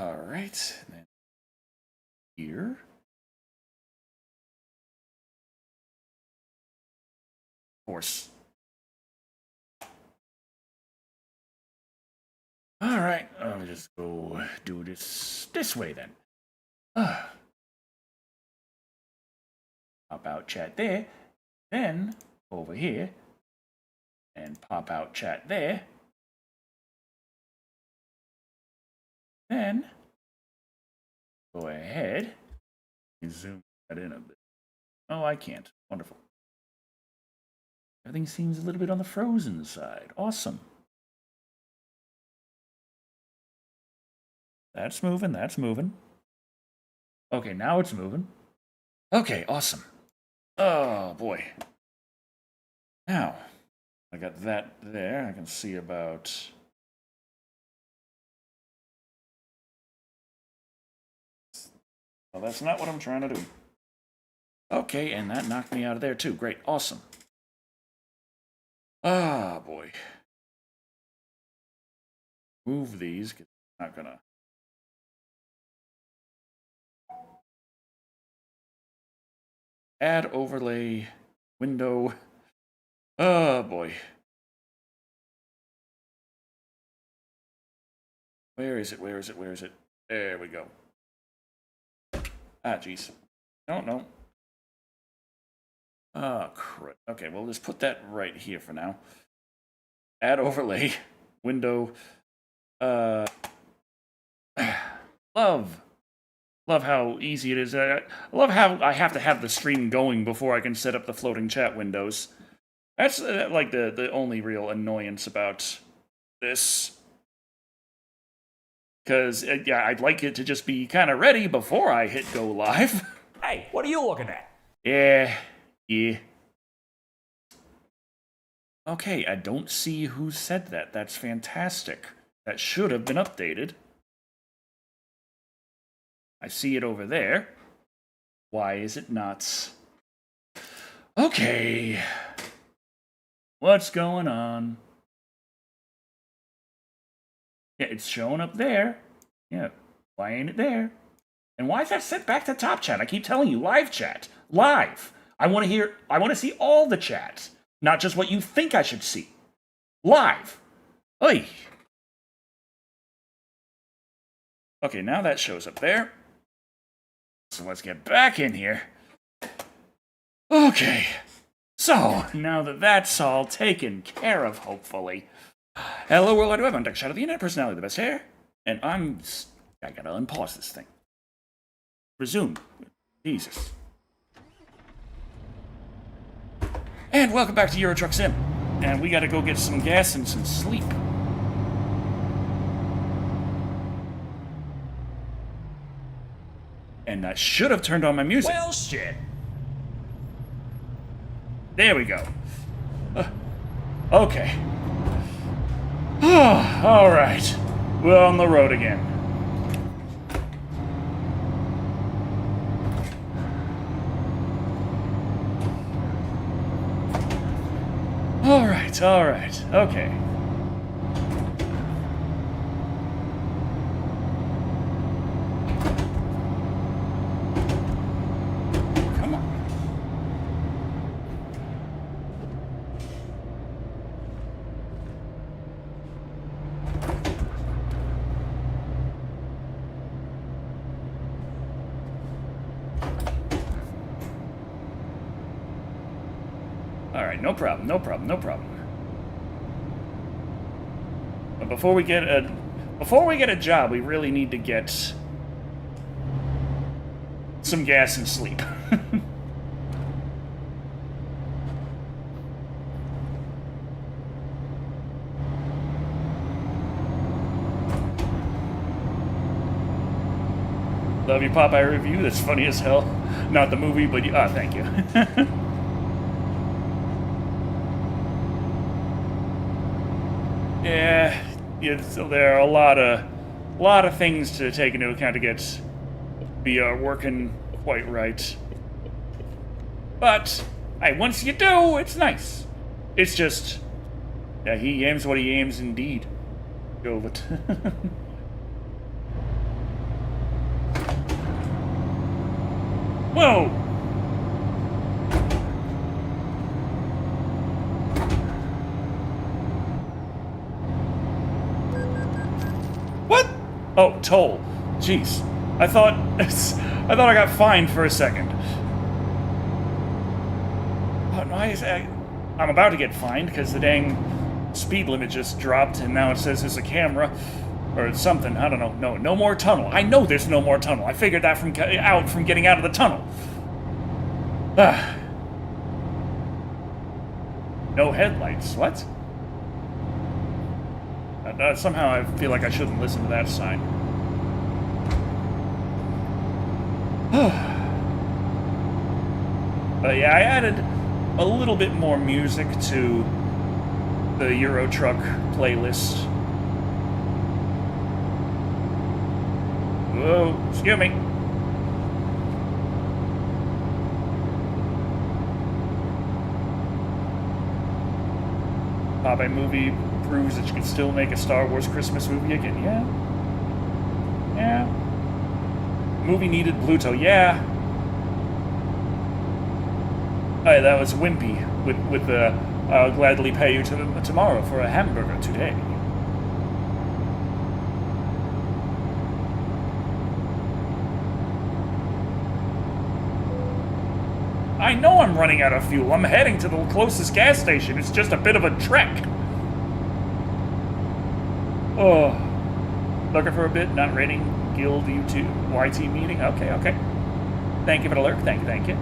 Alright, then here. Of course. Alright, I'll just go do this way then. Pop out chat there, then over here, and pop out chat there. Then go ahead and zoom that in a bit. Oh, I can't. Wonderful. Everything seems a little bit on the frozen side. Awesome. That's moving, that's moving. Okay, now it's moving. Okay, awesome. Oh, boy. Now, I got that there. I can see about... Well, that's not what I'm trying to do. Okay, and that knocked me out of there too. Great, awesome. Ah, boy. Move these, because I'm not gonna... Add overlay, window. Oh, boy. Where is it? Where is it? Where is it? There we go. Ah, jeez. No. Ah, crap. Okay, well, let's put that right here for now. Add overlay, window. Love how easy it is. I love how I have to have the stream going before I can set up the floating chat windows. That's like the only real annoyance about this. Because, yeah, I'd like it to just be kind of ready before I hit go live. Hey, what are you looking at? Yeah. Okay, I don't see who said that. That's fantastic. That should have been updated. I see it over there. Why is it not? Okay. What's going on? Yeah, it's showing up there. Yeah, why ain't it there? And why is that sent back to top chat? I keep telling you, live chat. Live. I want to see all the chat. Not just what you think I should see. Live. Oy. Okay, now that shows up there. So let's get back in here. Okay. So, now that that's all taken care of, hopefully. Hello, World Wide Web. I'm Shado, the internet personality, the best hair. And I gotta unpause this thing. Resume. Jesus. And welcome back to Euro Truck Sim. And we gotta go get some gas and some sleep. And I should have turned on my music. Well, shit. There we go. Okay. All right. We're on the road again. All right. Okay. Alright, no problem. But before we get a job, we really need to get some gas and sleep. Love your Popeye review. That's funny as hell. Not the movie, but thank you. Yeah, so there are a lot of things to take into account to be working quite right. But hey, once you do, it's nice. It's just, yeah, he aims what he aims indeed. Go with. Whoa! What? Oh, toll. Jeez. I thought I got fined for a second. I'm about to get fined because the dang speed limit just dropped and now it says there's a camera or something. I don't know. No more tunnel. I know there's no more tunnel. I figured that from getting out of the tunnel. No headlights. What? Somehow I feel like I shouldn't listen to that sign. But yeah, I added a little bit more music to the Euro Truck playlist. Whoa, excuse me. Popeye movie proves that you can still make a Star Wars Christmas movie again. Yeah. Movie needed Bluto. Yeah. Hey, that was Wimpy with the I'll gladly pay you tomorrow for a hamburger today. I know I'm running out of fuel. I'm heading to the closest gas station. It's just a bit of a trek. Oh. Looking for a bit, not rating Guild YT meeting. Okay. Thank you for the lurk. Thank you.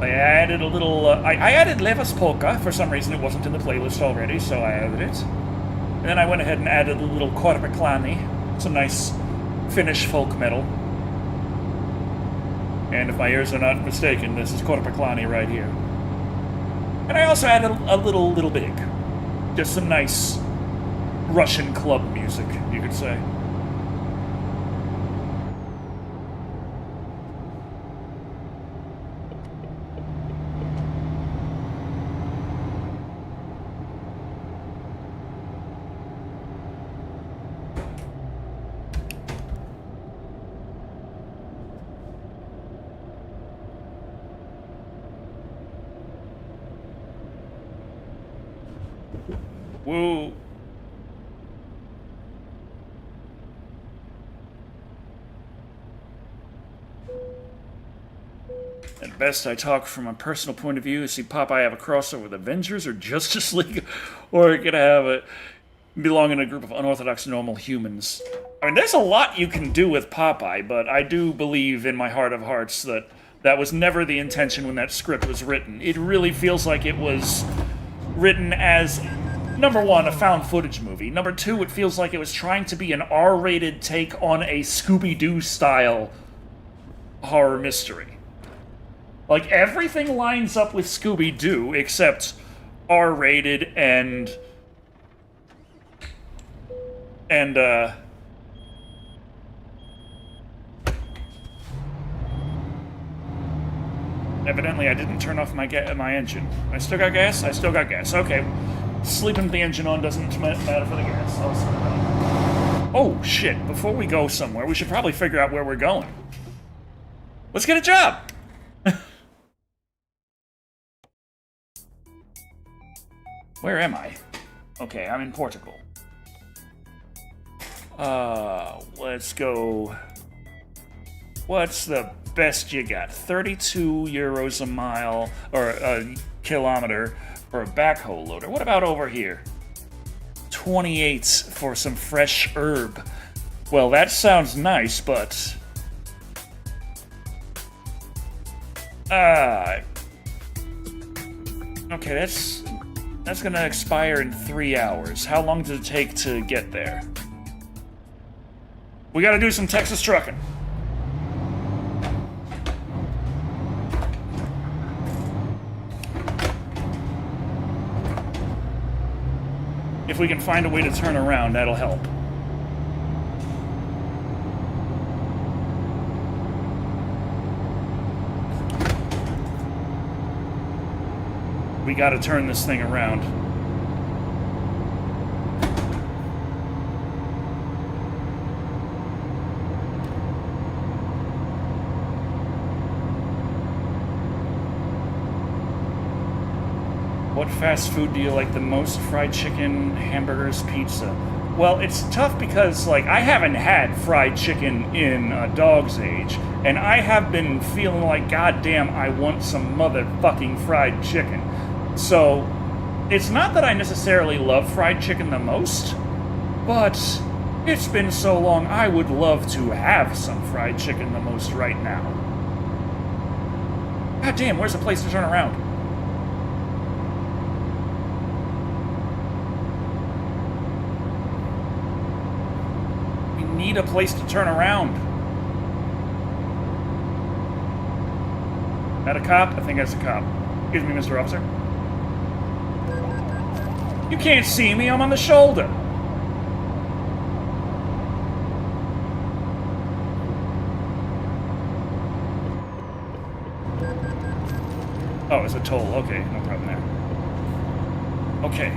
I added a little, I added Levis Polka. For some reason it wasn't in the playlist already, so I added it. And then I went ahead and added a little Korpiklani, some nice Finnish folk metal. And if my ears are not mistaken, this is Korpiklani right here. And I also added a little big. Just some nice Russian club music, you could say. Whoa. At best, I talk from a personal point of view. See Popeye have a crossover with Avengers or Justice League, or it could have belong in a group of unorthodox normal humans. I mean, there's a lot you can do with Popeye, but I do believe in my heart of hearts that that was never the intention when that script was written. It really feels like it was written as, number one, a found footage movie. Number two, it feels like it was trying to be an R-rated take on a Scooby-Doo style horror mystery. Like, everything lines up with Scooby-Doo except R-rated and evidently I didn't turn off my engine. I still got gas? I still got gas. Okay. Sleeping the engine on doesn't matter for the gas. I'll sleep it on. Oh, shit. Before we go somewhere, we should probably figure out where we're going. Let's get a job! Where am I? Okay, I'm in Portugal. Let's go... What's the best you got? 32 euros a mile, or a kilometer, for a backhoe loader. What about over here? 28 for some fresh herb. Well, that sounds nice, but... Okay, that's gonna expire in 3 hours. How long does it take to get there? We gotta do some Texas trucking. If we can find a way to turn around, that'll help. We gotta turn this thing around. What fast food do you like the most? Fried chicken, hamburgers, pizza? Well, it's tough because, like, I haven't had fried chicken in a dog's age, and I have been feeling like, goddamn, I want some motherfucking fried chicken. So, it's not that I necessarily love fried chicken the most, but it's been so long, I would love to have some fried chicken the most right now. God damn, where's the place to turn around? We need a place to turn around. Is that a cop? I think that's a cop. Excuse me, Mr. Officer. You can't see me, I'm on the shoulder. Oh, it's a toll. Okay, no problem there. Okay.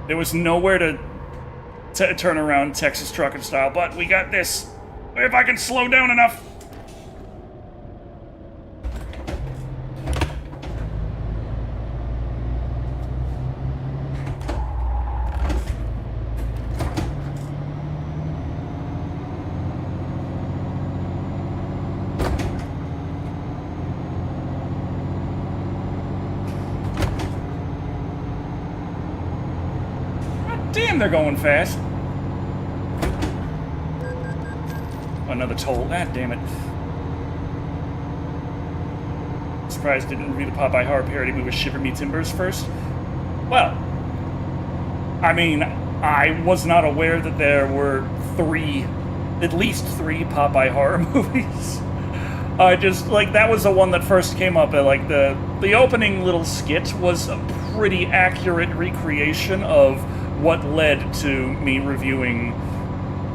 There was nowhere to turn around Texas trucking style, but we got this. If I can slow down enough. They're going fast. Another toll. God damn it. Surprised I didn't read the Popeye horror parody movie Shiver Me Timbers first. Well, I mean, I was not aware that there were at least three Popeye horror movies. Just, like, that was the one that first came up, and, like, the opening little skit was a pretty accurate recreation of what led to me reviewing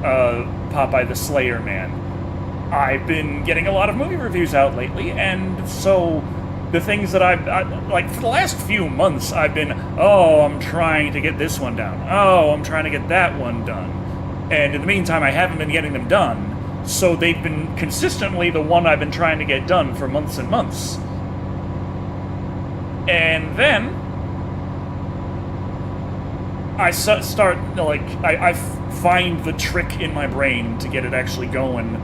Popeye the Slayer Man. I've been getting a lot of movie reviews out lately, and so the things that like, for the last few months, I've been, oh, I'm trying to get this one done. Oh, I'm trying to get that one done. And in the meantime, I haven't been getting them done, so they've been consistently the one I've been trying to get done for months and months. And then I start, like, I find the trick in my brain to get it actually going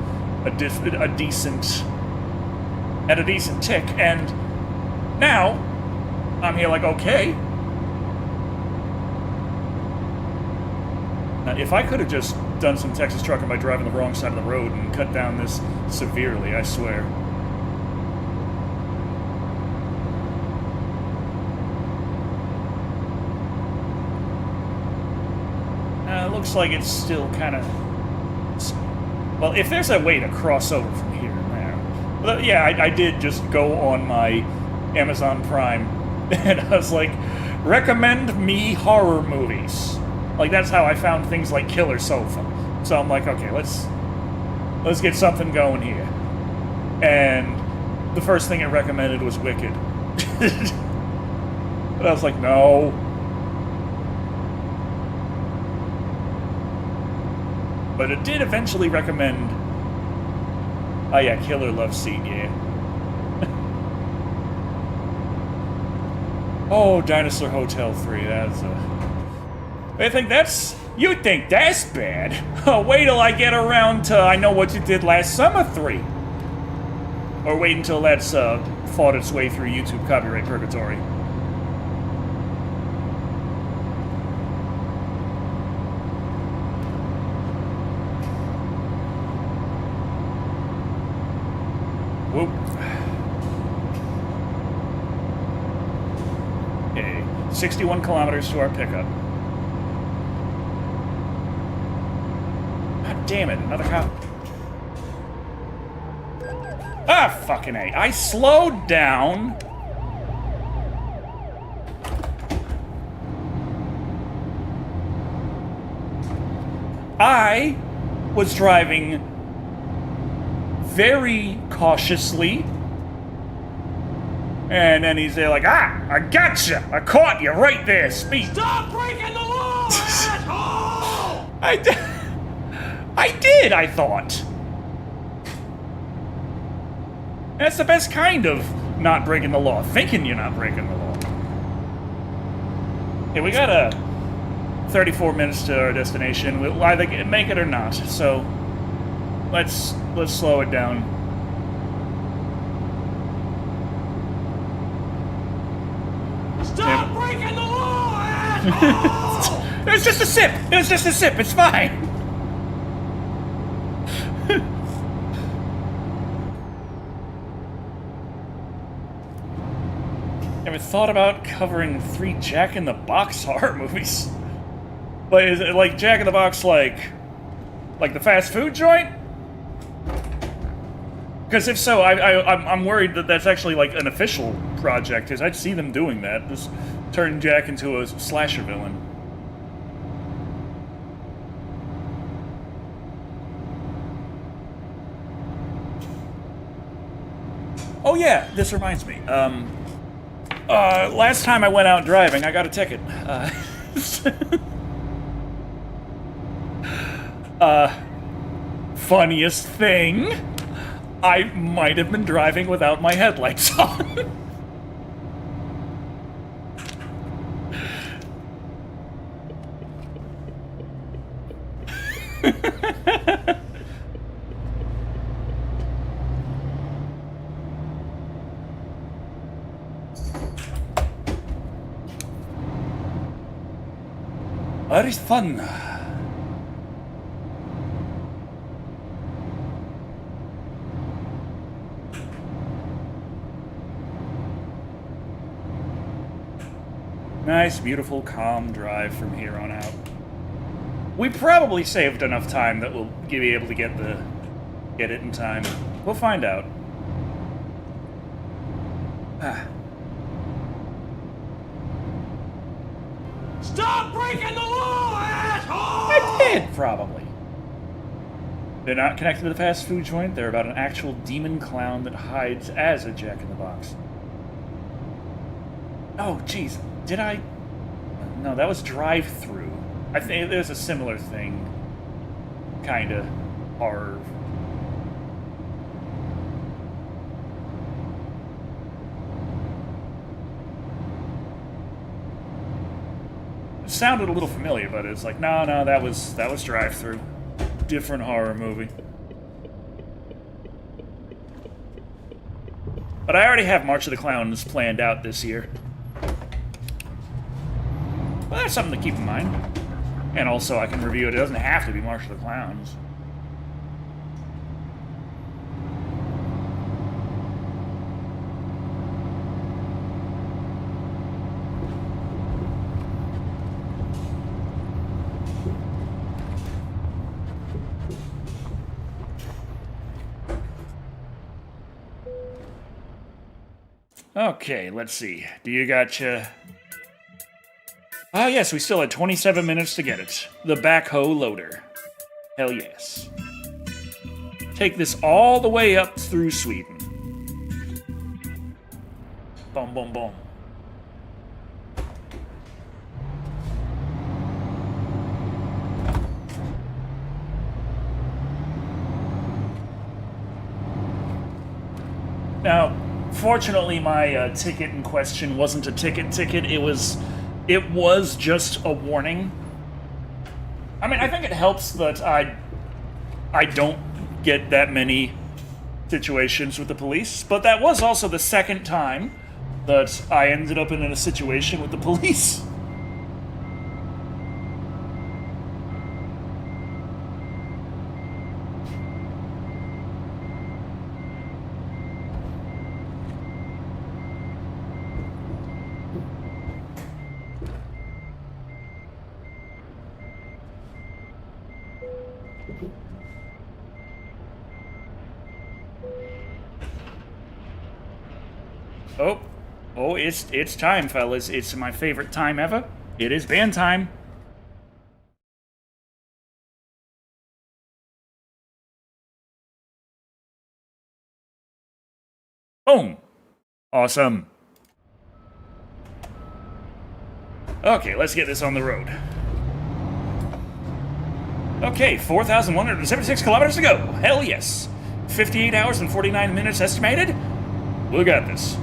at a decent tick, and now I'm here like, okay. Now, if I could have just done some Texas trucking by driving the wrong side of the road and cut down this severely, I swear. Looks like it's still kind of... Well, if there's a way to cross over from here and there... But yeah, I did just go on my Amazon Prime, and I was like, recommend me horror movies. Like, that's how I found things like Killer Sofa. So I'm like, okay, let's get something going here. And the first thing it recommended was Wicked. But I was like, no. But it did eventually recommend... Oh yeah, Killer Love Seat, yeah. Oh, Dinosaur Hotel 3, that's You think that's bad? Oh, wait till I get around to I Know What You Did Last Summer 3. Or wait until that's fought its way through YouTube copyright purgatory. Whoop. Okay, 61 kilometers to our pickup. God damn it, another cop. Ah, fucking A. I slowed down. I was driving very cautiously, and then he's there like, ah, I gotcha, I caught you right there, speed. Stop breaking the law, asshole! I did, I thought. That's the best kind of not breaking the law, thinking you're not breaking the law. Okay, we got 34 minutes to our destination. We'll either make it or not. So let's slow it down. Stop breaking the law, asshole! It was just a sip. It was just a sip. It's fine. Ever thought about covering 3 Jack in the Box horror movies? But is it like Jack in the Box, like the fast food joint? Because if so, I'm worried that that's actually like an official project. Because I'd see them doing that, just turn Jack into a slasher villain. Oh yeah, this reminds me. Last time I went out driving, I got a ticket. Funniest thing, I might have been driving without my headlights on. Very fun. Nice, beautiful, calm drive from here on out. We probably saved enough time that we'll be able to get it in time. We'll find out. Stop breaking the law, asshole! I did, probably. They're not connected to the fast food joint. They're about an actual demon clown that hides as a Jack-in-the-Box. Oh, jeez. Did I... No, that was drive-through. I think there's a similar thing. Kinda. Horror. It sounded a little familiar, but it's like, no, that was drive-through. Different horror movie. But I already have March of the Clowns planned out this year. Well, that's something to keep in mind. And also, I can review it. It doesn't have to be March of the Clowns. Okay, let's see. Do you got you... Ah, yes, we still had 27 minutes to get it. The backhoe loader. Hell yes. Take this all the way up through Sweden. Boom, boom, boom. Now, fortunately, my ticket in question wasn't a ticket. It was just a warning. I mean, I think it helps that I don't get that many situations with the police, but that was also the second time that I ended up in a situation with the police. Oh, it's time, fellas. It's my favorite time ever. It is band time. Boom. Awesome. Okay, let's get this on the road. Okay, 4,176 kilometers to go. Hell yes. 58 hours and 49 minutes estimated. We got this.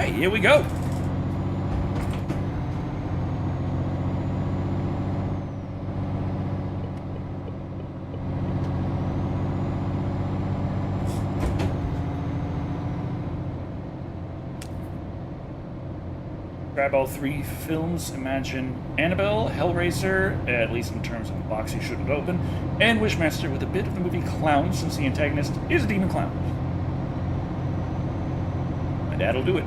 Okay, here we go. Grab all 3 films. Imagine Annabelle, Hellraiser, at least in terms of the box you shouldn't open, and Wishmaster with a bit of the movie Clown, since the antagonist is a demon clown. My dad'll do it.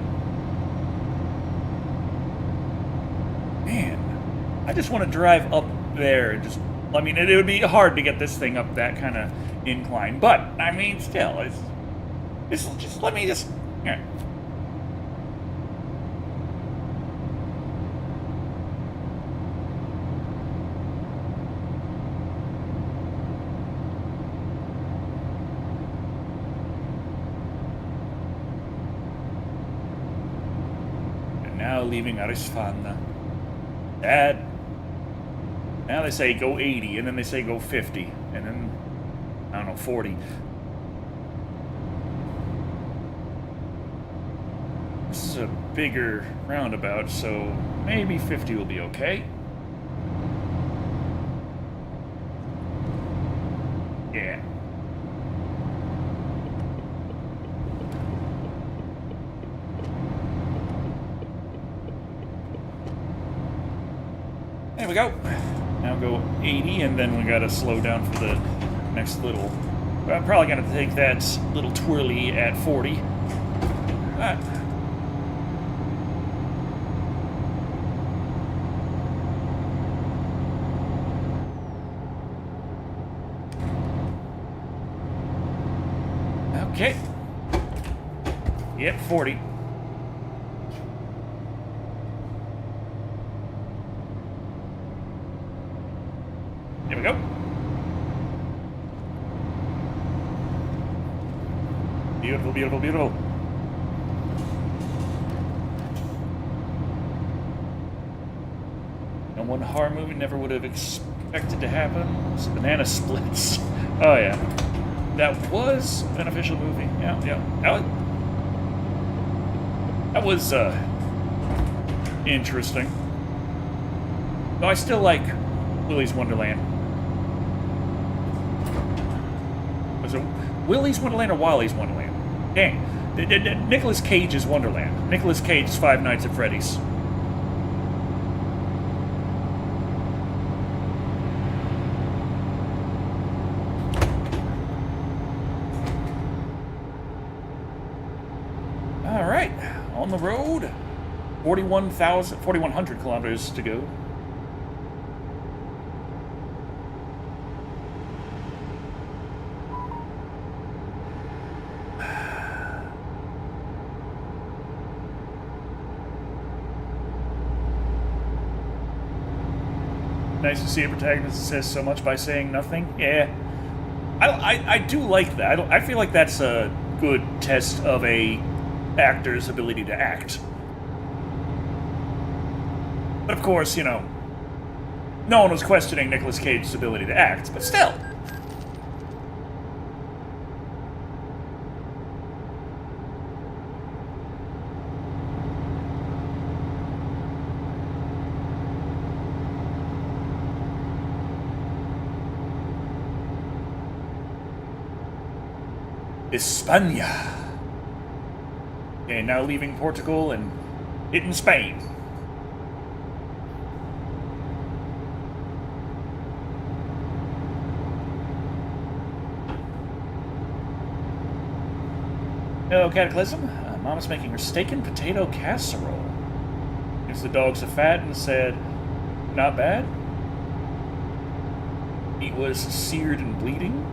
Man, I just want to drive up there and just... I mean, it would be hard to get this thing up that kind of incline, but, I mean, still, it's just let me just... Yeah. Now leaving Arisfana. Dad. Now they say go 80, and then they say go 50, and then, I don't know, 40. This is a bigger roundabout, so maybe 50 will be okay. Yeah. There we go. Now go 80, and then we gotta slow down for the next little... I'm probably gonna take that little twirly at 40. Okay. Yep, 40. There we go. Beautiful, beautiful, beautiful. And one horror movie never would have expected to happen. It's Banana Splits. Oh yeah. That was an official movie. Yeah, yeah. That was interesting. Though I still like Willy's Wonderland. Was it Willy's Wonderland or Wally's Wonderland? Dang. Nicolas Cage's Wonderland. Nicolas Cage's Five Nights at Freddy's. Alright, on the road. 4,100 kilometers to go. Nice to see a protagonist that says so much by saying nothing. Yeah, I do like that. I feel like that's a good test of a actor's ability to act. But of course, you know, no one was questioning Nicolas Cage's ability to act. But still. España. Okay, now leaving Portugal and hitting Spain. Hello, Cataclysm. Mama's making her steak and potato casserole. Gives the dogs a fat and said, not bad. Meat was seared and bleeding.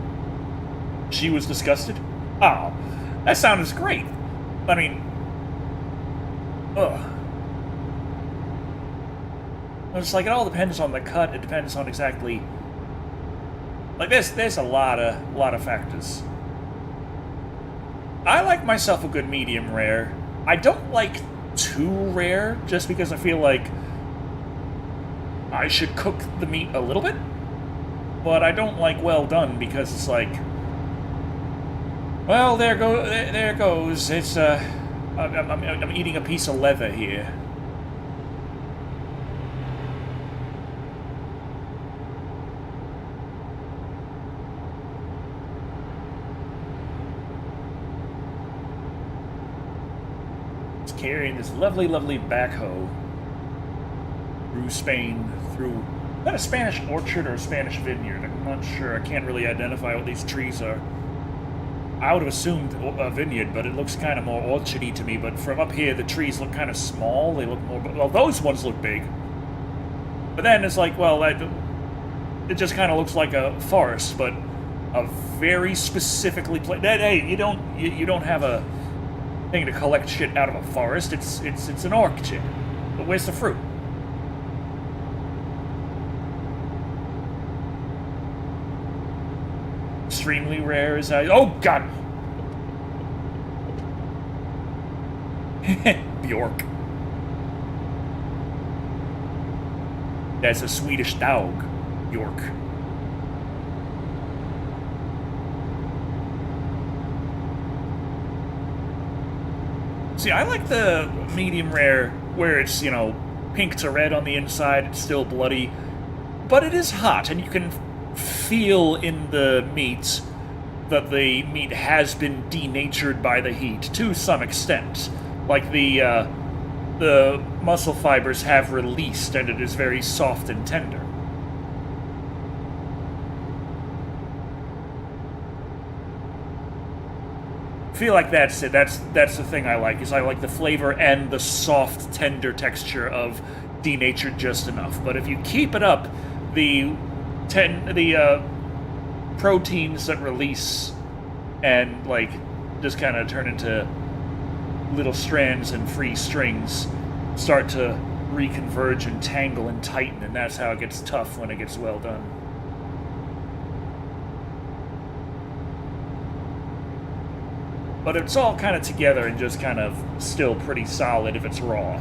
She was disgusted. Oh, that sounds great. I mean, ugh. It's like it all depends on the cut. It depends on exactly. Like there's a lot of factors. I like myself a good medium rare. I don't like too rare, just because I feel like I should cook the meat a little bit. But I don't like well done because it's like. Well, there goes. It's I I'm eating a piece of leather here. It's carrying this lovely, lovely backhoe through Spain, through... Is that a Spanish orchard or a Spanish vineyard? I'm not sure. I can't really identify what these trees are. I would have assumed a vineyard, but it looks kind of more orchardy to me. But from up here, the trees look kind of small. They look more... Well, those ones look big. But then it's like, well, it just kind of looks like a forest, but a very specifically placed... Hey, you don't have a thing to collect shit out of a forest. It's an orchard. But where's the fruit? Extremely rare as I... Oh, God! Bjork. That's a Swedish dog. Bjork. See, I like the medium rare where it's, you know, pink to red on the inside, it's still bloody, but it is hot, and you can feel in the meat that the meat has been denatured by the heat to some extent. Like the muscle fibers have released and it is very soft and tender. I feel like that's it. That's the thing I like, is I like the flavor and the soft, tender texture of denatured just enough. But if you keep it up, the proteins that release and like just kind of turn into little strands and free strings start to reconverge and tangle and tighten, and that's how it gets tough when it gets well done. But it's all kind of together and just kind of still pretty solid if it's raw.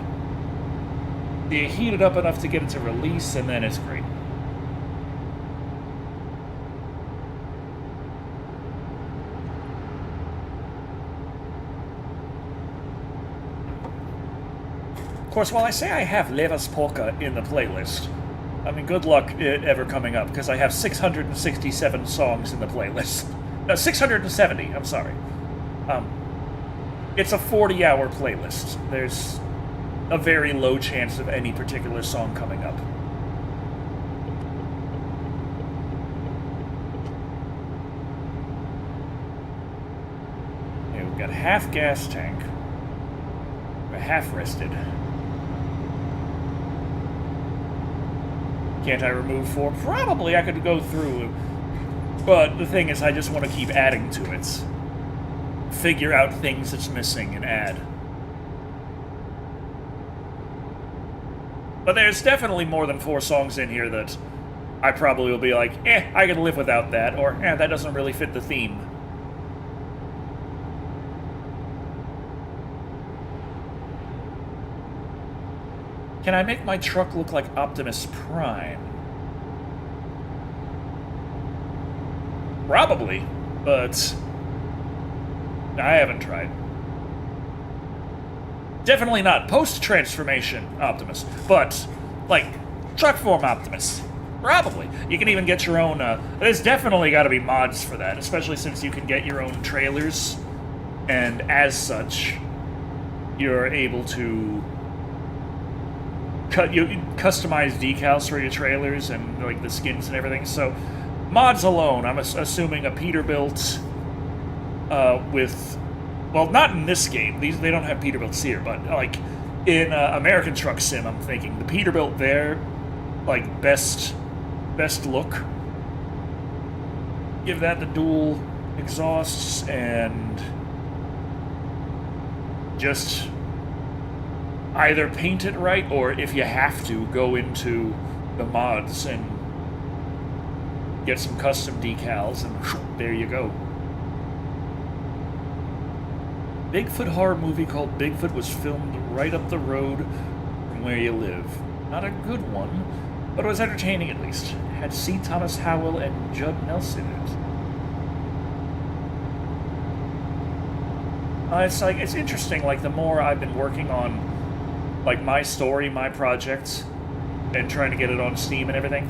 You heat it up enough to get it to release, and then it's great. Of course, while I say I have Levas Polka in the playlist, I mean, good luck it ever coming up, because I have 667 songs in the playlist. No, 670, I'm sorry. It's a 40-hour playlist. There's a very low chance of any particular song coming up. Okay, we've got half gas tank. We're half rested. Can't I remove 4? Probably I could go through, but the thing is I just want to keep adding to it. Figure out things that's missing and add. But there's definitely more than 4 songs in here that I probably will be like, I can live without that, or that doesn't really fit the theme. Can I make my truck look like Optimus Prime? Probably, but I haven't tried. Definitely not post-transformation Optimus, but, like, truck form Optimus. Probably. You can even get your own, there's definitely got to be mods for that, especially since you can get your own trailers, and as such, you're able to customize decals for your trailers and, like, the skins and everything. So, mods alone, I'm assuming a Peterbilt with... Well, not in this game. They don't have Peterbilts here, but, like, in American Truck Sim, I'm thinking the Peterbilt there, like, best look. Give that the dual exhausts and just either paint it right, or if you have to, go into the mods and get some custom decals, and there you go. Bigfoot horror movie called Bigfoot was filmed right up the road from where you live. Not a good one, but it was entertaining at least. It had C. Thomas Howell and Judd Nelson in it. It's interesting, like, the more I've been working on, like, my story, my projects, and trying to get it on Steam and everything,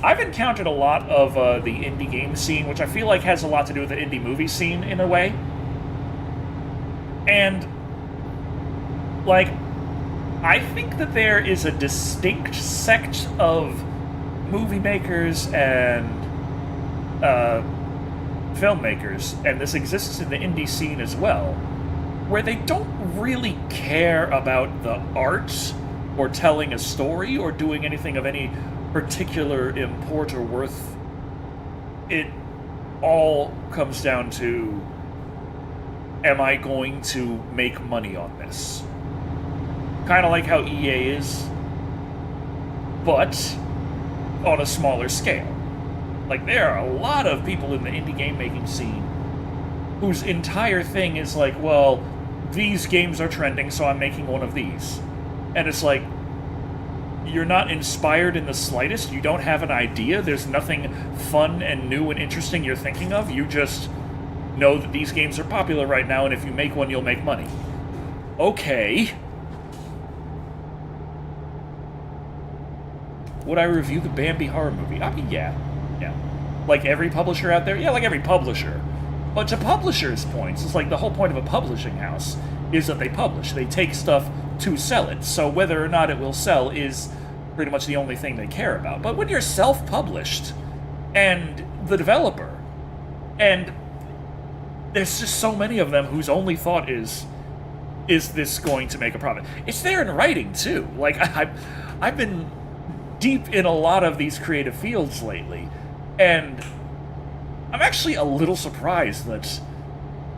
I've encountered a lot of the indie game scene, which I feel like has a lot to do with the indie movie scene, in a way. And, like, I think that there is a distinct sect of movie makers and filmmakers, and this exists in the indie scene as well, where they don't really care about the art or telling a story or doing anything of any particular import or worth. It all comes down to, am I going to make money on this? Kind of like how EA is, but on a smaller scale. Like, there are a lot of people in the indie game making scene whose entire thing is like, well, these games are trending, so I'm making one of these. And it's like, you're not inspired in the slightest, you don't have an idea, there's nothing fun and new and interesting you're thinking of, you just know that these games are popular right now, and if you make one, you'll make money. Okay. Would I review the Bambi horror movie? I mean, yeah. Like every publisher out there? Yeah, like every publisher. But to publishers' points, it's like the whole point of a publishing house is that they publish. They take stuff to sell it. So whether or not it will sell is pretty much the only thing they care about. But when you're self-published, and the developer, and there's just so many of them whose only thought is this going to make a profit? It's there in writing, too. Like, I've been deep in a lot of these creative fields lately, and I'm actually a little surprised that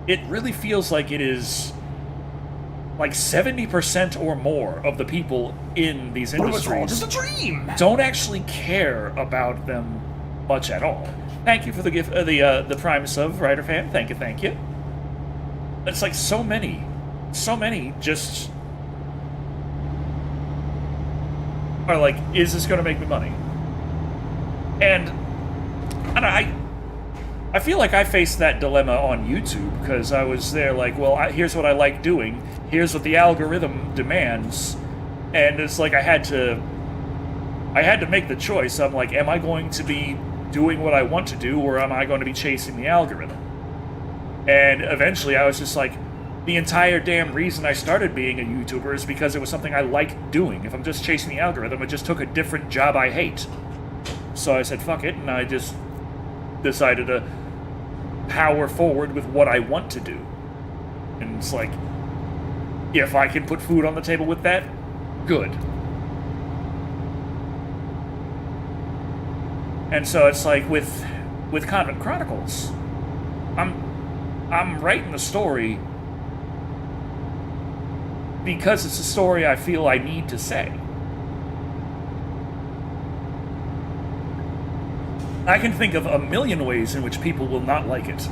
it really feels like it is like 70% or more of the people in these industries all just a dream. Don't actually care about them much at all. Thank you for the gift, the Prime sub, Writer Fan. Thank you. It's like so many just are like, is this going to make me money? And I feel like I faced that dilemma on YouTube, because I was there like, well, here's what I like doing, here's what the algorithm demands, and it's like I had to make the choice. I'm like, am I going to be doing what I want to do, or am I going to be chasing the algorithm? And eventually I was just like, the entire damn reason I started being a YouTuber is because it was something I liked doing. If I'm just chasing the algorithm, I just took a different job I hate. So I said, fuck it, and I just decided to power forward with what I want to do. And it's like, if I can put food on the table with that, good. And so it's like with Convent Chronicles, I'm writing the story because it's a story I feel I need to say. I can think of a million ways in which people will not like it.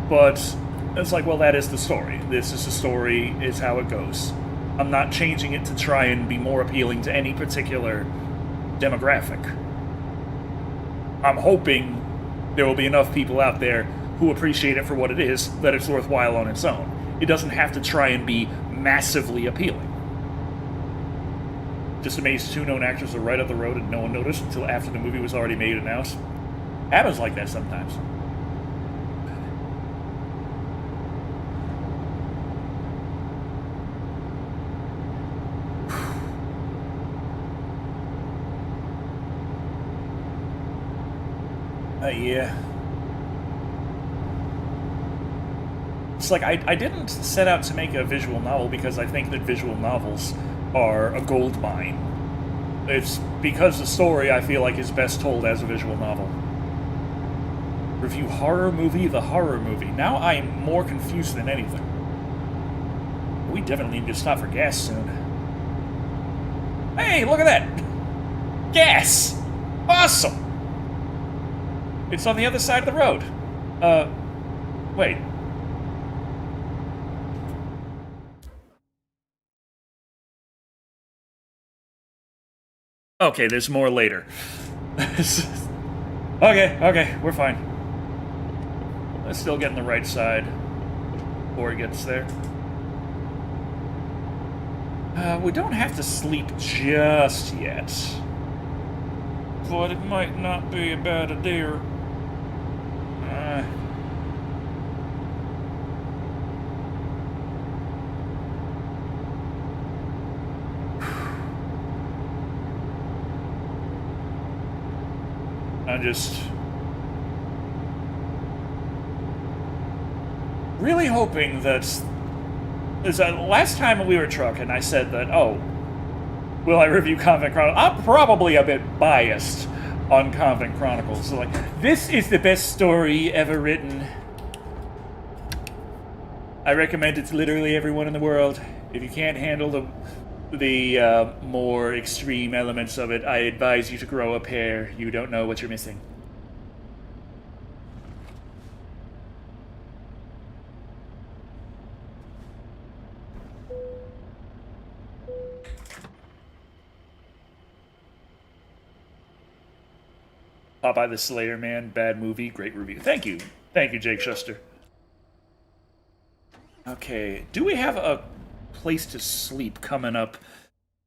But it's like, well, that is the story. This is the story, is how it goes. I'm not changing it to try and be more appealing to any particular demographic. I'm hoping there will be enough people out there who appreciate it for what it is, that it's worthwhile on its own. It doesn't have to try and be massively appealing. Just amazed two known actors are right up the road and no one noticed until after the movie was already made and announced. Happens like that sometimes. Yeah. It's like, I didn't set out to make a visual novel because I think that visual novels are a gold mine. It's because the story, I feel like, is best told as a visual novel. Review horror movie, the horror movie. Now I'm more confused than anything. We definitely need to stop for gas soon. Hey, look at that! Gas! Awesome! It's on the other side of the road. Wait. Okay, there's more later. Okay, we're fine. Let's still get on the right side. before it gets there. We don't have to sleep just yet. But it might not be a bad idea. I'm just really hoping that last time we were trucking, I said that, oh, will I review Convent Chronicles? I'm probably a bit biased on Convent Chronicles. So like, this is the best story ever written. I recommend it to literally everyone in the world. If you can't handle the more extreme elements of it, I advise you to grow a pair. You don't know what you're missing. Popeye the Slayer Man, bad movie, great review. Thank you. Thank you, Jake Schuster. Okay, do we have a place to sleep coming up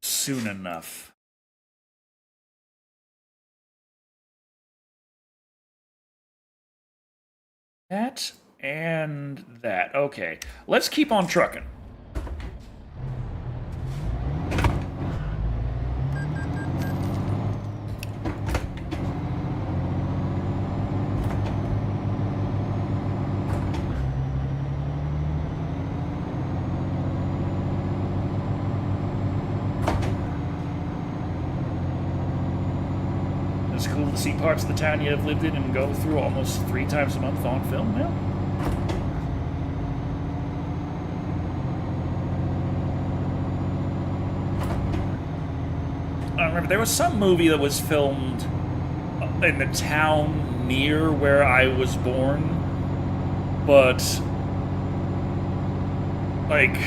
soon enough? That and that. Okay, let's keep on trucking. It's cool to see parts of the town you have lived in and go through almost 3 times a month on film now. I remember there was some movie that was filmed in the town near where I was born, but like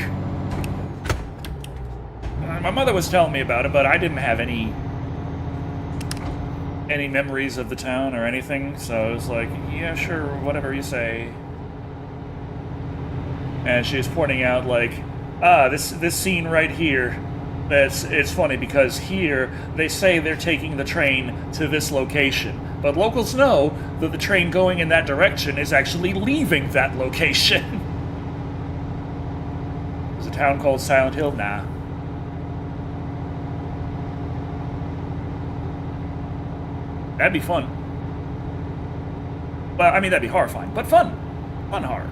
my mother was telling me about it, but I didn't have any memories of the town or anything, so I was like, yeah, sure, whatever you say. And she was pointing out, like, this scene right here, it's funny because here they say they're taking the train to this location, but locals know that the train going in that direction is actually leaving that location. There's a town called Silent Hill? Nah. That'd be fun. Well, I mean, that'd be horrifying, but fun. Fun horror.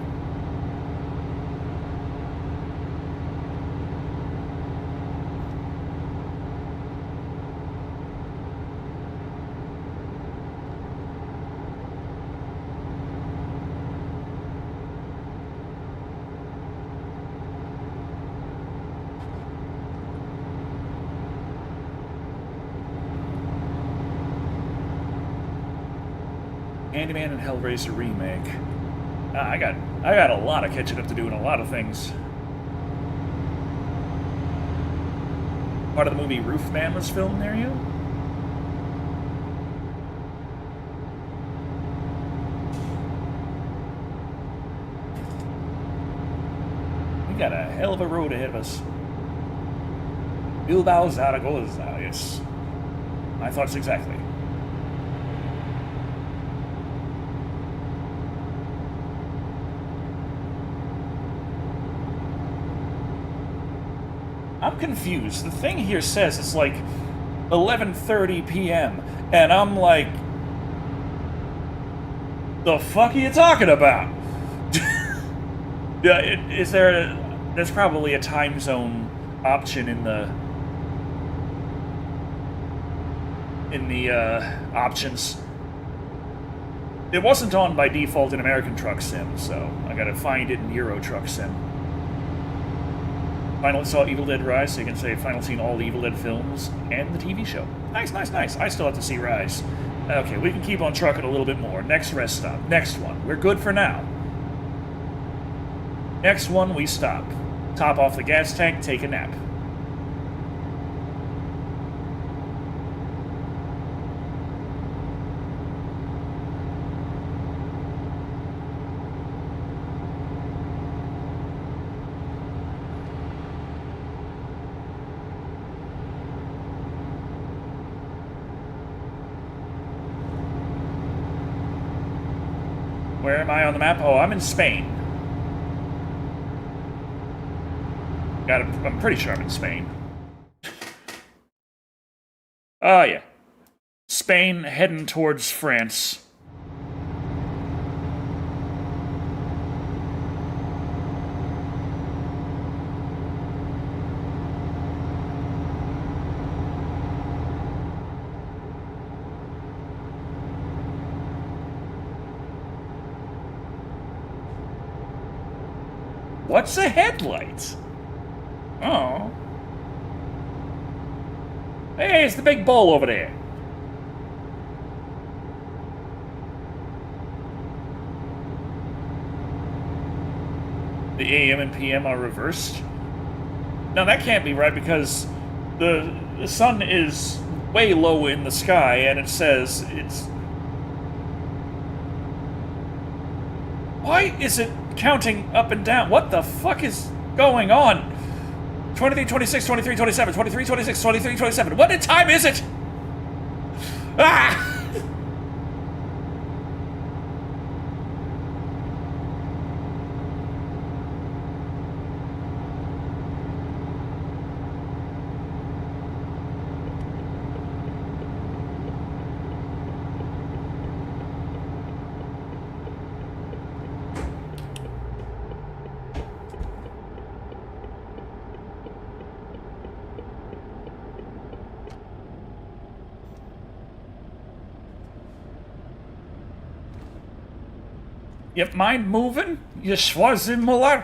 Candyman and Hellraiser remake. I got a lot of catching up to do and a lot of things. Part of the movie Roofman was filmed near you? We got a hell of a road ahead of us. Bilbao Zaragoza, yes. My thoughts exactly. I'm confused. The thing here says it's like 11:30 p.m. and I'm like, the fuck are you talking about? Yeah, is there? There's probably a time zone option in the options. It wasn't on by default in American Truck Sim, so I gotta find it in Euro Truck Sim. Finally saw Evil Dead Rise, so you can say finally seen all the Evil Dead films and the TV show. Nice, nice, nice. I still have to see Rise. Okay, we can keep on trucking a little bit more. Next rest stop. Next one. We're good for now. Next one, we stop. Top off the gas tank, take a nap. Where am I on the map? Oh, I'm in Spain. I'm pretty sure I'm in Spain. Oh, yeah. Spain heading towards France. What's a headlight? Oh. Hey, it's the big bull over there. The AM and PM are reversed. Now that can't be right because the sun is way low in the sky and it says it's... Why is it counting up and down? What the fuck is going on? 23, 26, 23, 27, 23, 26, 23, 27. What time is it? Ah! You mind moving, you Schwarzenmuller?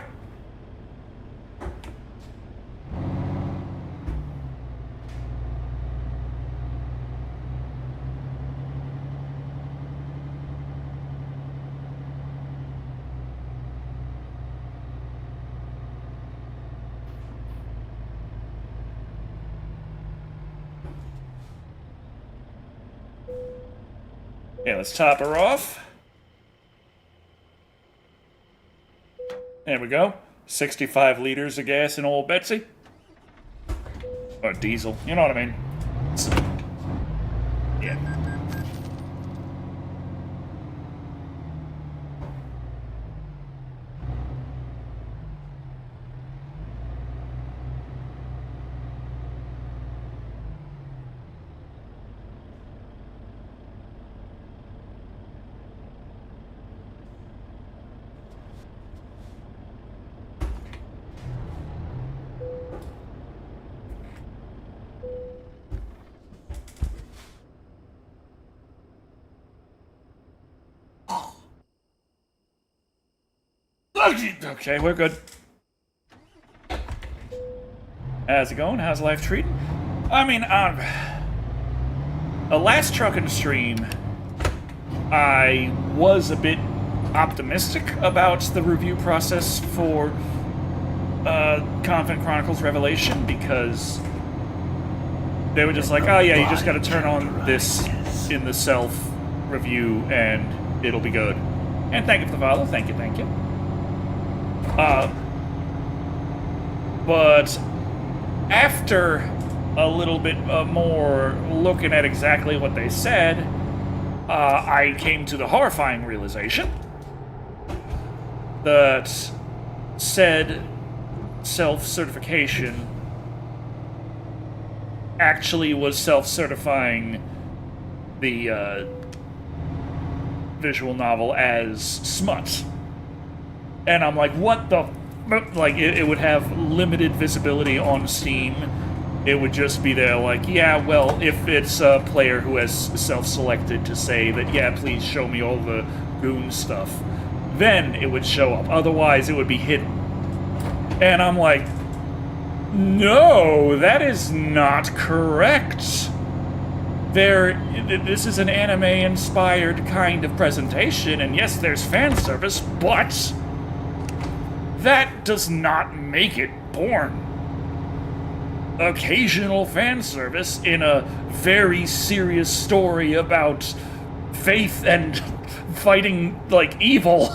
Okay, let's top her off. There we go. 65 liters of gas in old Betsy. Or diesel, you know what I mean. Yeah. Okay, we're good. How's it going? How's life treating? I mean, the last trucking stream, I was a bit optimistic about the review process for Confident Chronicles Revelation because they were just like, oh yeah, you just gotta turn on this in the self-review and it'll be good. And thank you for the follow. Thank you, thank you. But after a little bit more looking at exactly what they said, I came to the horrifying realization that said self-certification actually was self-certifying the visual novel as smut. And I'm like, what the... Like, it would have limited visibility on Steam. It would just be there like, yeah, well, if it's a player who has self-selected to say that, yeah, please show me all the goon stuff, then it would show up. Otherwise, it would be hidden. And I'm like, no, that is not correct. This is an anime-inspired kind of presentation, and yes, there's fan service, but that does not make it porn. Occasional fan service in a very serious story about faith and fighting, like, evil.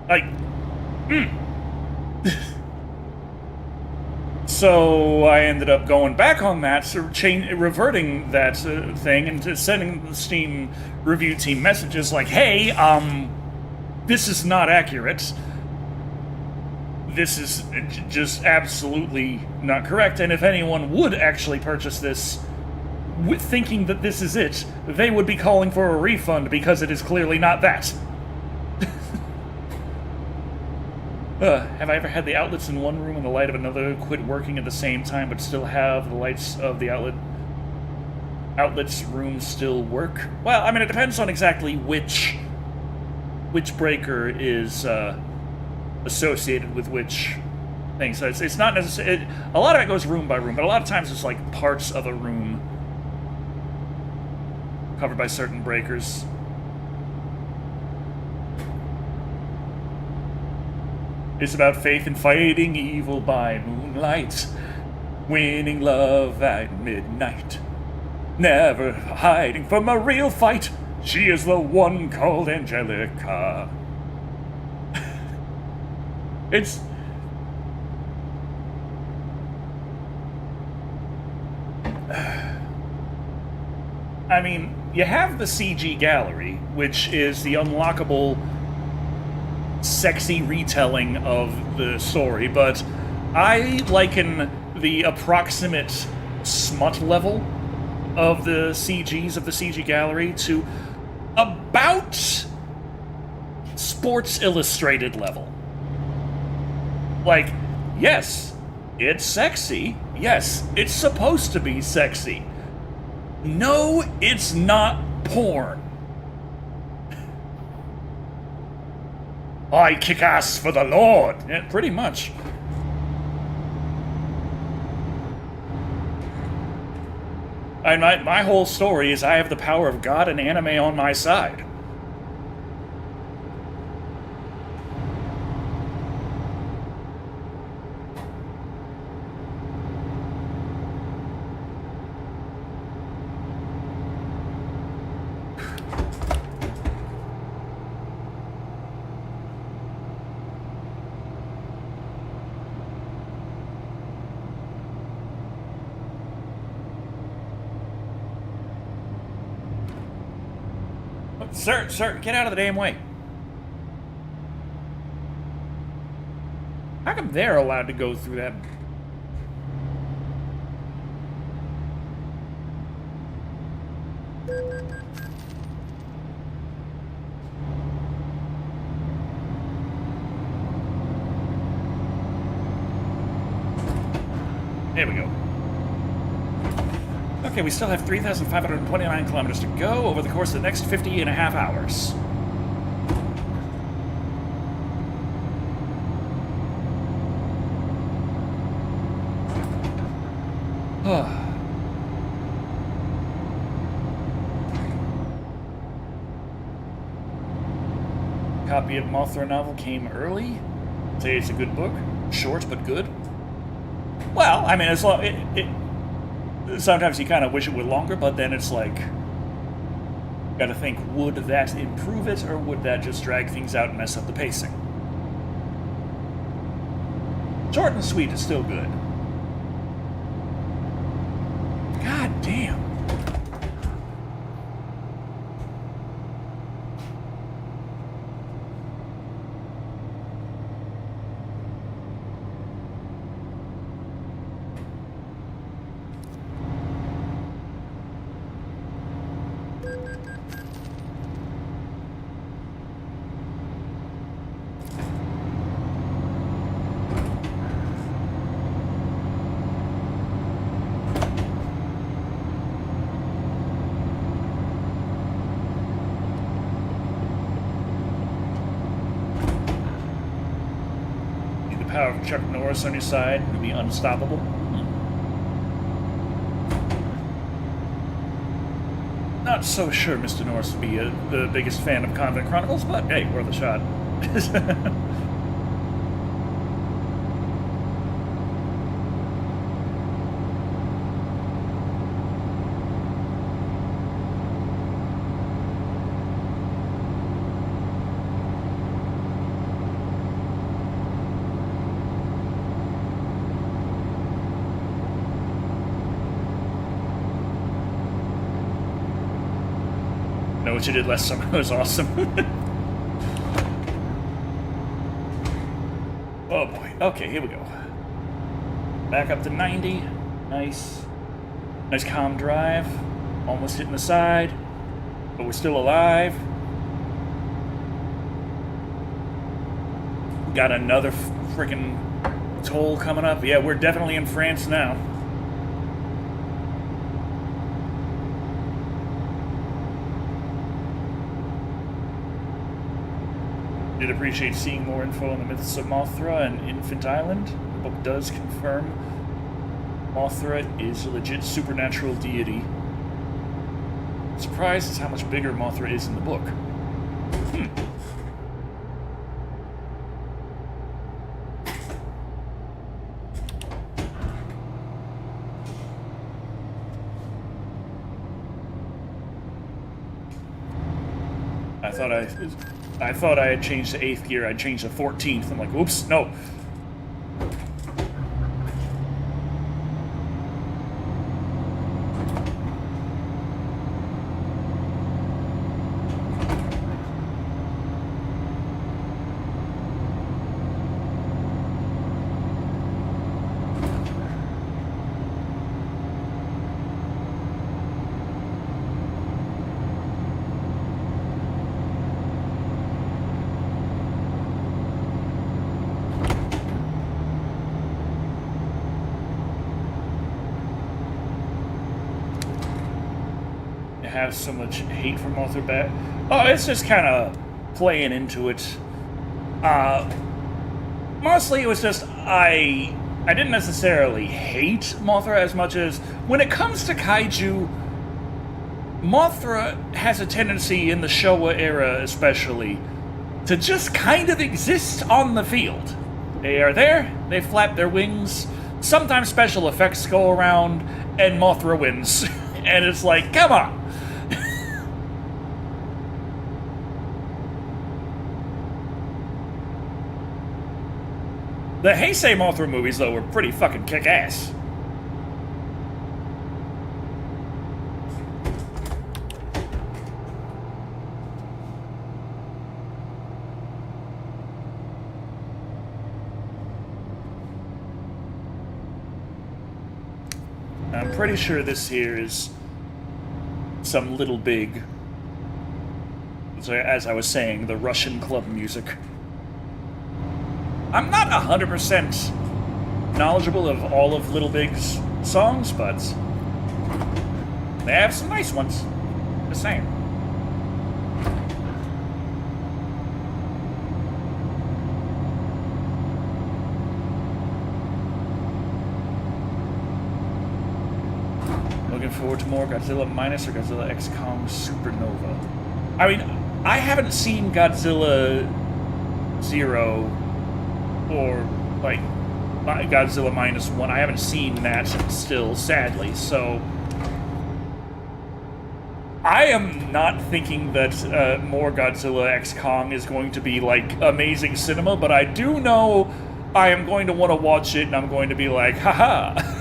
Like, So I ended up going back on that, so reverting that thing, and sending the Steam review team messages like, hey, this is not accurate. This is just absolutely not correct, and if anyone would actually purchase this thinking that this is it, they would be calling for a refund because it is clearly not that. Have I ever had the outlets in one room and the light of another quit working at the same time, but still have the lights of the outlets room still work? Well, I mean, it depends on exactly which breaker is associated with which thing. So it's not necessarily... a lot of it goes room by room, but a lot of times it's like parts of a room covered by certain breakers. It's about faith in fighting evil by moonlight, winning love at midnight, never hiding from a real fight. She is the one called Angelica. It's... I mean, you have the CG gallery, which is the unlockable sexy retelling of the story, but I liken the approximate smut level of the CGs of the CG gallery to about Sports Illustrated level. Like, yes, it's sexy. Yes, it's supposed to be sexy. No, it's not porn. I kick ass for the Lord. Yeah, pretty much. And my whole story is I have the power of God and anime on my side. Sir, get out of the damn way. How come they're allowed to go through that? There we go. Okay, we still have 3,529 kilometers to go over the course of the next 50 and a half hours. Copy of Mothra novel came early. Say it's a good book. Short, but good. Well, I mean, as long... sometimes you kind of wish it were longer, but then it's like, gotta think, would that improve it, or would that just drag things out and mess up the pacing? Short and sweet is still good. God damn. Power of Chuck Norris on your side would be unstoppable. Not so sure Mr. Norris would be the biggest fan of Convent Chronicles, but hey, worth a shot. which I did last summer. It was awesome. Oh boy. Okay, here we go. Back up to 90. Nice. Nice calm drive. Almost hitting the side. But we're still alive. Got another freaking toll coming up. Yeah, we're definitely in France now. Did appreciate seeing more info on the myths of Mothra and Infant Island. The book does confirm Mothra is a legit supernatural deity. Surprised is how much bigger Mothra is in the book. I thought I had changed to 8th gear. I'd changed to 14th. I'm like, oops, no. Have so much hate for Mothra back. Oh, it's just kind of playing into it. Mostly it was just I didn't necessarily hate Mothra as much as when it comes to kaiju, Mothra has a tendency in the Showa era especially to just kind of exist on the field. They are there, they flap their wings, sometimes special effects go around, and Mothra wins. And it's like, come on! The Heisei Mothra movies, though, were pretty fucking kick-ass. I'm pretty sure this here is some Little Big. So, as I was saying, the Russian club music. I'm not 100% knowledgeable of all of Little Big's songs, but they have some nice ones. Just saying. Looking forward to more Godzilla Minus or Godzilla X Kong Supernova. I mean, I haven't seen Godzilla Zero or, like, Godzilla Minus 1. I haven't seen that still, sadly, so I am not thinking that more Godzilla X Kong is going to be, like, amazing cinema, but I do know I am going to want to watch it, and I'm going to be like, haha!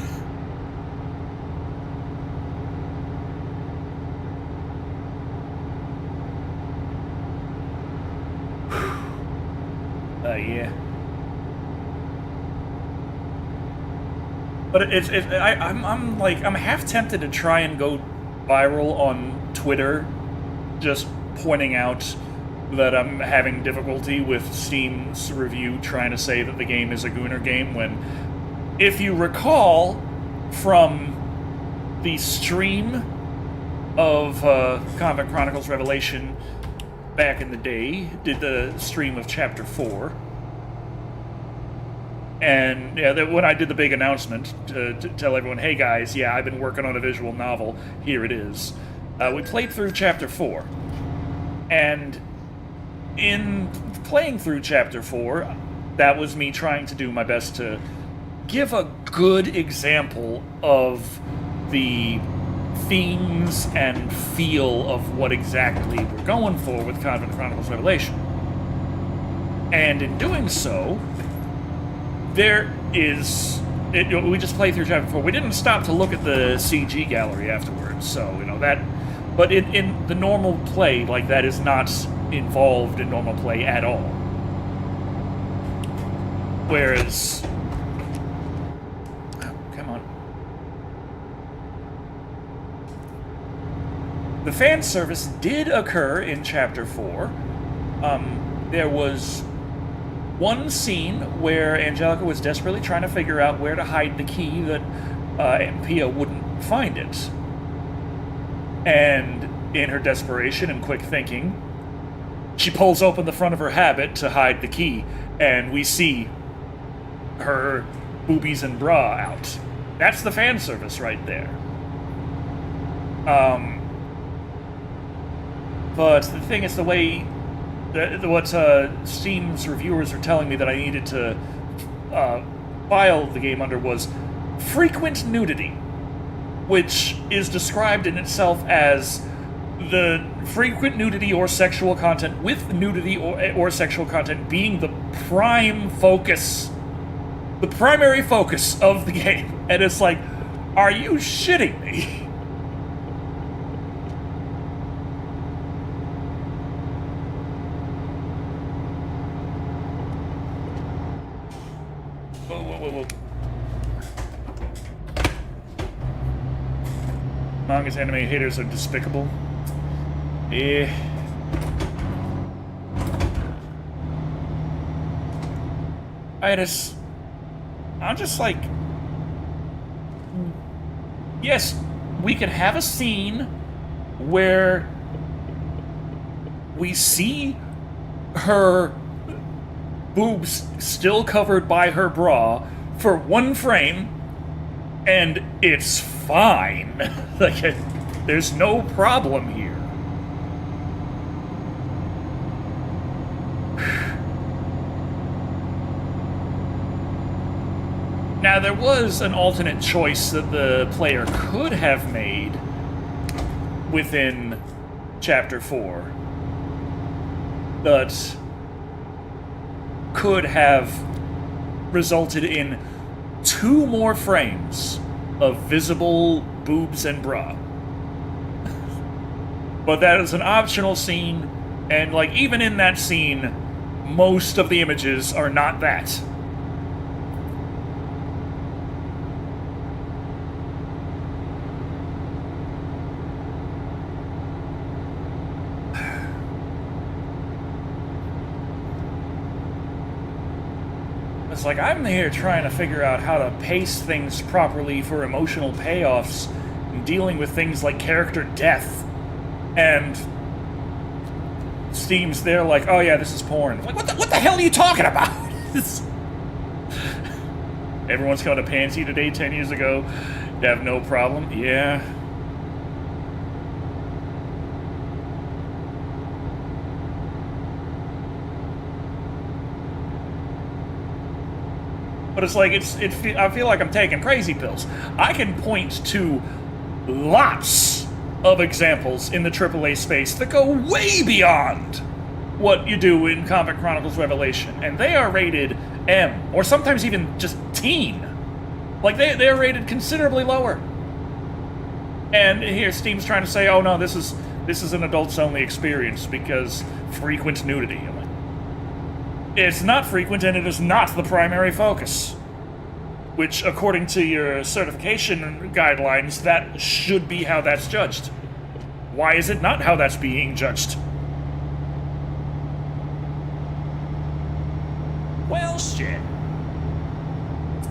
Yeah. But I'm half tempted to try and go viral on Twitter, just pointing out that I'm having difficulty with Steam's review trying to say that the game is a Gooner game, when, if you recall from the stream of Convent Chronicles Revelation back in the day, did the stream of Chapter 4, and yeah, when I did the big announcement to tell everyone, hey guys, yeah, I've been working on a visual novel, here it is. We played through Chapter 4. And in playing through Chapter 4, that was me trying to do my best to give a good example of the themes and feel of what exactly we're going for with Convent Chronicles Revelation. And in doing so, there is... we just played through Chapter 4. We didn't stop to look at the CG gallery afterwards, so, that But in the normal play, like, that is not involved in normal play at all. Whereas... Oh, come on. The fan service did occur in Chapter 4. There was one scene where Angelica was desperately trying to figure out where to hide the key that Pia wouldn't find it. And in her desperation and quick thinking, she pulls open the front of her habit to hide the key, and we see her boobies and bra out. That's the fan service right there. But the thing is, the way... what Steam's reviewers are telling me that I needed to file the game under was frequent nudity, which is described in itself as the frequent nudity or sexual content with nudity or sexual content being the prime focus, the primary focus of the game. And it's like, are you shitting me? Whoa. Manga's anime haters are despicable. I'm just like... Yes, we can have a scene where we see her boobs still covered by her bra for one frame, and it's fine. Like, there's no problem here. Now, there was an alternate choice that the player could have made within Chapter 4 that could have resulted in 2 more frames of visible boobs and bra. But that is an optional scene, and, like, even in that scene, most of the images are not that. It's like, I'm here trying to figure out how to pace things properly for emotional payoffs and dealing with things like character death. And Steam's there like, oh yeah, this is porn. Like, what the hell are you talking about? Everyone's called a pansy today 10 years ago. You have no problem. Yeah. But it's like, I feel like I'm taking crazy pills. I can point to lots of examples in the AAA space that go way beyond what you do in Comic Chronicles Revelation. And they are rated M, or sometimes even just teen. Like, they're rated considerably lower. And here Steam's trying to say, oh no, this is an adults-only experience because frequent nudity. I'm like, it's not frequent, and it is not the primary focus. Which, according to your certification guidelines, that should be how that's judged. Why is it not how that's being judged? Well, shit.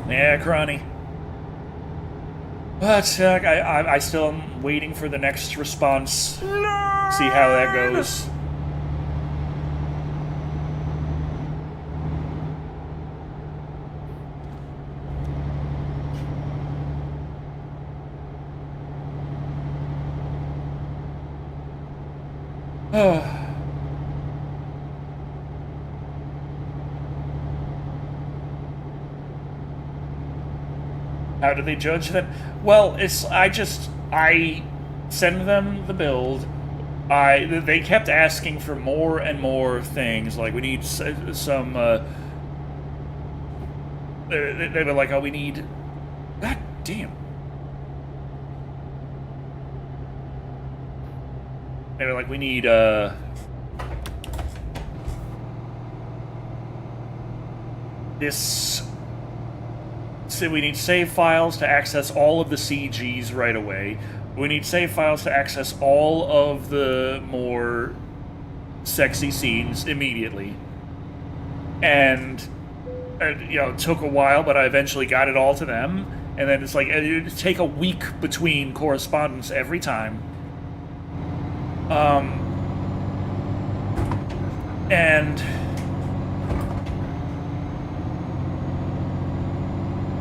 Yeah, Cronny. But I still am waiting for the next response. See how that goes. How do they judge that? Well, I send them the build. They kept asking for more and more things. Like, we need some. They were like, oh, we need. God damn. they were like, we need, so we need save files to access all of the CGs right away. We need save files to access all of the more sexy scenes immediately. And, it took a while, but I eventually got it all to them. And then it's like, it would take a week between correspondence every time. And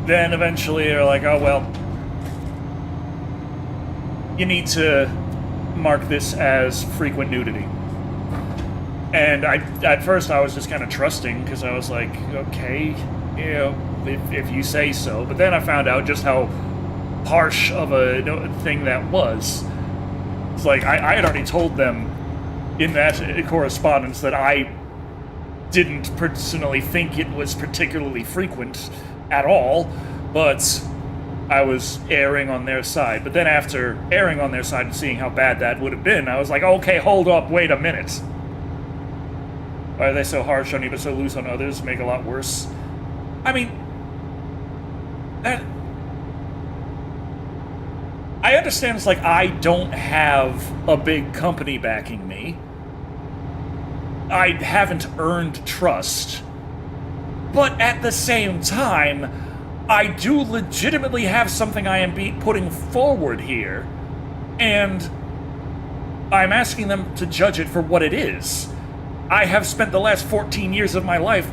then eventually they're like, oh, well, you need to mark this as frequent nudity. And at first I was just kind of trusting, because I was like, okay, if you say so. But then I found out just how harsh of a thing that was. It's like, I had already told them in that correspondence that I didn't personally think it was particularly frequent at all, but I was erring on their side. But then after erring on their side and seeing how bad that would have been, I was like, okay, hold up, wait a minute. Why are they so harsh on you but so loose on others? Make it a lot worse. I mean, I understand it's like I don't have a big company backing me. I haven't earned trust. But at the same time, I do legitimately have something I am putting forward here. And I'm asking them to judge it for what it is. I have spent the last 14 years of my life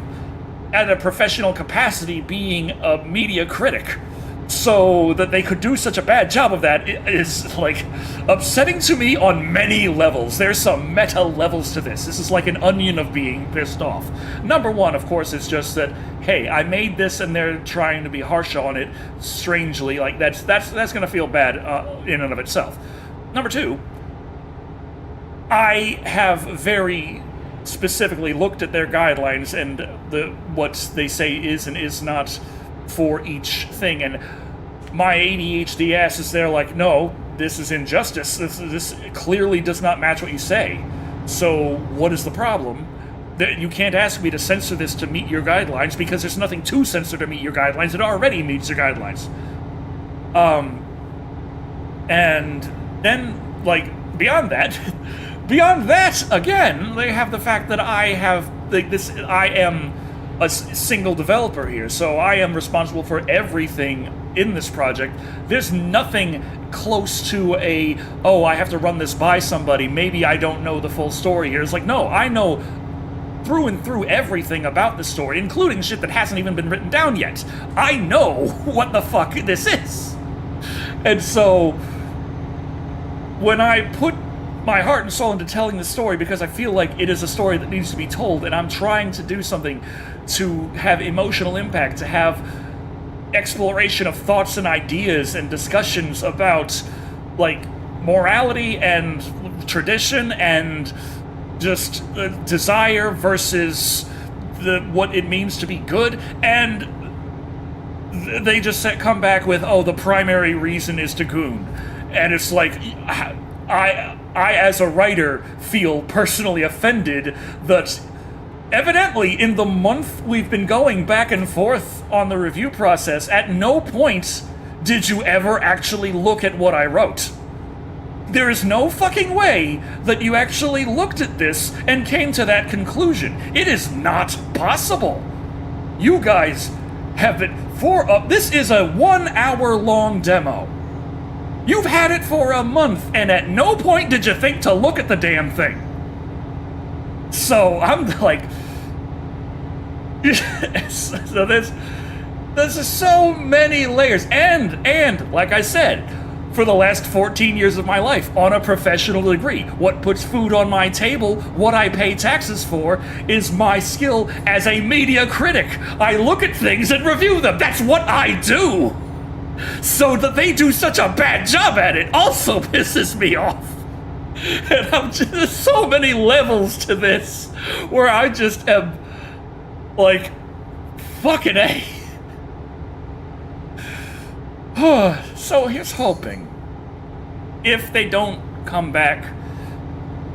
at a professional capacity being a media critic. So that they could do such a bad job of that is, like, upsetting to me on many levels. There's some meta levels to this. This is like an onion of being pissed off. Number one, of course, is just that, hey, I made this and they're trying to be harsh on it, strangely. Like, that's gonna feel bad in and of itself. Number two, I have very specifically looked at their guidelines and what they say is and is not for each thing, and my ADHD ass is there like, no, this is injustice. This clearly does not match what you say. So what is the problem? You can't ask me to censor this to meet your guidelines because there's nothing to censor to meet your guidelines. It already meets your guidelines. And then, like, beyond that, again, they have the fact that I am a single developer here, so I am responsible for everything in this project. There's nothing close to I have to run this by somebody, maybe I don't know the full story here. It's like, no, I know through and through everything about the story, including shit that hasn't even been written down yet. I know what the fuck this is. And so, when I put my heart and soul into telling the story, because I feel like it is a story that needs to be told, and I'm trying to do something to have emotional impact, to have exploration of thoughts and ideas and discussions about, like, morality and tradition and just desire versus what it means to be good, and they just come back with, the primary reason is to goon. And it's like, I as a writer feel personally offended that evidently in the month we've been going back and forth on the review process, at no point did you ever actually look at what I wrote. There is no fucking way that you actually looked at this and came to that conclusion. It is not possible. You guys have been this is a 1 hour long demo. You've had it for a month, and at no point did you think to look at the damn thing. So I'm like, so there's so many layers, and like I said, for the last 14 years of my life, on a professional degree, what puts food on my table, what I pay taxes for, is my skill as a media critic. I look at things and review them. That's what I do. So that they do such a bad job at it also pisses me off. And there's so many levels to this where I just am like, fucking A. So here's hoping, if they don't come back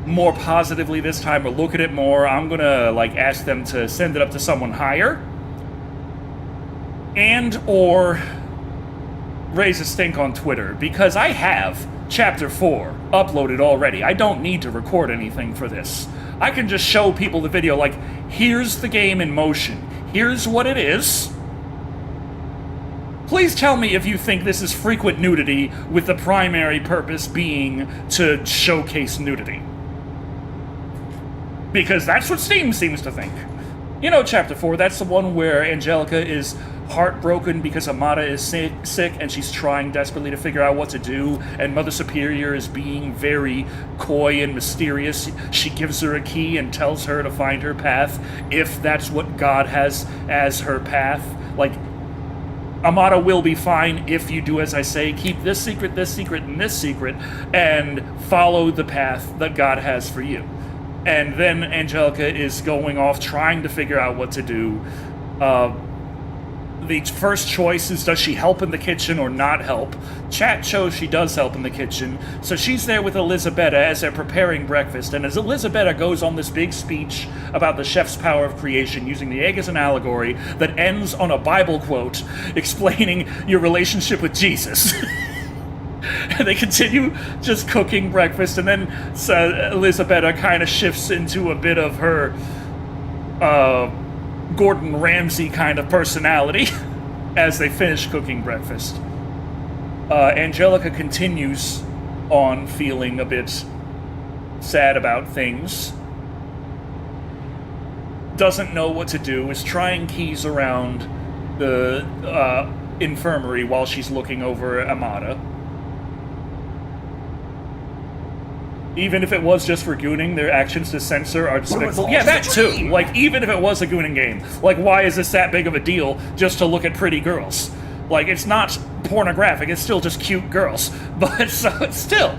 more positively this time or look at it more. I'm gonna like ask them to send it up to someone higher and or raise a stink on Twitter, because I have Chapter 4 uploaded already. I don't need to record anything for this. I can just show people the video, like, here's the game in motion. Here's what it is. Please tell me if you think this is frequent nudity with the primary purpose being to showcase nudity. Because that's what Steam seems to think. You know, Chapter 4, that's the one where Angelica is heartbroken because Amada is sick and she's trying desperately to figure out what to do, and Mother Superior is being very coy and mysterious. She gives her a key and tells her to find her path, if that's what God has as her path. Like, Amada will be fine if you do as I say. Keep this secret, and this secret, and follow the path that God has for you. And then Angelica is going off trying to figure out what to do. The first choice is, does she help in the kitchen or not help? Chat shows she does help in the kitchen, so she's there with Elizabetta as they're preparing breakfast, and as Elizabetta goes on this big speech about the chef's power of creation, using the egg as an allegory, that ends on a Bible quote explaining your relationship with Jesus. And they continue just cooking breakfast, and then Elizabetta kind of shifts into a bit of her Gordon Ramsay kind of personality as they finish cooking breakfast. Angelica continues on feeling a bit sad about things. Doesn't know what to do, is trying keys around the infirmary while she's looking over Amada. Even if it was just for gooning, their actions to censor are despicable. Yeah, that too. Like, even if it was a gooning game, like, why is this that big of a deal just to look at pretty girls? Like, it's not pornographic, it's still just cute girls. But, so, it's still.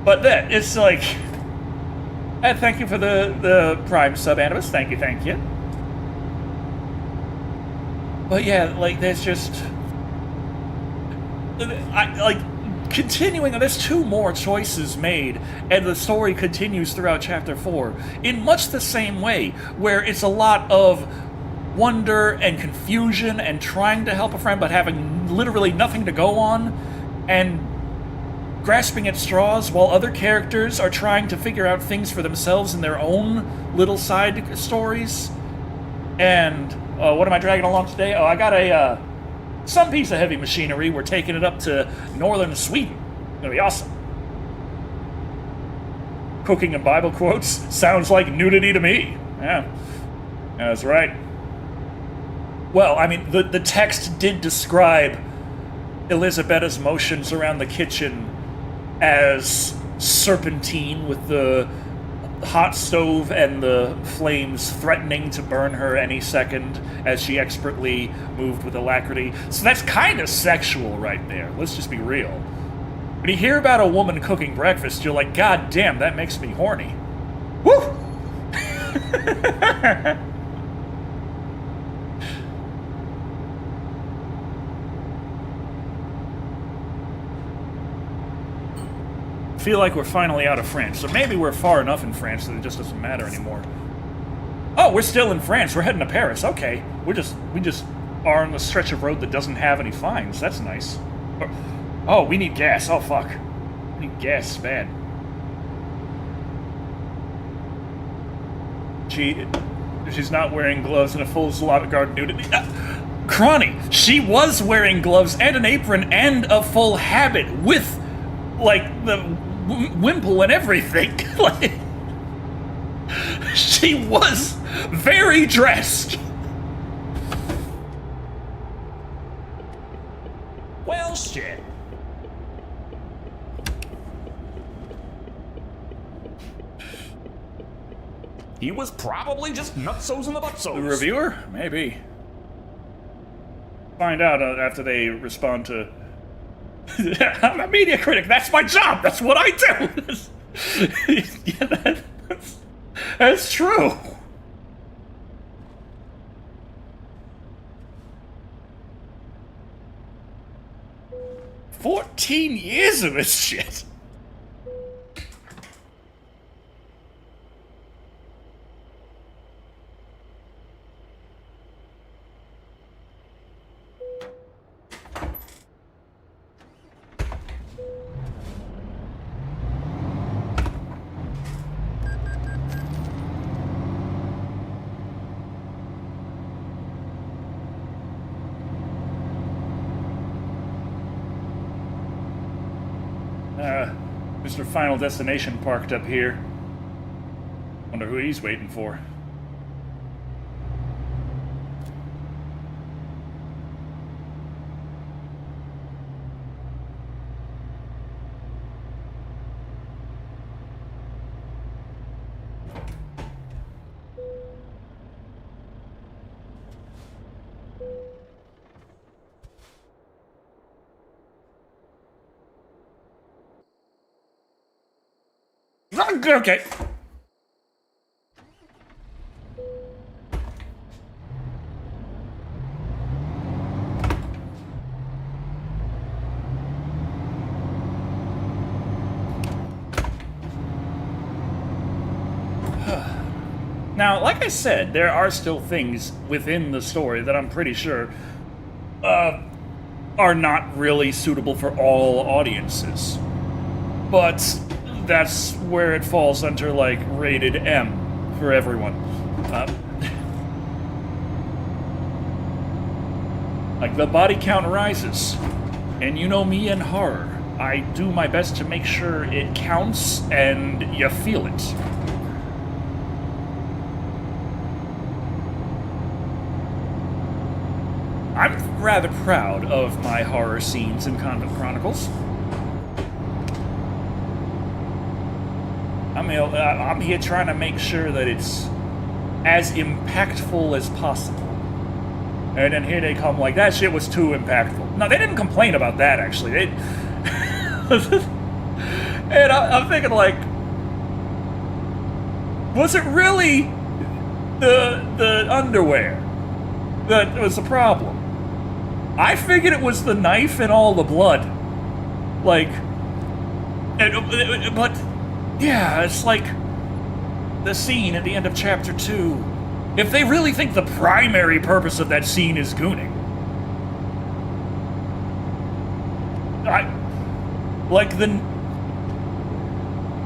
But that, it's like... thank you for the Prime sub, Animus. Thank you. But yeah, like, there's just... Continuing, there's two more choices made, and the story continues throughout Chapter 4 in much the same way, where it's a lot of wonder and confusion and trying to help a friend but having literally nothing to go on, and grasping at straws while other characters are trying to figure out things for themselves in their own little side stories. And what am I dragging along today? Oh, I got some piece of heavy machinery. We're taking it up to northern Sweden. It's gonna be awesome. Cooking and Bible quotes sounds like nudity to me. Yeah, that's right. Well, I mean, the text did describe Elisabetta's motions around the kitchen as serpentine, with the hot stove and the flames threatening to burn her any second as she expertly moved with alacrity. So that's kind of sexual right there. Let's just be real. When you hear about a woman cooking breakfast, you're like, God damn, that makes me horny. Woo! Feel like we're finally out of France, so maybe we're far enough in France that it just doesn't matter anymore. Oh, we're still in France. We're heading to Paris. Okay, we just are on the stretch of road that doesn't have any fines. That's nice. Oh, we need gas. Oh fuck, we need gas bad. She's not wearing gloves and a full Slavic guard nudity. Cronny, she was wearing gloves and an apron and a full habit with, like, the wimple and everything. Like, she was very dressed. Well, shit. He was probably just nutsos in the butsos. The reviewer? Maybe. Find out after they respond to... I'm a media critic. That's my job. That's what I do. Yeah, that's true. $14 years of this shit. Mr. Final Destination parked up here. Wonder who he's waiting for. Okay. Now, like I said, there are still things within the story that I'm pretty sure are not really suitable for all audiences. But that's where it falls under, like, rated M for everyone. Like, the body count rises. And you know me and horror. I do my best to make sure it counts and you feel it. I'm rather proud of my horror scenes in Convent Chronicles. I'm here trying to make sure that it's as impactful as possible. And then here they come like, that shit was too impactful. No, they didn't complain about that, actually. They... And I'm thinking, like, was it really the underwear that was the problem? I figured it was the knife and all the blood. Like, but, yeah, it's like the scene at the end of Chapter 2. If they really think the primary purpose of that scene is gooning.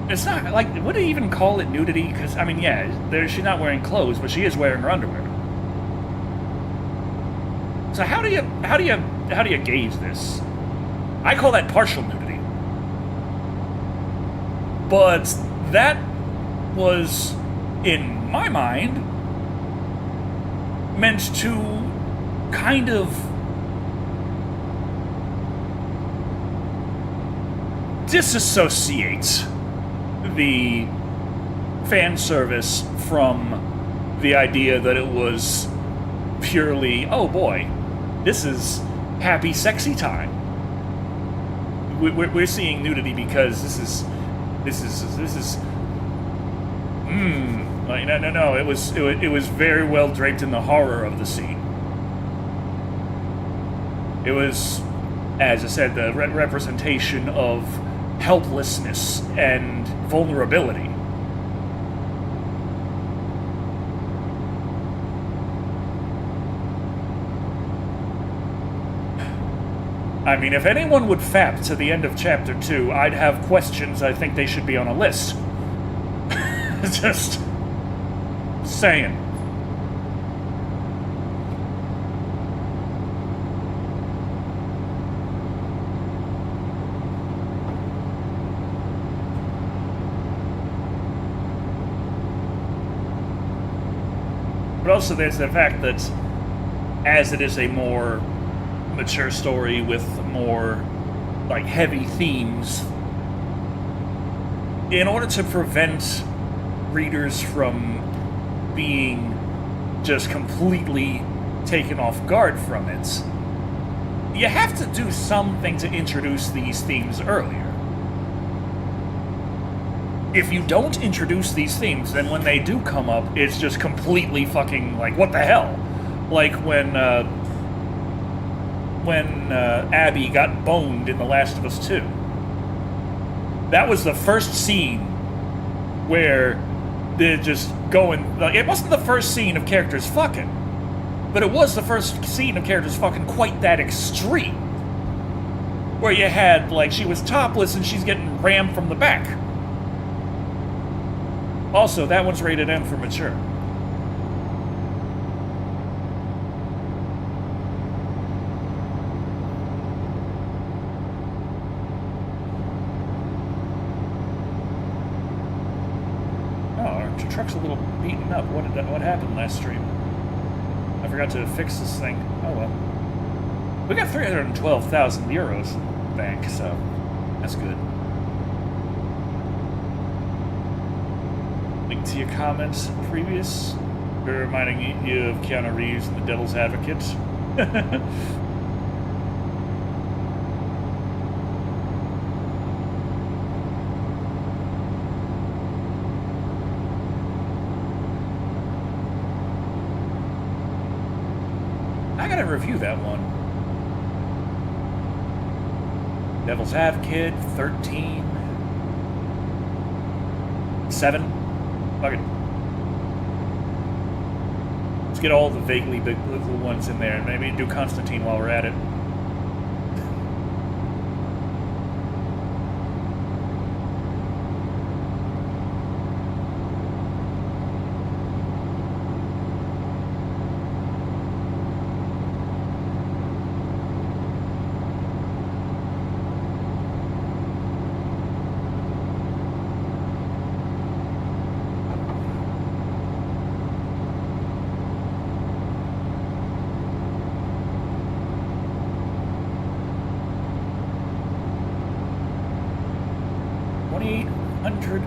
It's not, like, would they even call it nudity? Because, I mean, yeah, she's not wearing clothes, but she is wearing her underwear. So how do you gauge this? I call that partial nudity. But that was, in my mind, meant to kind of disassociate the fan service from the idea that it was purely, oh boy, this is happy, sexy time. We're seeing nudity because this is. Like, no. It was very well draped in the horror of the scene. It was, as I said, the representation of helplessness and vulnerability. I mean, if anyone would fap to the end of Chapter 2, I'd have questions I think they should be on a list. Just saying. But also there's the fact that as it is a more mature story with more, like, heavy themes, in order to prevent readers from being just completely taken off guard from it, you have to do something to introduce these themes earlier. If you don't introduce these themes, then when they do come up, it's just completely fucking, like, what the hell? Like when Abby got boned in The Last of Us 2. That was the first scene where they're just going, like, it wasn't the first scene of characters fucking, but it was the first scene of characters fucking quite that extreme. Where you had, like, she was topless and she's getting rammed from the back. Also, that one's rated M for mature. truck's a little beaten up. What happened last stream? I forgot to fix this thing. Oh well. We got 312,000 euros in the bank, so that's good. Link to your comments previous. We're reminding you of Keanu Reeves and the Devil's Advocate. I gotta review that one. Devil's Advocate, 13. 7. Fuck it. Let's get all the vaguely big little ones in there, and maybe do Constantine while we're at it.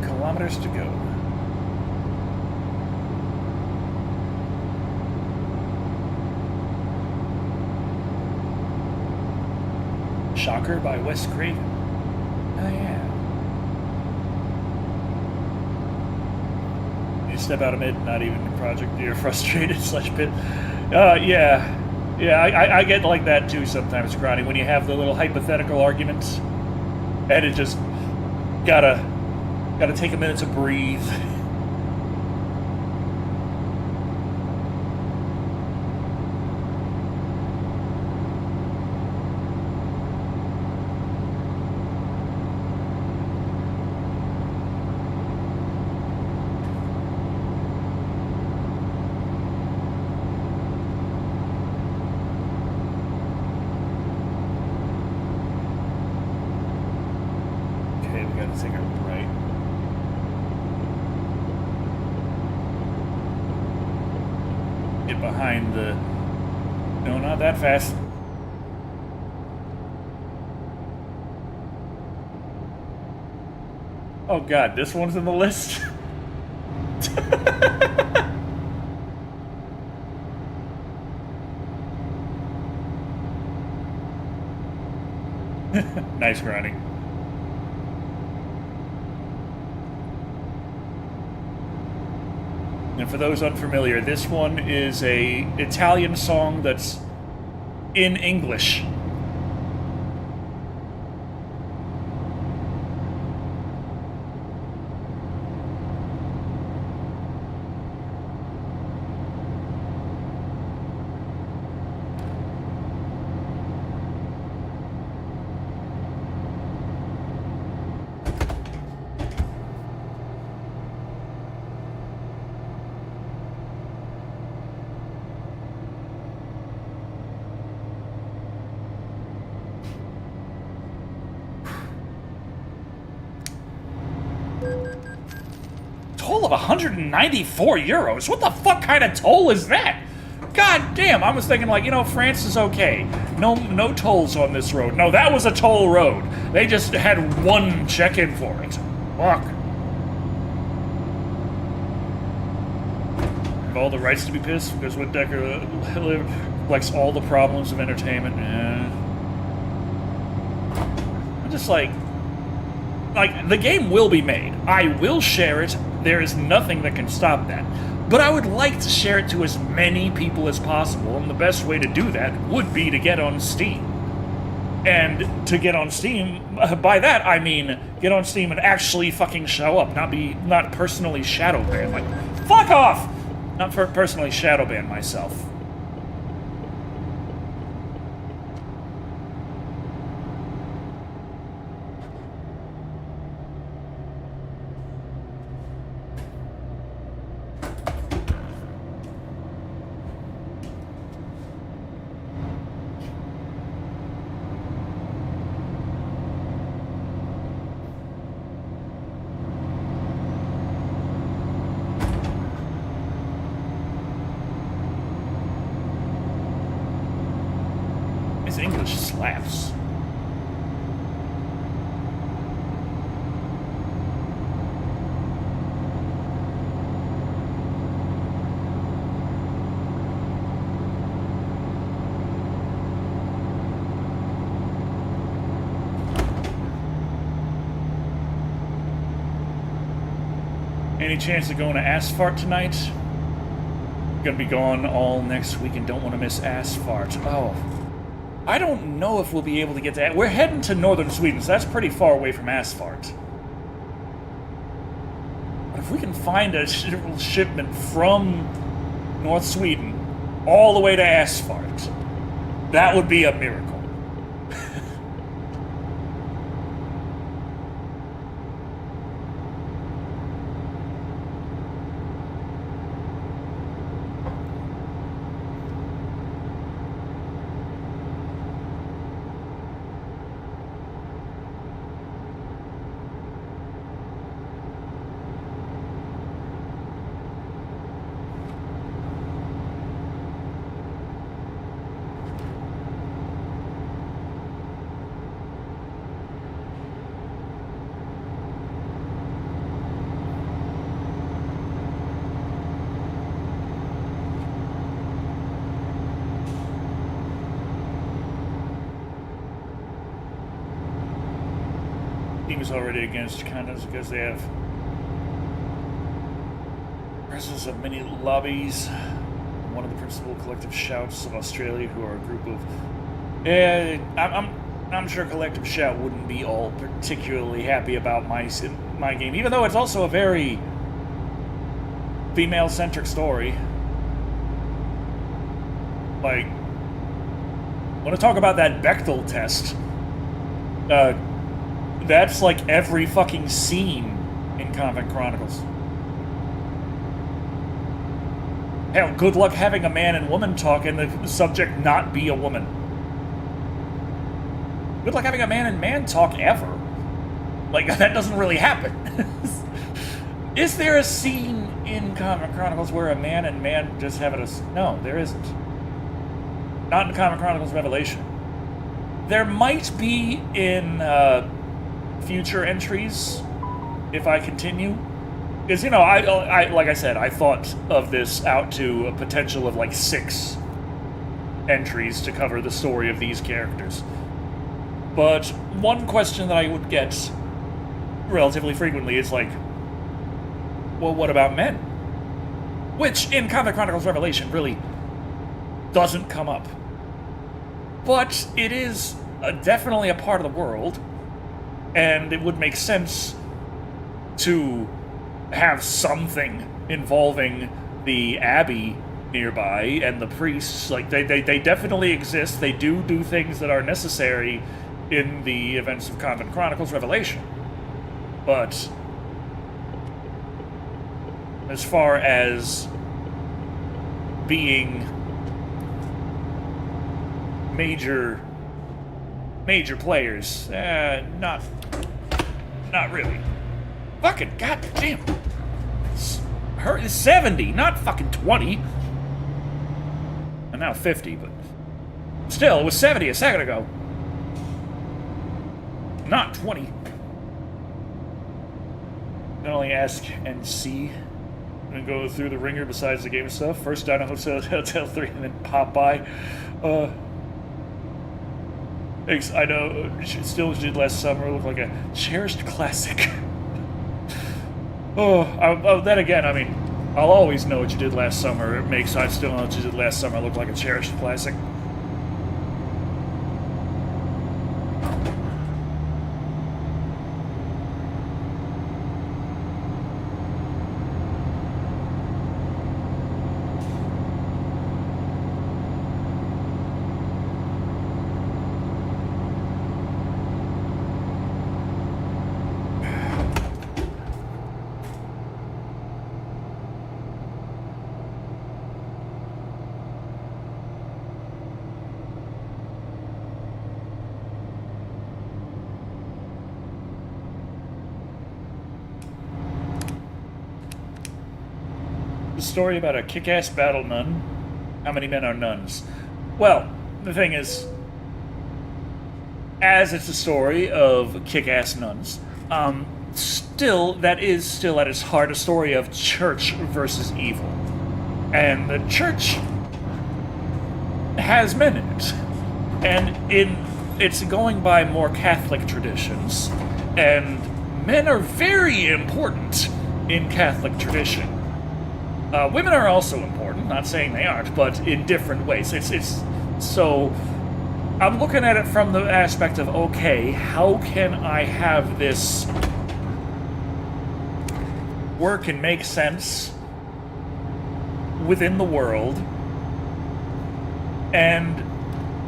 Kilometers to go. Shocker by Wes Craven. Oh yeah. You step out of mid, not even the project. You're frustrated / pit. Yeah. I get like that too sometimes, Gronny, when you have the little hypothetical arguments, and it just gotta take a minute to breathe. Okay, we gotta take a right. Get behind the... No, not that fast. Oh god, this one's in the list? Nice grinding. And for those unfamiliar, this one is a Italian song that's in English. Toll of 194 euros? What the fuck kind of toll is that? God damn, I was thinking like, you know, France is okay. No tolls on this road. No, that was a toll road. They just had one check-in for it. Fuck. Have all the rights to be pissed because Whittaker reflects all the problems of entertainment. I'm just like, the game will be made. I will share it. There is nothing that can stop that. But I would like to share it to as many people as possible, and the best way to do that would be to get on Steam. And to get on Steam, by that I mean get on Steam and actually fucking show up, not personally shadow ban. Like, fuck off! Not personally shadow ban myself. His English slaps. Any chance of going to Asphalt tonight? Gonna be gone all next week and don't want to miss Asphalt. Oh. I don't know if we'll be able to get to that. We're heading to northern Sweden, so that's pretty far away from Asphalt. But if we can find a shipment from North Sweden all the way to Asphalt, that would be a miracle. Team is already against Canada's because they have presence of many lobbies. One of the principal collective shouts of Australia, who are a group of. I'm sure Collective Shout wouldn't be all particularly happy about my game, even though it's also a very female-centric story. Like, I want to talk about that Bechtel test. That's like every fucking scene in Convent Chronicles. Hell, good luck having a man and woman talk and the subject not be a woman. Good luck having a man and man talk ever. Like, that doesn't really happen. Is there a scene in Convent Chronicles where a man and man just have it? No, there isn't. Not in Convent Chronicles Revelation. There might be in future entries if I continue. Because, you know, I like I said, I thought of this out to a potential of like 6 entries to cover the story of these characters. But one question that I would get relatively frequently is like, well, what about men? Which, in Convent Chronicles Revelation, really doesn't come up. But it is definitely a part of the world, and it would make sense to have something involving the abbey nearby and the priests. Like, they definitely exist. They do things that are necessary in the events of Convent Chronicles Revelation. But as far as being major players, not really. Fucking goddamn. Her is 70, not fucking 20. And now 50, but still, it was 70 a second ago. Not 20. Not only ask and see. I'm gonna go through the ringer besides the game stuff. First down to Hotel 3 and then pop by. Thanks, I know, still did last summer look like a cherished classic. Then again, I mean, I'll always know what you did last summer. It makes I still know what you did last summer look like a cherished classic. Story about a kick-ass battle nun. How many men are nuns? Well, the thing is, as it's a story of kick-ass nuns, still, that is still at its heart a story of church versus evil. And the church has men in it. And it's going by more Catholic traditions. And men are very important in Catholic tradition. Women are also important, not saying they aren't, but in different ways. So I'm looking at it from the aspect of, okay, how can I have this work and make sense within the world? And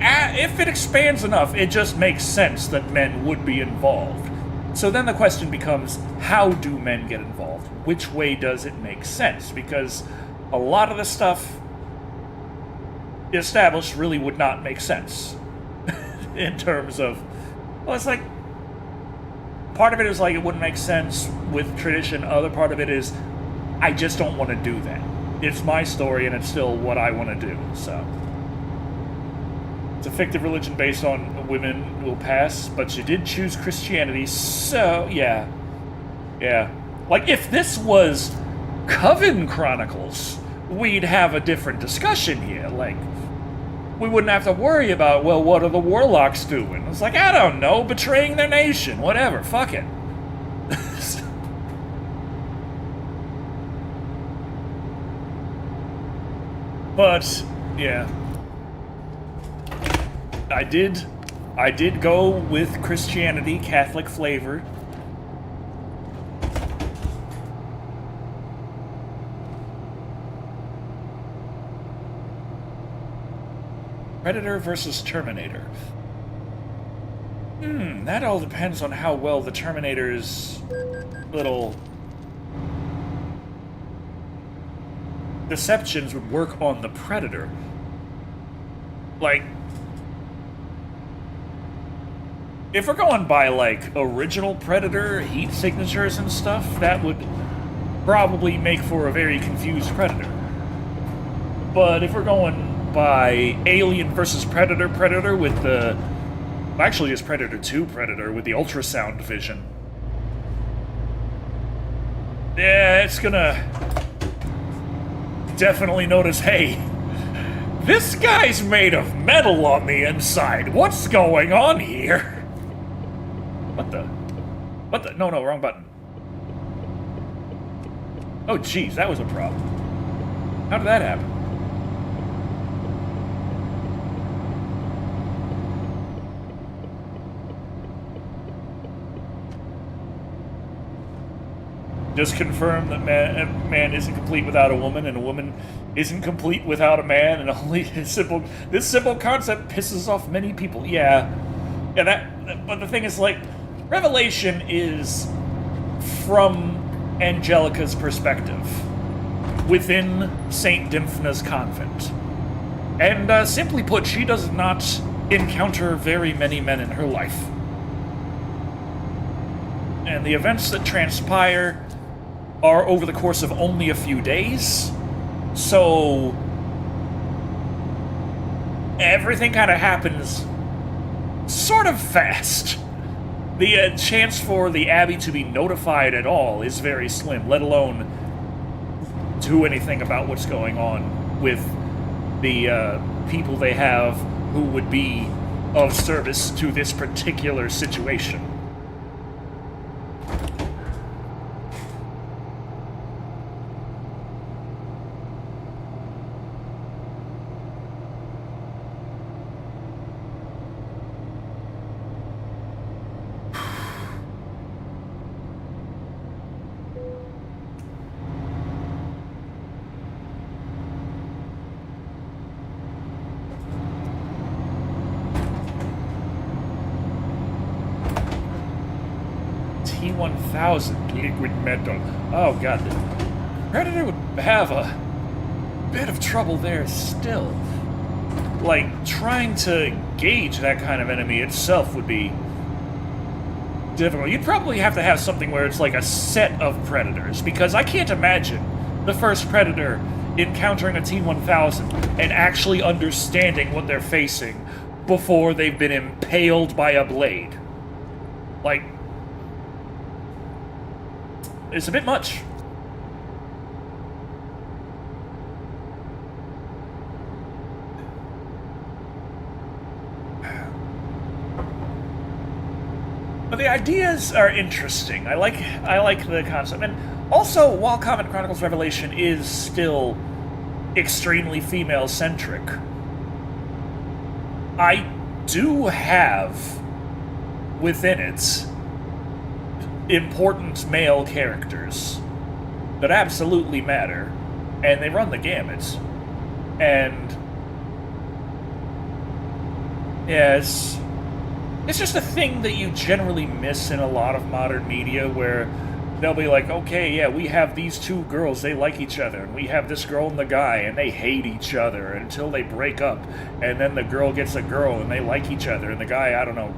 if it expands enough, it just makes sense that men would be involved. So then the question becomes, how do men get involved? Which way does it make sense? Because a lot of the stuff established really would not make sense. In terms of, well, it's like, part of it is like it wouldn't make sense with tradition, other part of it is, I just don't want to do that. It's my story and it's still what I want to do, so. It's a fictive religion based on women will pass, but you did choose Christianity, so, yeah. Yeah. Like, if this was Coven Chronicles, we'd have a different discussion here, like, we wouldn't have to worry about, well, what are the warlocks doing? It's like, I don't know, betraying their nation, whatever, fuck it. But, yeah. I did go with Christianity, Catholic flavor. Predator versus Terminator. That all depends on how well the Terminator's little deceptions would work on the Predator. Like, if we're going by, like, original Predator heat signatures and stuff, that would probably make for a very confused Predator. But if we're going by Alien versus Predator, Predator with the... Actually, it's Predator 2 Predator with the ultrasound vision. Yeah, it's gonna definitely notice, hey, this guy's made of metal on the inside. What's going on here? What the? No, wrong button. Oh, jeez, that was a problem. How did that happen? Just confirm that man isn't complete without a woman, and a woman isn't complete without a man, and only this simple concept pisses off many people. Yeah, but the thing is, like, Revelation is from Angelica's perspective within Saint Dymphna's convent, and simply put, she does not encounter very many men in her life, and the events that transpire are over the course of only a few days, so everything kind of happens sort of fast. The chance for the Abbey to be notified at all is very slim, let alone do anything about what's going on with the people they have who would be of service to this particular situation. T-1000 liquid metal. Oh god, the Predator would have a bit of trouble there still. Like, trying to gauge that kind of enemy itself would be difficult. You'd probably have to have something where it's like a set of Predators, because I can't imagine the first Predator encountering a T-1000 and actually understanding what they're facing before they've been impaled by a blade. Like, it's a bit much. But the ideas are interesting. I like the concept. And also, while Comet Chronicles Revelation is still extremely female-centric, I do have within it important male characters that absolutely matter, and they run the gamut. And yeah, it's just a thing that you generally miss in a lot of modern media, where they'll be like, okay, yeah, we have these two girls, they like each other, and we have this girl and the guy, and they hate each other until they break up, and then the girl gets a girl, and they like each other, and the guy, I don't know,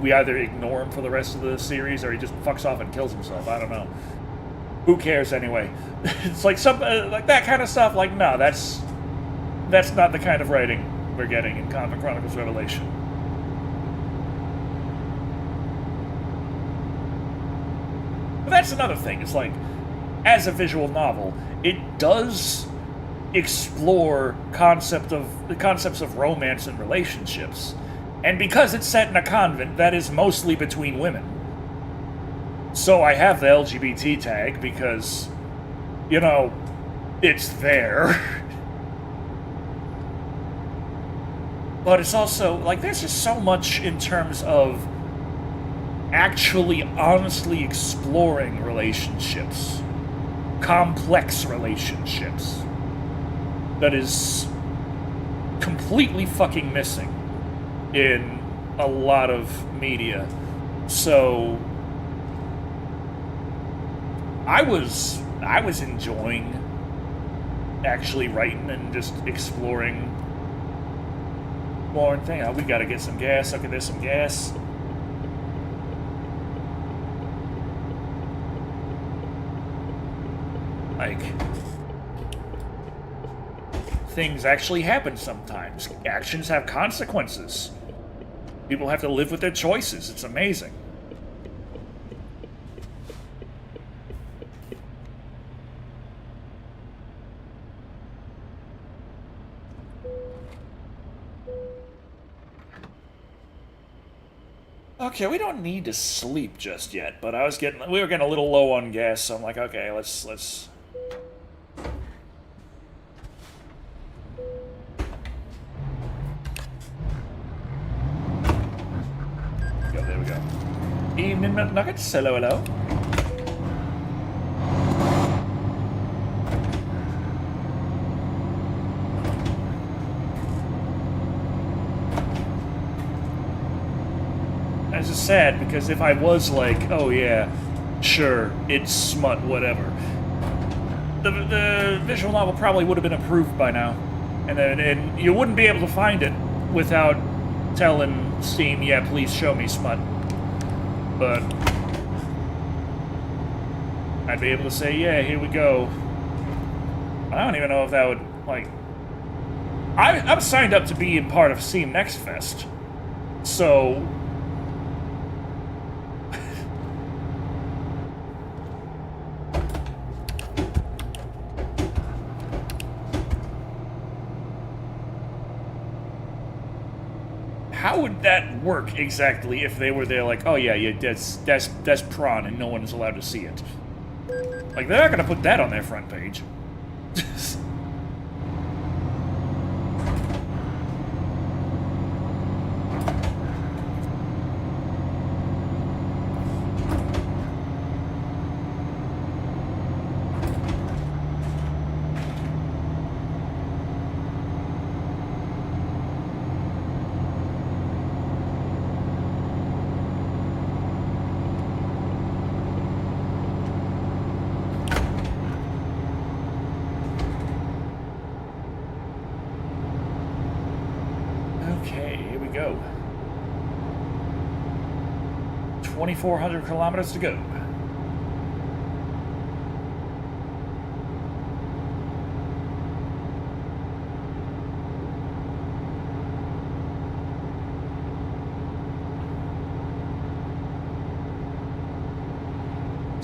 we either ignore him for the rest of the series, or he just fucks off and kills himself, I don't know. Who cares anyway? It's like some like that kind of stuff, like, no, that's not the kind of writing we're getting in Comet Chronicles Revelation. But that's another thing. It's like, as a visual novel, it does explore the concepts of romance and relationships. And because it's set in a convent, that is mostly between women. So I have the LGBT tag because, you know, it's there. But it's also, like, there's just so much in terms of actually honestly exploring relationships, complex relationships, that is completely fucking missing in a lot of media. So I was enjoying actually writing and just exploring more thing. Oh, we gotta get some gas. Okay, there's some gas. Like, things actually happen sometimes. Actions have consequences. People have to live with their choices. It's amazing. Okay, we don't need to sleep just yet, but we were getting a little low on gas, so I'm like, okay, let's go, there we go. Evening, Nuggets. Hello, hello. It's just sad, because if I was like, oh yeah, sure, it's smut, whatever, the visual novel probably would have been approved by now, and you wouldn't be able to find it without telling Steam, yeah, please show me smut. But I'd be able to say, yeah, here we go. I don't even know if that would, like, I'm signed up to be a part of Steam Next Fest, so how would that work exactly if they were there like, oh yeah, that's prawn and no one is allowed to see it? Like, they're not gonna put that on their front page. Okay, here we go. 2,400 kilometers to go.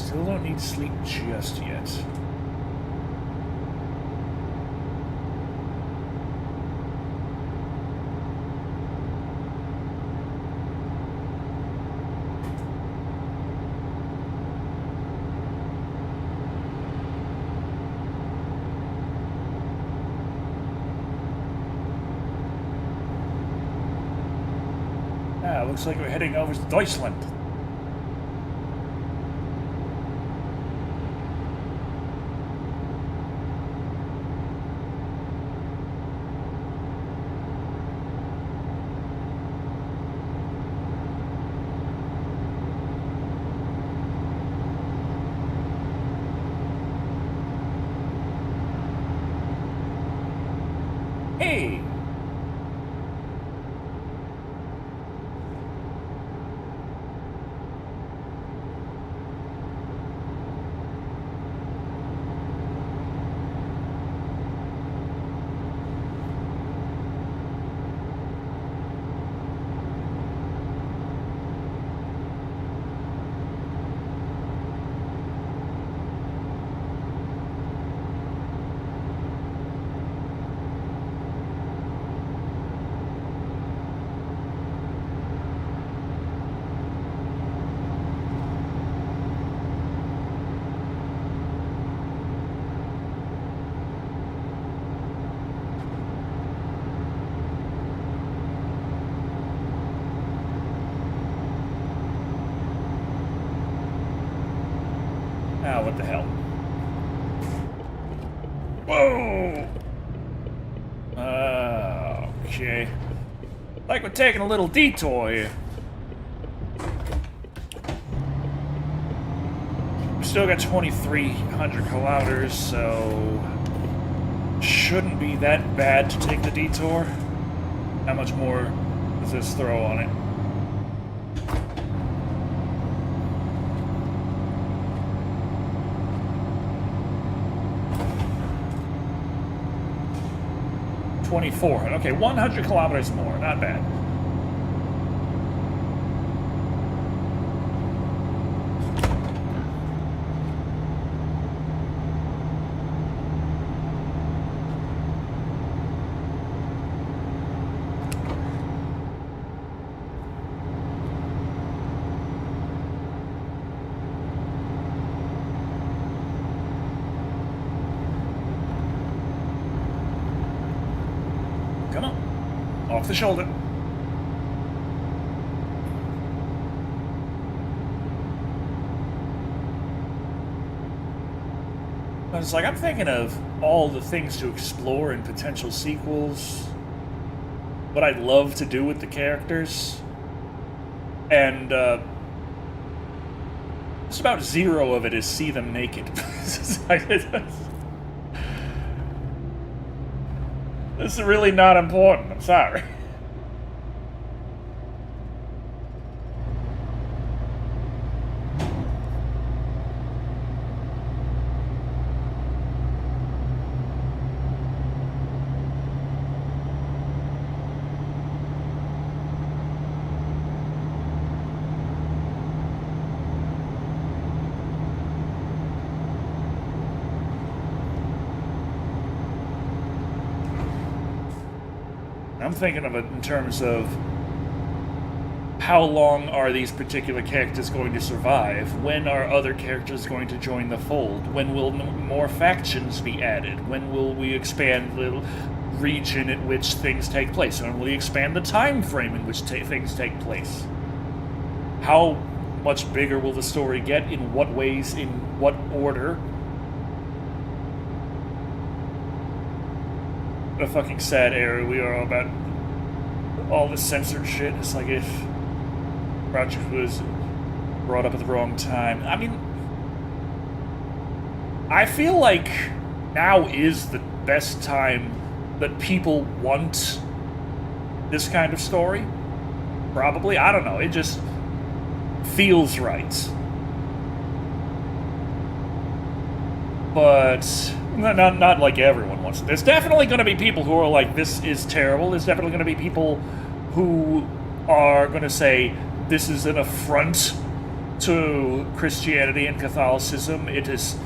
Still don't need sleep just yet. Looks like we're heading over to Deutschland. Hey! Ah, what the hell? Whoa! Okay. Like we're taking a little detour here. We still got 2,300 kilometers, so shouldn't be that bad to take the detour. How much more does this throw on it? Okay, 100 kilometers more, not bad. Come on. Off the shoulder. I was like, I'm thinking of all the things to explore in potential sequels. What I'd love to do with the characters. And, just about zero of it is see them naked. This is really not important, I'm sorry. I'm thinking of it in terms of how long are these particular characters going to survive? When are other characters going to join the fold? When will more factions be added? When will we expand the region at which things take place? When will we expand the time frame in which things take place? How much bigger will the story get? In what ways? In what order? What a fucking sad era we are about all this censored shit. It's like if Project was brought up at the wrong time. I mean, I feel like now is the best time that people want this kind of story. Probably. I don't know. It just feels right. But not like everyone wants it. There's definitely going to be people who are like, this is terrible. There's definitely going to be people who are going to say, this is an affront to Christianity and Catholicism. It is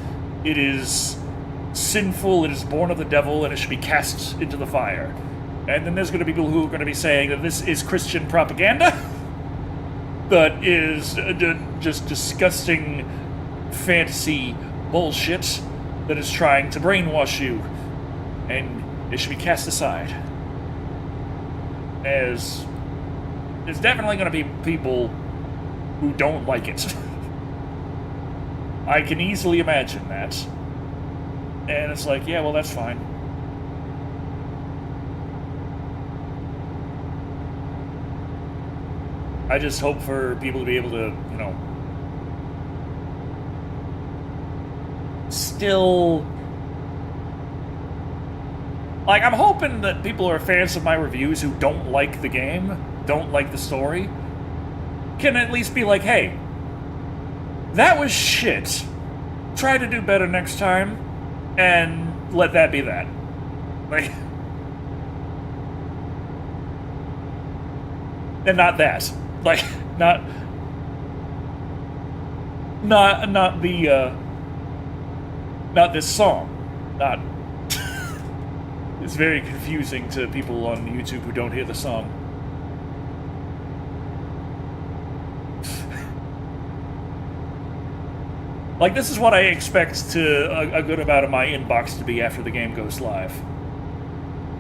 sinful, it is born of the devil, and it should be cast into the fire. And then there's going to be people who are going to be saying that this is Christian propaganda that is just disgusting fantasy bullshit that is trying to brainwash you, and it should be cast aside. As there's definitely going to be people who don't like it. I can easily imagine that. And it's like, yeah, well, that's fine. I just hope for people to be able to, you know, still... Like, I'm hoping that people who are fans of my reviews who don't like the game, don't like the story, can at least be like, hey, that was shit. Try to do better next time, and let that be that. Like... And not that. Like, not this song. Not... It's very confusing to people on YouTube who don't hear the song. Like, this is what I expect to a good amount of my inbox to be after the game goes live.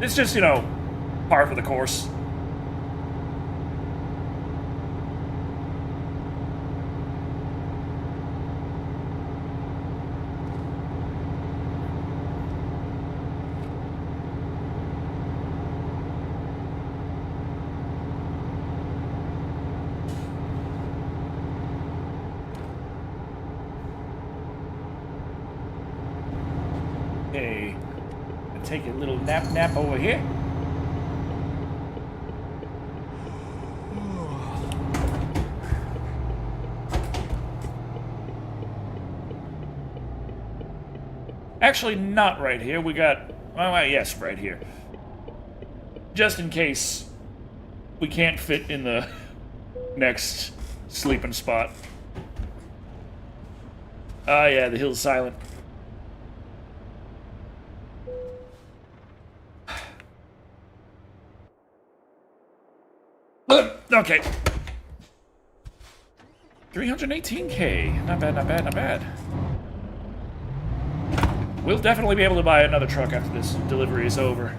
It's just, you know, par for the course. Okay, take a little nap over here. Actually, not right here. We got... Well, yes, right here. Just in case we can't fit in the next sleeping spot. Ah, yeah, the hill's silent. Okay. 318K. Not bad, not bad, not bad. We'll definitely be able to buy another truck after this delivery is over.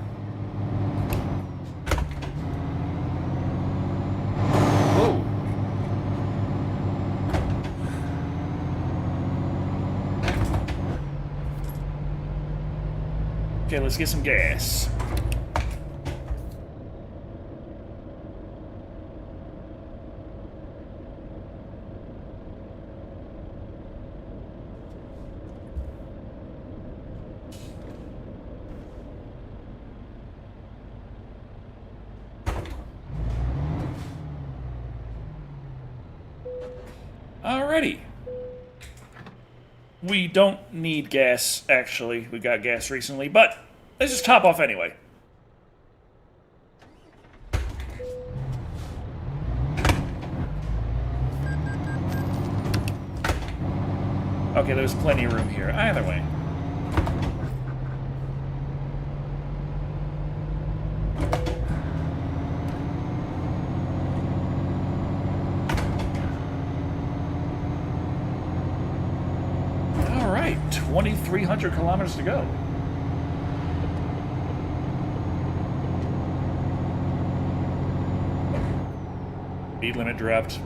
Whoa. Okay, let's get some gas. Alrighty. We don't need gas, actually. We got gas recently, but let's just top off anyway. Okay, there's plenty of room here. Either way. All right, 2,300 kilometers to go. Speed limit dropped.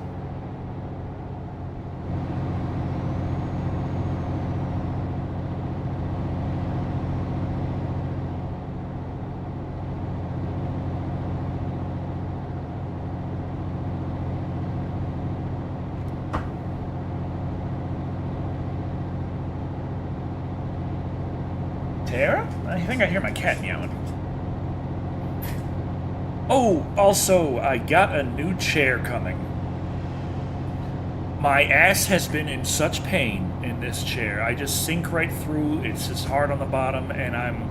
Tara? I think I hear my cat meowing. Oh, also, I got a new chair coming. My ass has been in such pain in this chair. I just sink right through, it's just hard on the bottom, and I'm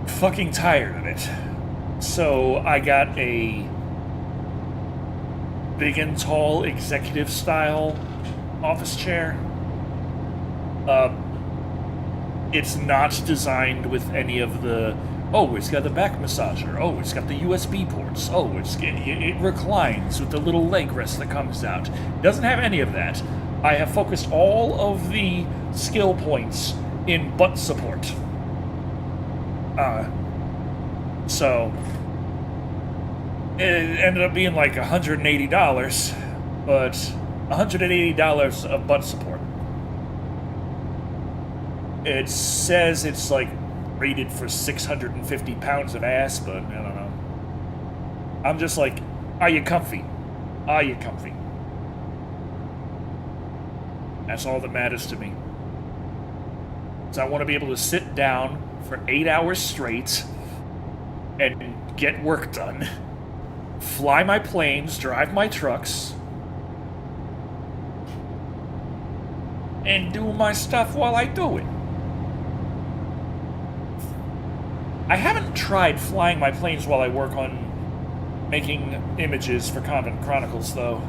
fucking tired of it. So, I got a big and tall executive style office chair. It's not designed with any of the, oh, it's got the back massager, oh, it's got the USB ports, oh, it reclines with the little leg rest that comes out. It doesn't have any of that. I have focused all of the skill points in butt support. So it ended up being like $180, but $180 of butt support. It says it's like rated for 650 pounds of ass, but I don't know. I'm just like, are you comfy? Are you comfy? That's all that matters to me. So I want to be able to sit down for 8 hours straight and get work done. Fly my planes, drive my trucks, and do my stuff while I do it. I haven't tried flying my planes while I work on making images for Convent Chronicles, though.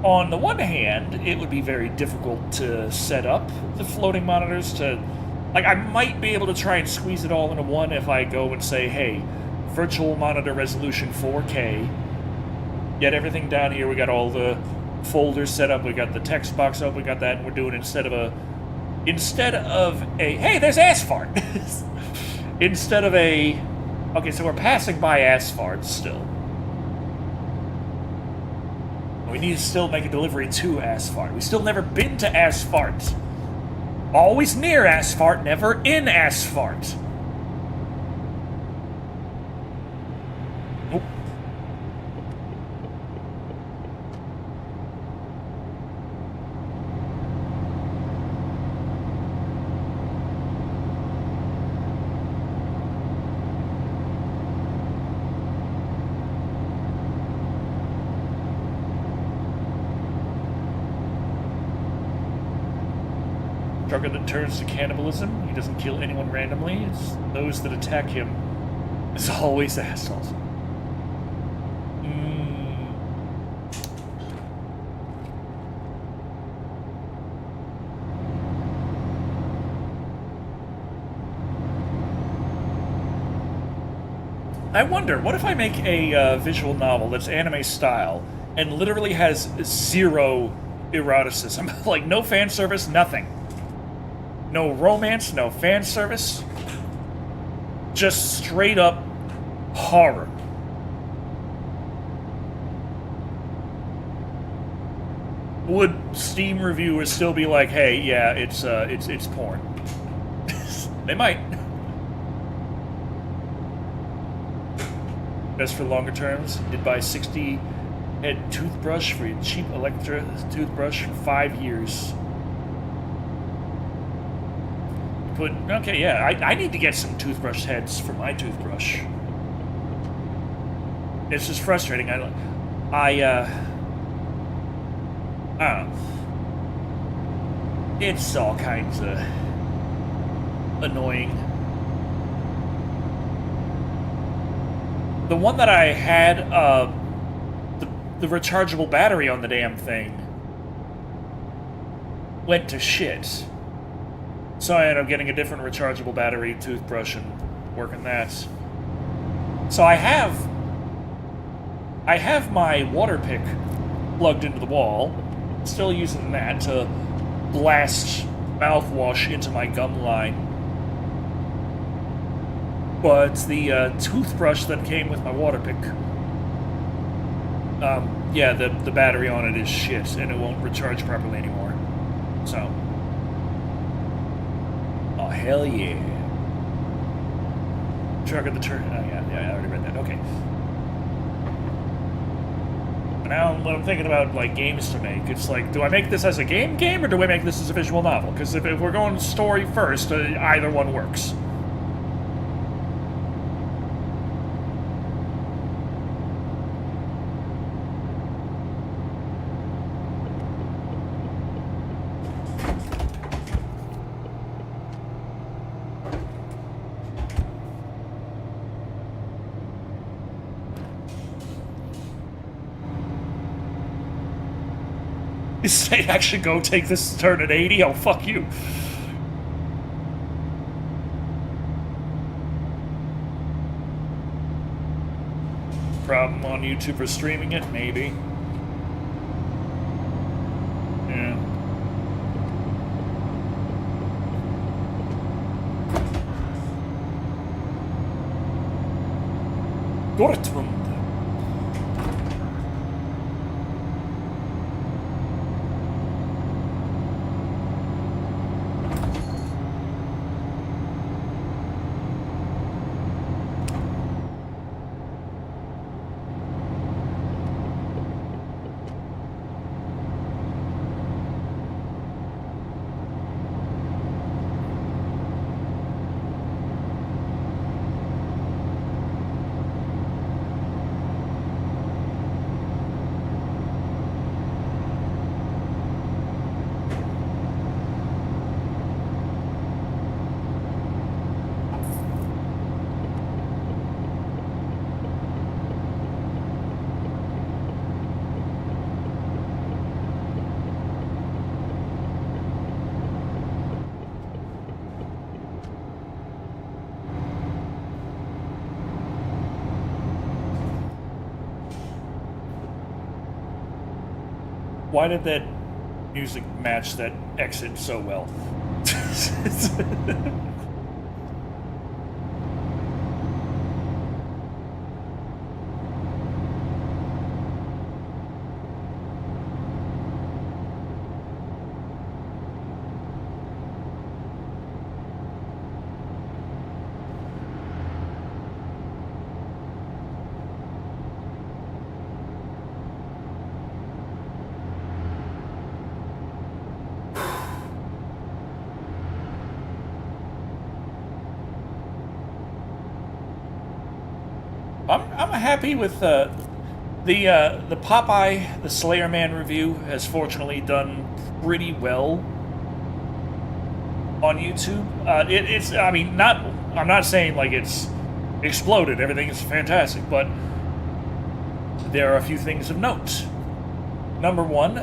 On the one hand, it would be very difficult to set up the floating monitors to... Like, I might be able to try and squeeze it all into one if I go and say, hey, virtual monitor resolution 4K. Get everything down here, we got all the folders set up, we got the text box up, we got that, and we're doing instead of a, hey, there's asphalt! Instead of a, okay, so we're passing by asphalt still. We need to still make a delivery to asphalt. We've still never been to asphalt. Always near asphalt, never in asphalt. Nope. Drug that turns to cannibalism. He doesn't kill anyone randomly. It's those that attack him. It's always assholes. I wonder, what if I make a visual novel that's anime style and literally has zero eroticism? Like, no fan service, nothing. No romance, no fan service. Just straight up horror. Would Steam reviewers still be like, hey, yeah, it's porn? They might. Best for longer terms. Did buy 60 head toothbrush for a cheap electric toothbrush for 5 years. Okay, yeah, I need to get some toothbrush heads for my toothbrush. It's just frustrating. I don't know. It's all kinds of annoying. The one that I had, the rechargeable battery on the damn thing went to shit. So I ended up getting a different rechargeable battery toothbrush and working that. So I have my water pick plugged into the wall, still using that to blast mouthwash into my gum line. But the toothbrush that came with my water pick, yeah, the battery on it is shit, and it won't recharge properly anymore. So... oh, hell yeah. Truck of the turn. Oh, yeah, I already read that. Okay. But now, when I'm thinking about, like, games to make, it's like, do I make this as a game, or do I make this as a visual novel? Because if we're going story first, either one works. Say I should go take this turn at 80? Oh, fuck you. Problem on YouTube for streaming it? Maybe. Yeah. Dortmund. Why did that music match that exit so well? I'm happy with the Popeye the Slayer Man review has fortunately done pretty well on YouTube. It's I mean I'm not saying like it's exploded. Everything is fantastic, but there are a few things of note. Number one,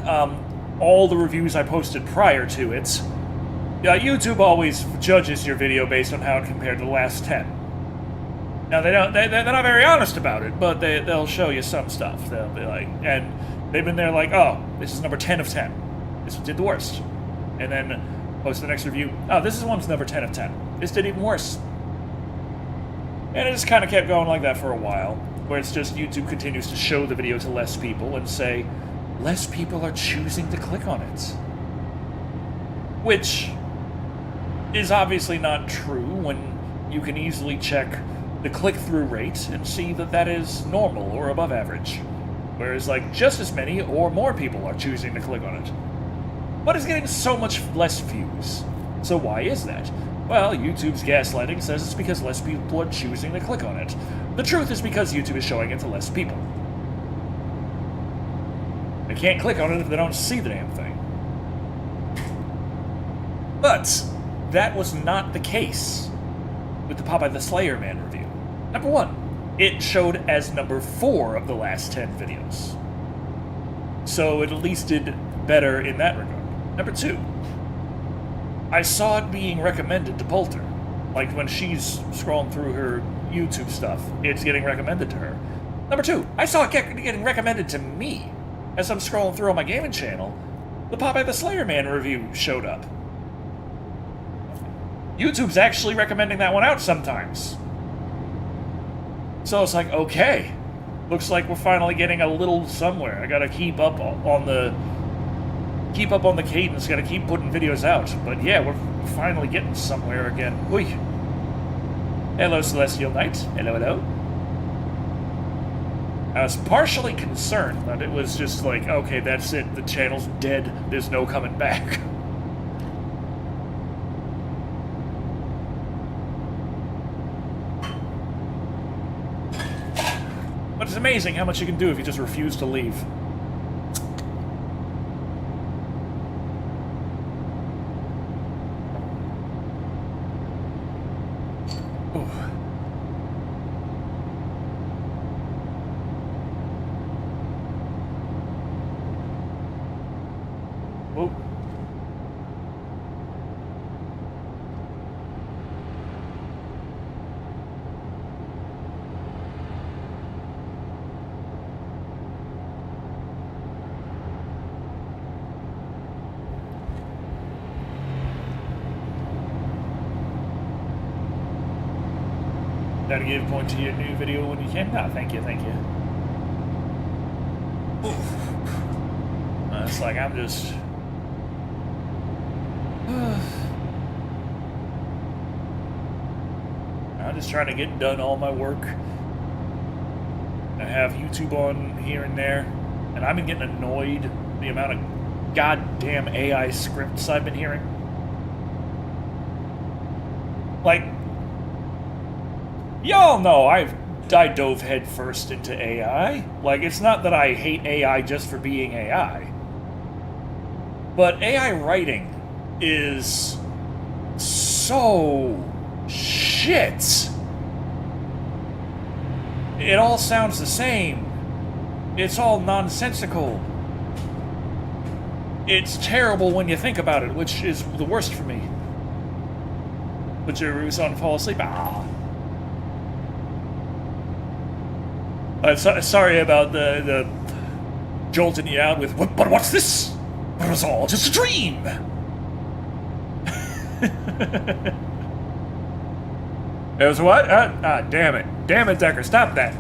all the reviews I posted prior to it, YouTube always judges your video based on how it compared to the last 10. Now, they're not very honest about it, but they'll show you some stuff. They'll be like, and they've been there like, oh, this is number 10 of 10. This one did the worst. And then post the next review, oh, this is one's number 10 of 10. This did even worse. And it just kind of kept going like that for a while, where it's just YouTube continues to show the video to less people and say, less people are choosing to click on it. Which is obviously not true when you can easily check the click-through rate and see that that is normal or above average. Whereas, like, just as many or more people are choosing to click on it. But it's getting so much less views. So why is that? Well, YouTube's gaslighting says it's because less people are choosing to click on it. The truth is because YouTube is showing it to less people. They can't click on it if they don't see the damn thing. But that was not the case with the Popeye the Slayer Man review. Number one, it showed as number 4 of the last 10 videos. So it at least did better in that regard. Number 2, I saw it being recommended to Poulter. Like when she's scrolling through her YouTube stuff, it's getting recommended to her. Number 2, I saw it getting recommended to me. As I'm scrolling through on my gaming channel, the Popeye the Slayer Man review showed up. YouTube's actually recommending that one out sometimes. So it's like, okay, looks like we're finally getting a little somewhere. I gotta keep up on the cadence. Gotta keep putting videos out. But yeah, we're finally getting somewhere again. Oi. Hello, Celestial Knight. Hello, hello. I was partially concerned that it was just like, okay, that's it. The channel's dead. There's no coming back. But it's amazing how much you can do if you just refuse to leave. Ooh. Gotta give point to your new video when you can. No, thank you, thank you. It's like I'm just... I'm just trying to get done all my work. I have YouTube on here and there, and I've been getting annoyed the amount of goddamn AI scripts I've been hearing. Like, y'all know I dove headfirst into AI. Like, it's not that I hate AI just for being AI. But AI writing is so shit. It all sounds the same. It's all nonsensical. It's terrible when you think about it, which is the worst for me. But your son fall asleep. I'm sorry about the jolting you out with, but what's this? It was all just a dream. It was what? Damn it. Damn it, Decker, stop that.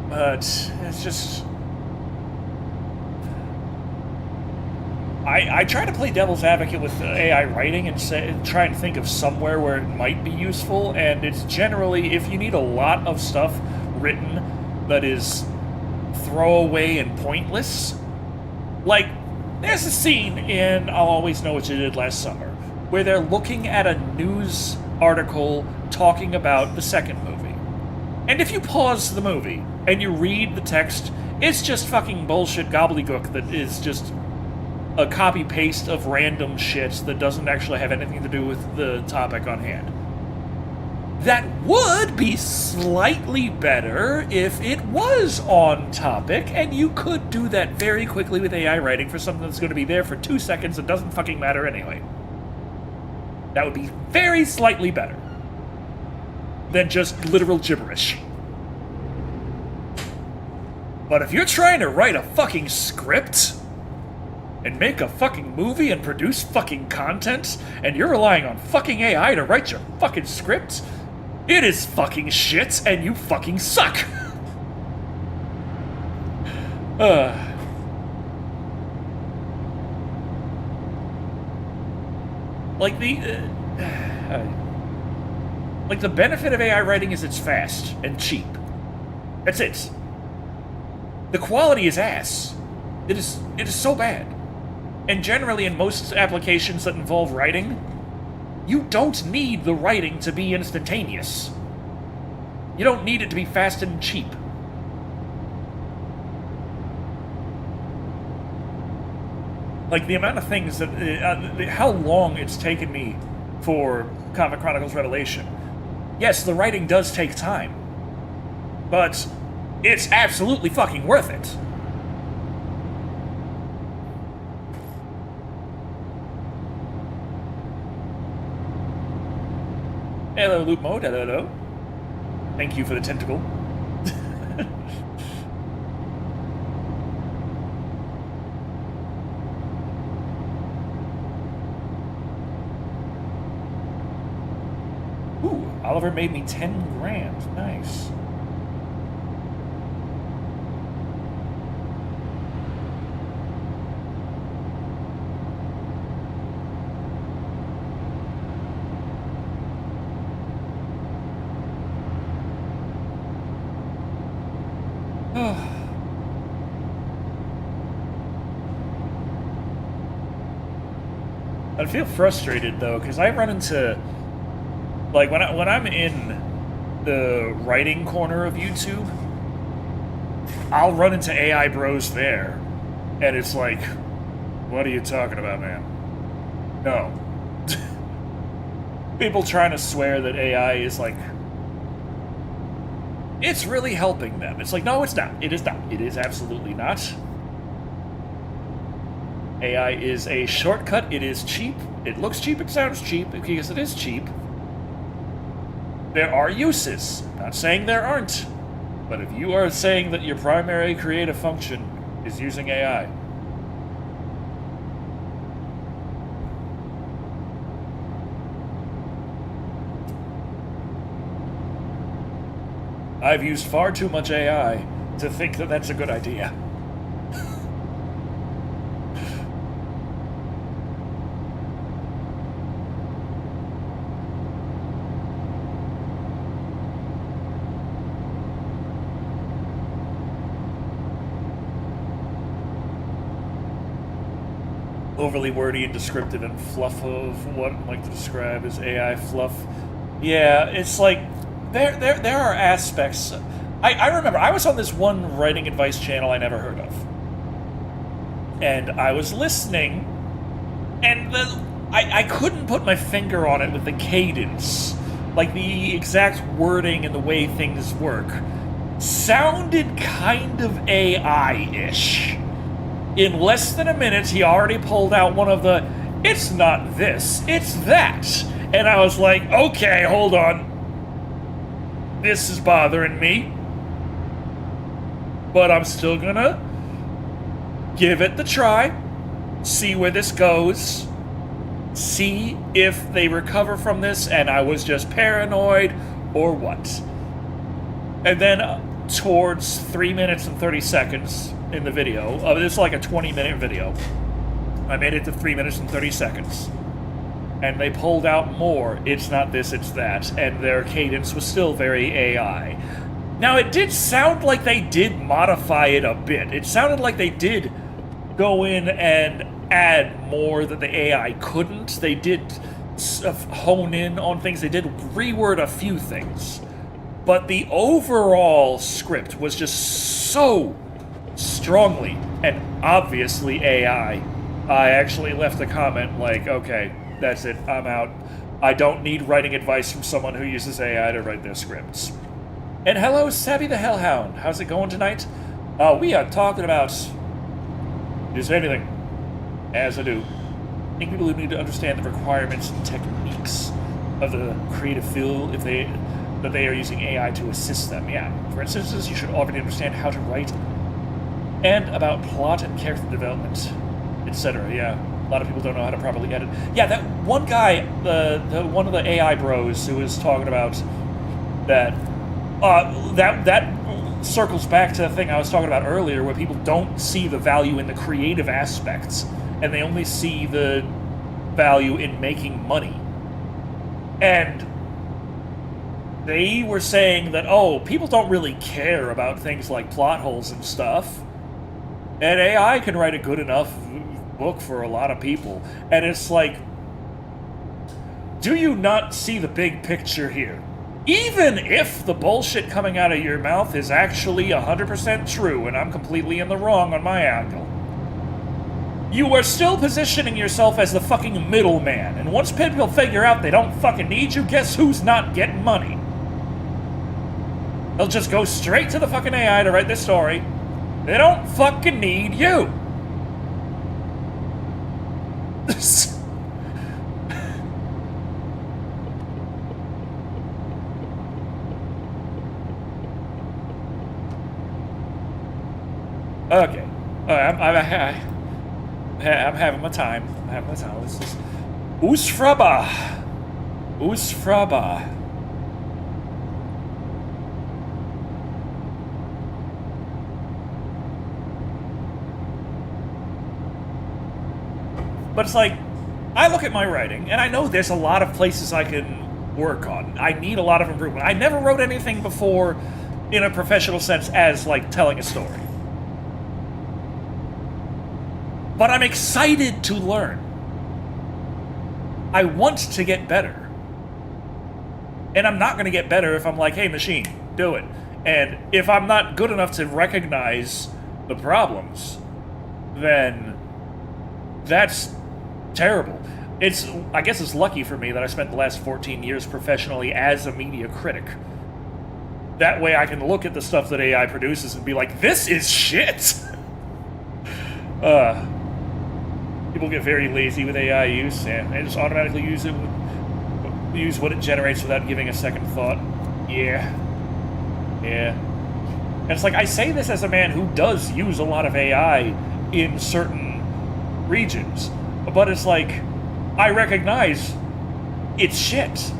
But it's just... I try to play devil's advocate with AI writing and try and think of somewhere where it might be useful, and it's generally, if you need a lot of stuff written that is throwaway and pointless, like, there's a scene in I'll Always Know What You Did Last Summer where they're looking at a news article talking about the second movie. And if you pause the movie and you read the text, it's just fucking bullshit gobbledygook that is just a copy-paste of random shit that doesn't actually have anything to do with the topic on hand. That would be slightly better if it was on topic, and you could do that very quickly with AI writing for something that's going to be there for 2 seconds and doesn't fucking matter anyway. That would be very slightly better than just literal gibberish. But if you're trying to write a fucking script and make a fucking movie and produce fucking content, and you're relying on fucking AI to write your fucking script, it is fucking shit, and you fucking suck! Like, the benefit of AI writing is it's fast and cheap. That's it. The quality is ass. It is so bad. And generally, in most applications that involve writing, you don't need the writing to be instantaneous. You don't need it to be fast and cheap. Like, the amount of things that... how long it's taken me for Comic Chronicles Revelation. Yes, the writing does take time. But it's absolutely fucking worth it. Hello, Loop Mode. Hello. Thank you for the tentacle. Ooh, Oliver made me 10 grand. Nice. I feel frustrated though, because I run into, like, when I'm in the writing corner of YouTube, I'll run into AI bros there, and it's like, what are you talking about, man? No. People trying to swear that AI is like, it's really helping them. It's like, no, it's not. It is not. It is absolutely not. AI is a shortcut. It is cheap. It looks cheap. It sounds cheap because it is cheap. There are uses. I'm not saying there aren't. But if you are saying that your primary creative function is using AI, I've used far too much AI to think that that's a good idea. Overly wordy and descriptive and fluff of what I like to describe as AI fluff. Yeah, it's like there are aspects. I remember I was on this one writing advice channel I never heard of, and I was listening, and I couldn't put my finger on it with the cadence, like the exact wording and the way things work, sounded kind of AI-ish. In less than a minute, he already pulled out one of the, it's not this, it's that. And I was like, okay, hold on. This is bothering me. But I'm still gonna give it the try, see where this goes, see if they recover from this and I was just paranoid or what. And then towards 3 minutes and 30 seconds, in the video. This is like a 20-minute video. I made it to 3 minutes and 30 seconds. And they pulled out more, it's not this, it's that. And their cadence was still very AI. Now, it did sound like they did modify it a bit. It sounded like they did go in and add more that the AI couldn't. They did hone in on things. They did reword a few things. But the overall script was just so strongly and obviously AI. I actually left a comment like, okay, that's it, I'm out. I don't need writing advice from someone who uses AI to write their scripts. And hello, Savvy the Hellhound. How's it going tonight? We are talking about just anything, as I do. I think people need to understand the requirements and techniques of the creative field that they are using AI to assist them. Yeah, for instance, you should already understand how to write and about plot and character development, etc. Yeah, a lot of people don't know how to properly edit. Yeah, that one guy, the one of the AI bros who was talking about that, that circles back to the thing I was talking about earlier, where people don't see the value in the creative aspects, and they only see the value in making money. And they were saying that, oh, people don't really care about things like plot holes and stuff. And AI can write a good enough book for a lot of people. And it's like, do you not see the big picture here? Even if the bullshit coming out of your mouth is actually 100% true and I'm completely in the wrong on my angle, you are still positioning yourself as the fucking middleman. And once people figure out they don't fucking need you, guess who's not getting money? They'll just go straight to the fucking AI to write this story. They don't fucking need you. Okay. I'm having my time. Let's just... Oosfraba. But it's like, I look at my writing, and I know there's a lot of places I can work on. I need a lot of improvement. I never wrote anything before in a professional sense as, like, telling a story. But I'm excited to learn. I want to get better. And I'm not going to get better if I'm like, hey, machine, do it. And if I'm not good enough to recognize the problems, then that's terrible. I guess it's lucky for me that I spent the last 14 years professionally as a media critic. That way I can look at the stuff that AI produces and be like, this is shit! People get very lazy with AI use, and they just automatically use what it generates without giving a second thought. Yeah. And it's like, I say this as a man who does use a lot of AI in certain regions, but it's like, I recognize it's shit.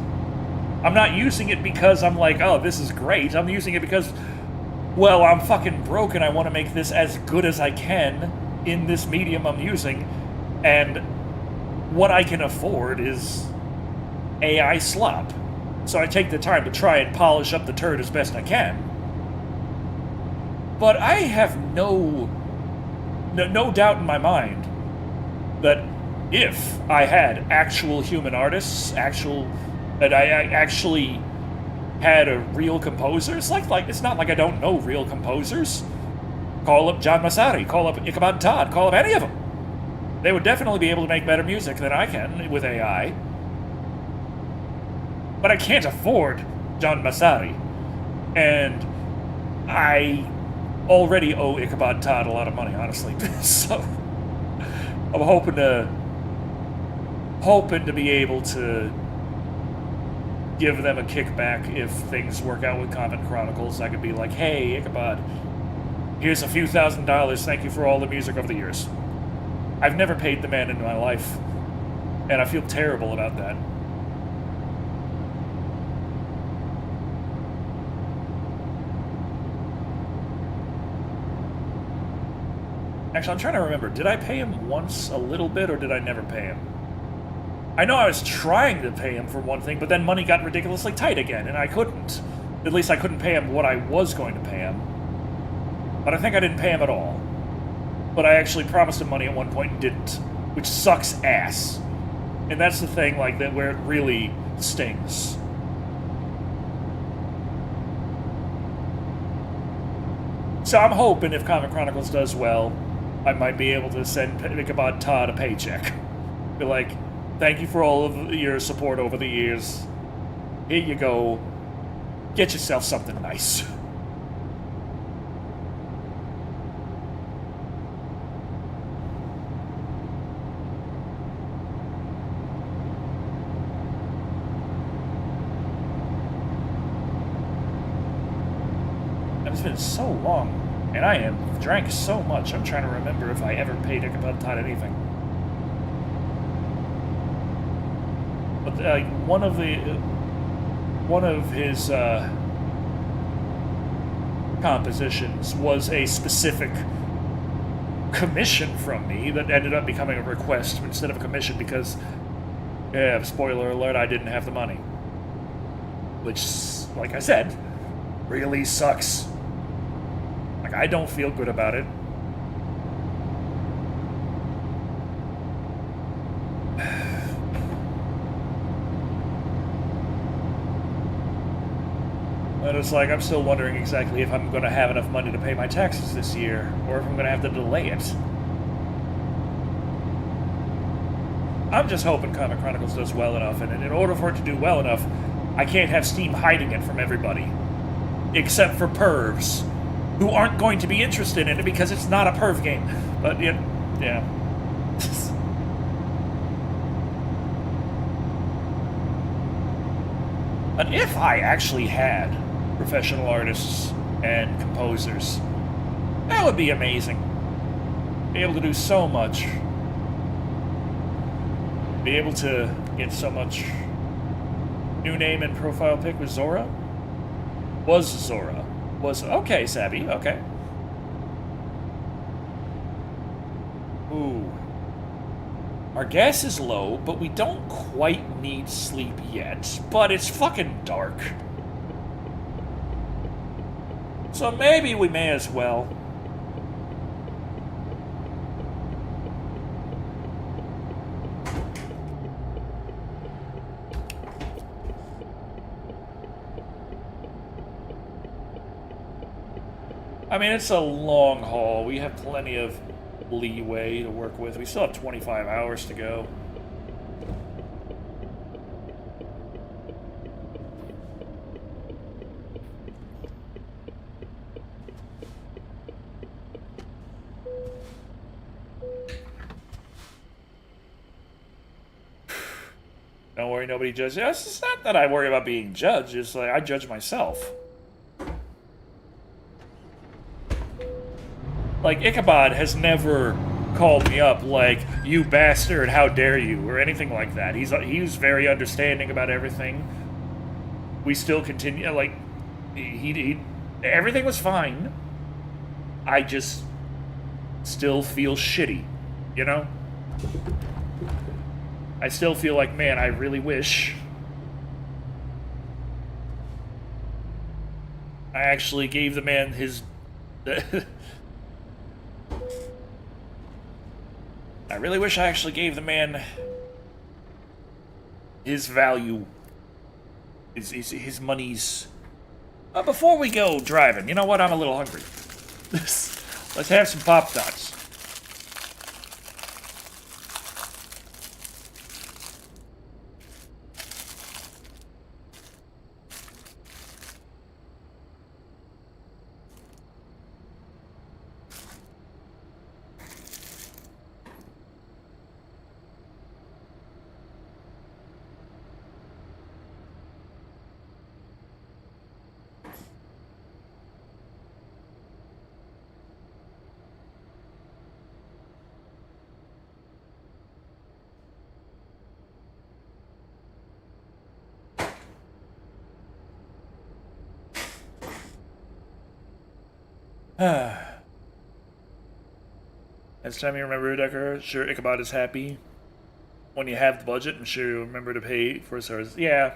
I'm not using it because I'm like, oh, this is great. I'm using it because, well, I'm fucking broke and I want to make this as good as I can in this medium I'm using, and what I can afford is AI slop. So I take the time to try and polish up the turd as best I can. But I have no doubt in my mind that if I had actual human artists, that I actually had a real composer, it's it's not like I don't know real composers. Call up John Massari, call up Ichabod Todd, call up any of them. They would definitely be able to make better music than I can with AI. But I can't afford John Massari. And I already owe Ichabod Todd a lot of money, honestly. So I'm hoping to be able to give them a kickback if things work out with Convent Chronicles. I could be like, hey, Ichabod, here's a few $1,000s. Thank you for all the music over the years. I've never paid the man in my life, and I feel terrible about that. Actually, I'm trying to remember. Did I pay him once a little bit, or did I never pay him? I know I was trying to pay him for one thing, but then money got ridiculously tight again, and I couldn't. At least I couldn't pay him what I was going to pay him. But I think I didn't pay him at all. But I actually promised him money at one point and didn't, which sucks ass. And that's the thing, like, that where it really stings. So I'm hoping if Comic Chronicles does well, I might be able to send Ichabod Todd a paycheck. Be like, thank you for all of your support over the years. Here you go. Get yourself something nice. It's been so long, and I have drank so much, I'm trying to remember if I ever paid Ichabod Todd anything. But one of his compositions was a specific commission from me that ended up becoming a request instead of a commission because, yeah, spoiler alert, I didn't have the money. Which, like I said, really sucks. Like, I don't feel good about it. But it's like, I'm still wondering exactly if I'm going to have enough money to pay my taxes this year, or if I'm going to have to delay it. I'm just hoping Comic Chronicles does well enough, and in order for it to do well enough, I can't have Steam hiding it from everybody. Except for pervs, who aren't going to be interested in it because it's not a perv game. But, yeah. But if I actually had professional artists and composers, that would be amazing. Be able to do so much. Be able to get so much. New name and profile pic was Zora? Was Zora. Was, okay, Sabby, okay. Ooh. Our gas is low, but we don't quite need sleep yet. But it's fucking dark. So maybe we may as well. I mean, it's a long haul. We have plenty of leeway to work with. We still have 25 hours to go. Don't worry, nobody judges. It's not that I worry about being judged. It's like I judge myself. Like, Ichabod has never called me up like, you bastard, how dare you, or anything like that. He was very understanding about everything. we still continue, like, he everything was fine. I just still feel shitty, you know? I still feel like, man, I really wish I actually gave the man his... I really wish I actually gave the man his value, his money's... before we go driving, you know what? I'm a little hungry. Let's have some Pop-Tarts. Next time you remember, Decker, sure Ichabod is happy. When you have the budget, I'm sure you'll remember to pay for service. Yeah.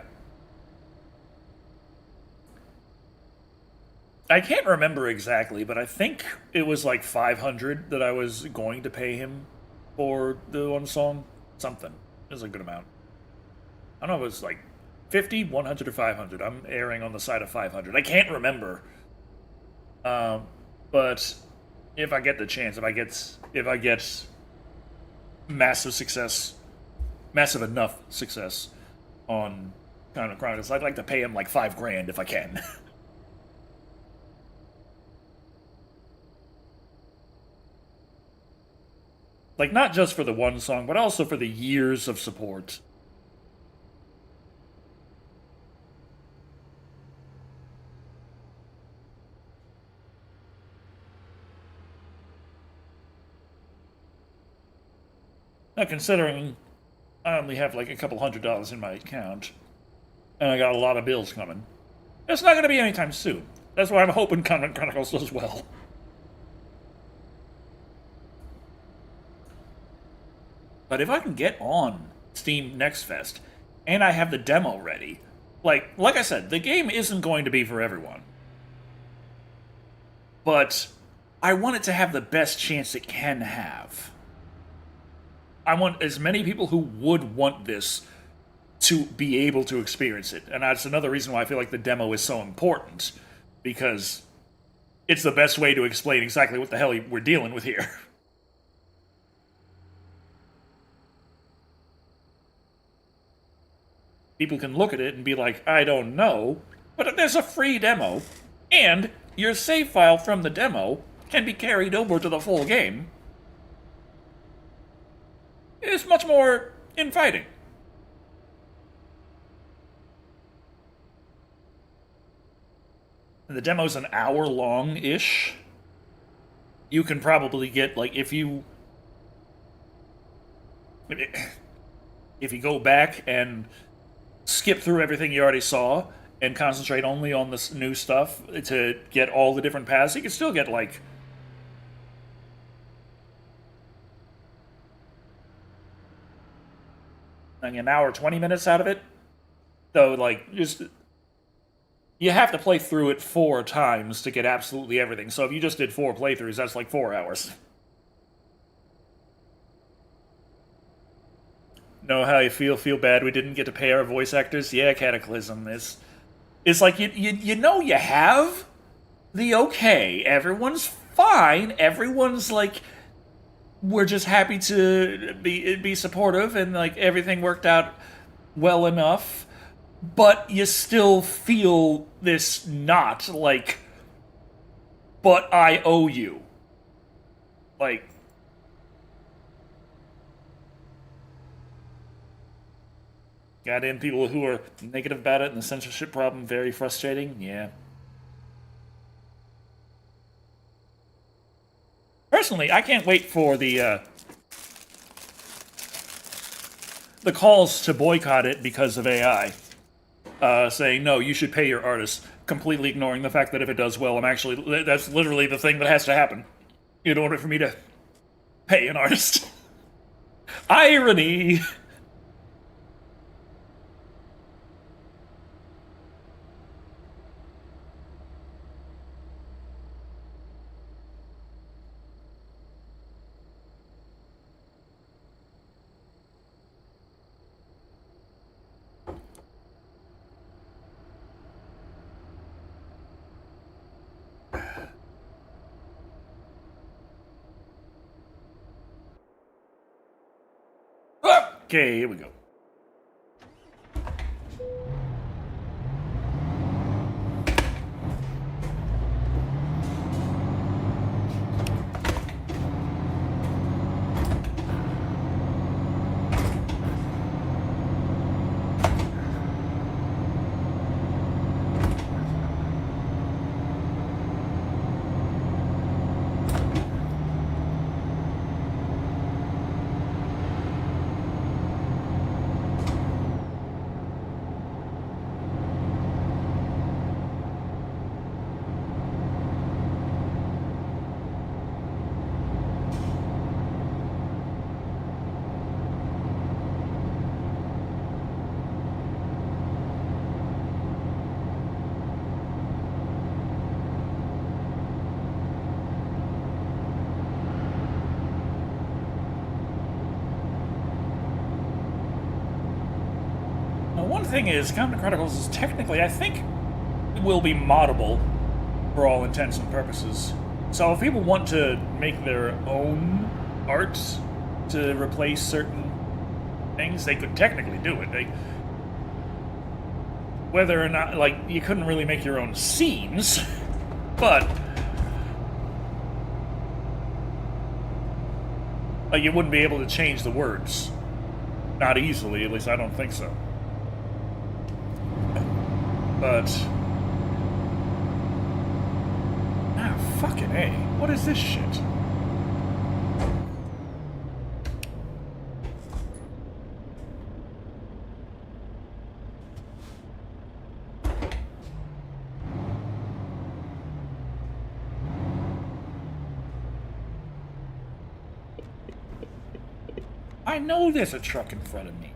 I can't remember exactly, but I think it was like 500 that I was going to pay him for the one song. Something. It was a good amount. I don't know if it was like 50, 100, or 500. I'm erring on the side of 500. I can't remember. But if I get the chance, if I get massive success, massive enough success on Chrono Chronicles, I'd like to pay him like $5,000 if I can. Like, not just for the one song, but also for the years of support. Now, considering I only have like a couple $100 in my account, and I got a lot of bills coming, it's not going to be anytime soon. That's why I'm hoping Chrono Chronicles does well. But if I can get on Steam Next Fest, and I have the demo ready, like I said, the game isn't going to be for everyone. But I want it to have the best chance it can have. I want as many people who would want this to be able to experience it. And that's another reason why I feel like the demo is so important. Because it's the best way to explain exactly what the hell we're dealing with here. People can look at it and be like, I don't know, but there's a free demo, and your save file from the demo can be carried over to the full game. It's much more inviting. And the demo's an hour long-ish. You can probably get, like, if you go back and skip through everything you already saw and concentrate only on this new stuff to get all the different paths, you can still get, like, an hour, 20 minutes out of it. Though, like, just... You have to play through it 4 times to get absolutely everything. So if you just did 4 playthroughs, that's like 4 hours. Know how you feel? Feel bad we didn't get to pay our voice actors? Yeah, Cataclysm. It's like, you know you have the okay. Everyone's fine. Everyone's like... We're just happy to be supportive, and like everything worked out well enough, but you still feel this knot, like, but I owe you. Like, goddamn people who are negative about it and the censorship problem, very frustrating, yeah. Personally, I can't wait for the calls to boycott it because of AI. saying, no, you should pay your artist, completely ignoring the fact that if it does well, that's literally the thing that has to happen in order for me to pay an artist. Irony! Okay, here we go. One thing is, Counter Chronicles is technically, I think, it will be moddable for all intents and purposes. So if people want to make their own art to replace certain things, they could technically do it. Whether or not, like, you couldn't really make your own scenes, but like, you wouldn't be able to change the words. Not easily, at least I don't think so. But fucking A. What is this shit? I know there's a truck in front of me.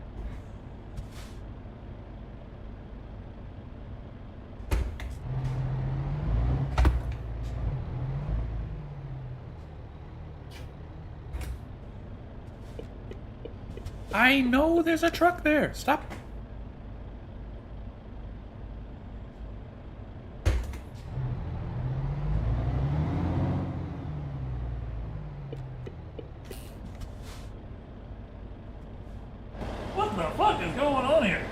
I know there's a truck there. Stop. What the fuck is going on here?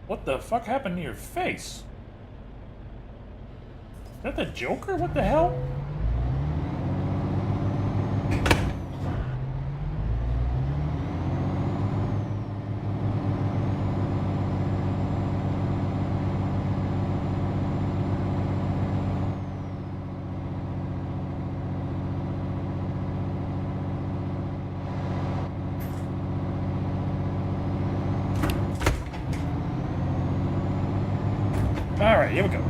What the fuck happened to your face? Is that the Joker? What the hell? Alright, here we go.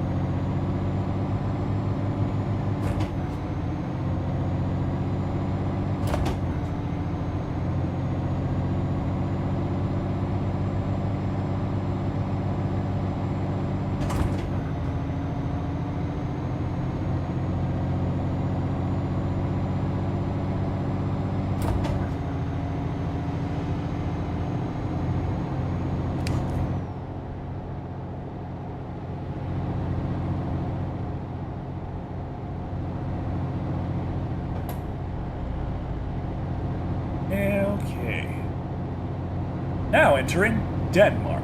Okay. Now entering Denmark.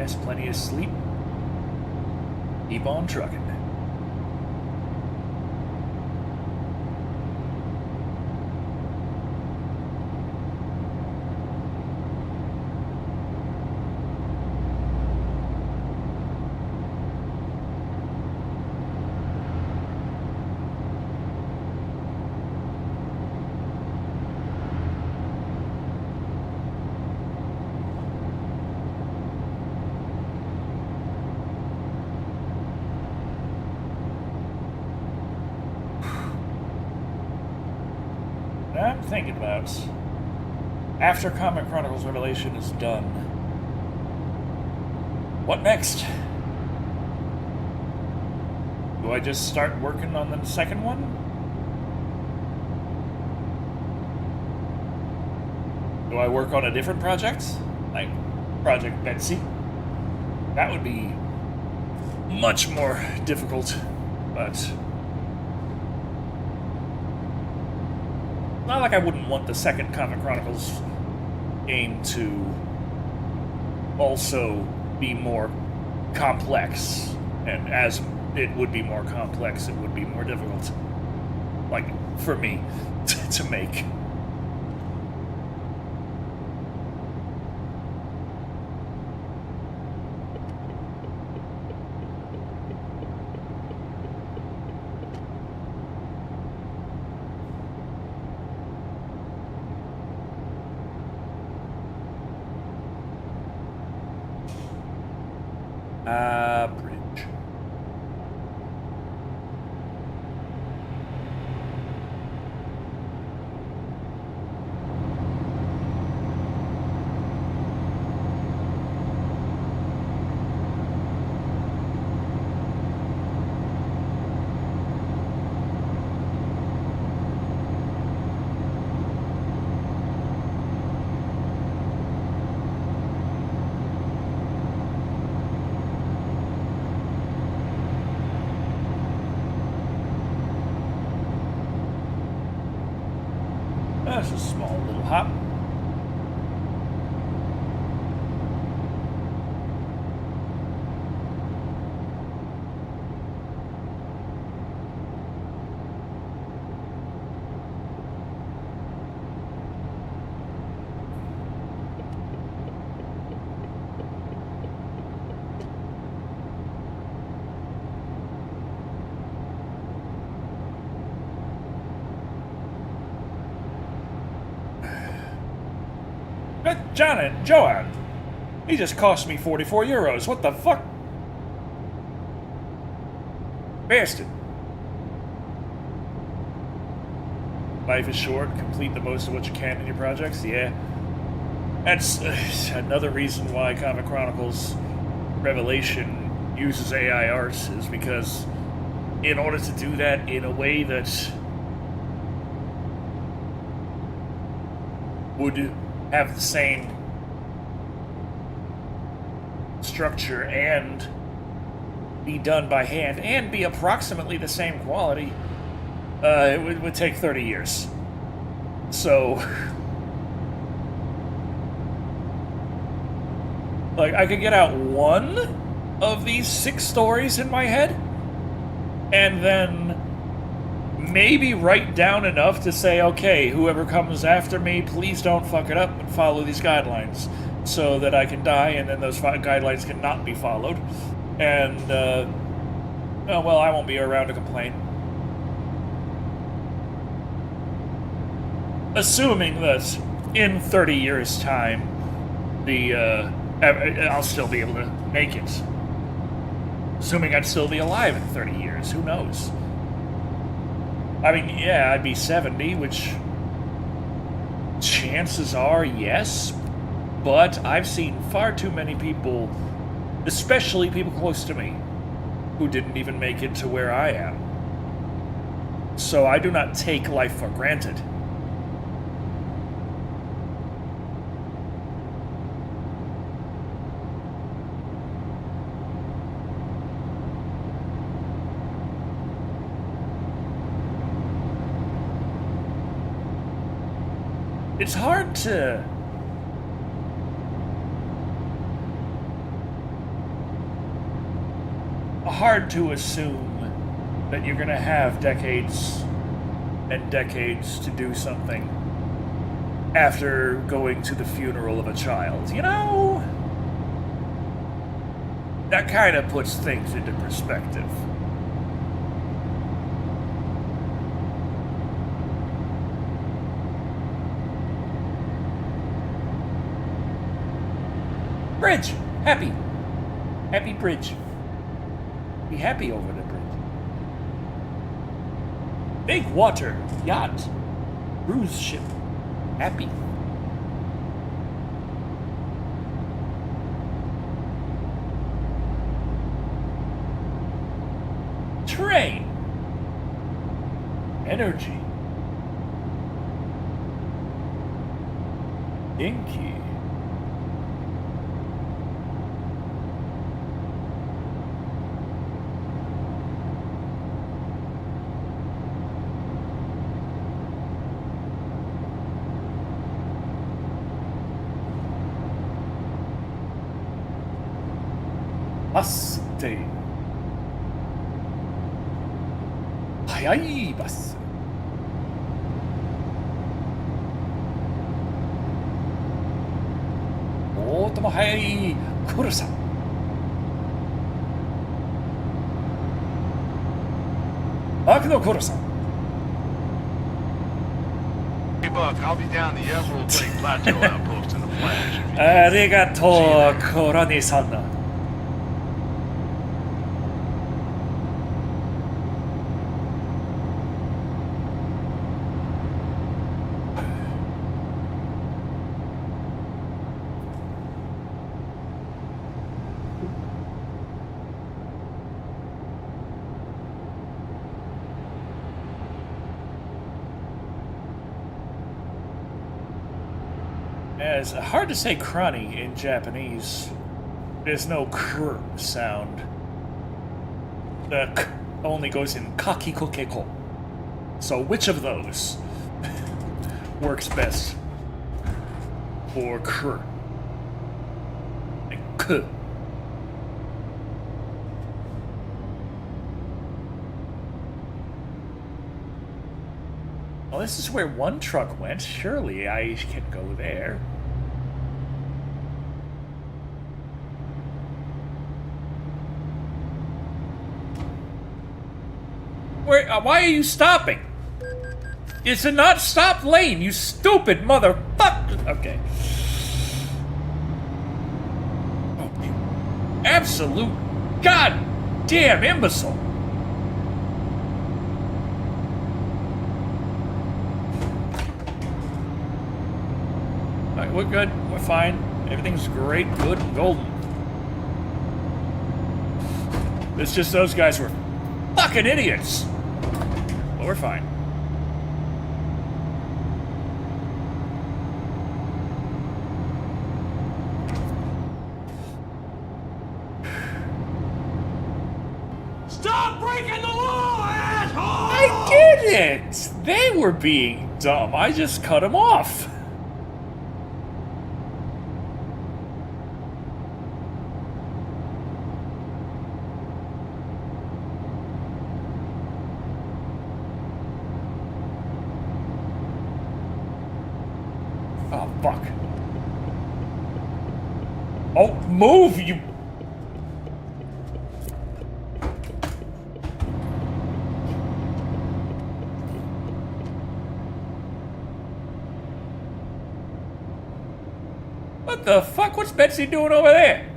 rest, plenty of sleep. Keep on trucking. I'm thinking about, after Comic Chronicles Revelation is done, what next? Do I just start working on the second one? Do I work on a different project? Like Project Betsy? That would be much more difficult, but not like I wouldn't want the second Comic Chronicles game to also be more complex. And as it would be more complex, it would be more difficult. Like, for me, to make. Bridge. That's a small little hop. Joanne, he just cost me 44 euros. What the fuck? Bastard. Life is short. Complete the most of what you can in your projects. Yeah. That's another reason why Comic Chronicles Revelation uses AI art, is because in order to do that in a way that would have the same structure and be done by hand and be approximately the same quality, it would take 30 years. So, like, I could get out one of these 6 stories in my head and then maybe write down enough to say, okay, whoever comes after me, please don't fuck it up and follow these guidelines, so that I can die and then those guidelines cannot be followed. And, oh, well, I won't be around to complain. Assuming that in 30 years' time, I'll still be able to make it. Assuming I'd still be alive in 30 years, who knows? I mean, yeah, I'd be 70, which chances are yes, but I've seen far too many people, especially people close to me, who didn't even make it to where I am. So I do not take life for granted. It's hard to hard to assume that you're going to have decades and decades to do something after going to the funeral of a child. You know? That kind of puts things into perspective. Bridge! Happy! Happy bridge. Be happy over the bridge. Big water, yacht, cruise ship. Happy. Train. Energy. Inky. Bus day. 速いバス。最も速いコルサ。マクのコルサ。Hey Buck, I'll be down the Emerald Lake Plateau outpost in a flash. ありがとう、コロニーさんだ。It's hard to say crunny in Japanese. There's no kr sound. The k only goes in kakikokeko. So which of those works best for kr? And k. Well, this is where one truck went. Surely I can go there. Why are you stopping? It's a not stop lane, you stupid motherfucker. Okay. Oh, absolute goddamn imbecile. Alright, we're good. We're fine. Everything's great, good, and golden. It's just those guys were fucking idiots. But we're fine. Stop breaking the law, asshole! I didn't! They were being dumb. I just cut them off. Oh, fuck. Oh, move, you... What the fuck? What's Betsy doing over there?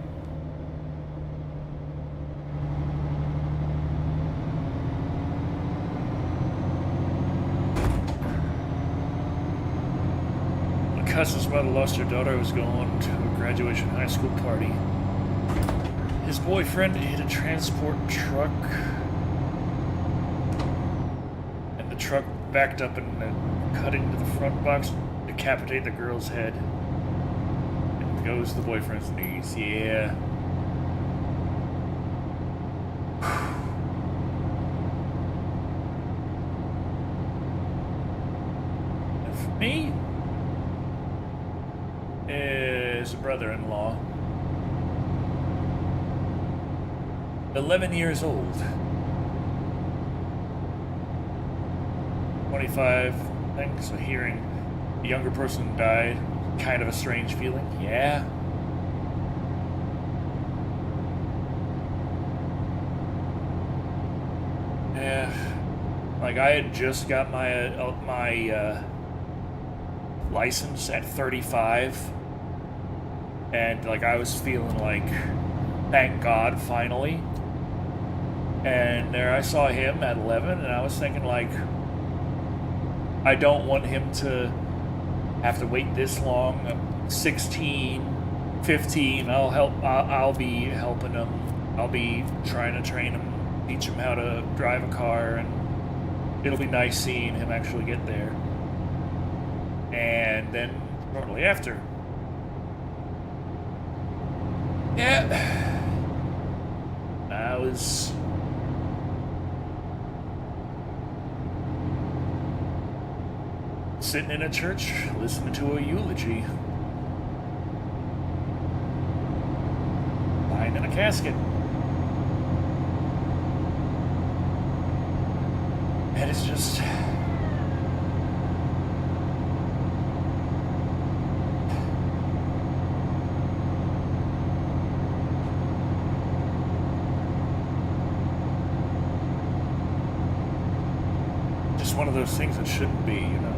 Because his mother lost her daughter who was going to a graduation high school party. His boyfriend hit a transport truck. And the truck backed up and cut into the front box, decapitated the girl's head. And goes to the boyfriend's knees. Yeah. And for me, is a brother-in-law. 11 years old. 25, I think, so hearing a younger person died, kind of a strange feeling. Yeah. Yeah. Like, I had just got my license at 35, and, like, I was feeling like, thank God, finally. And there I saw him at 11, and I was thinking, like, I don't want him to have to wait this long. 16, 15, I'll be helping him. I'll be trying to train him, teach him how to drive a car, and it'll be nice seeing him actually get there. And then shortly after, yeah, I was sitting in a church listening to a eulogy, lying in a casket, and it's just one of those things that shouldn't be, you know.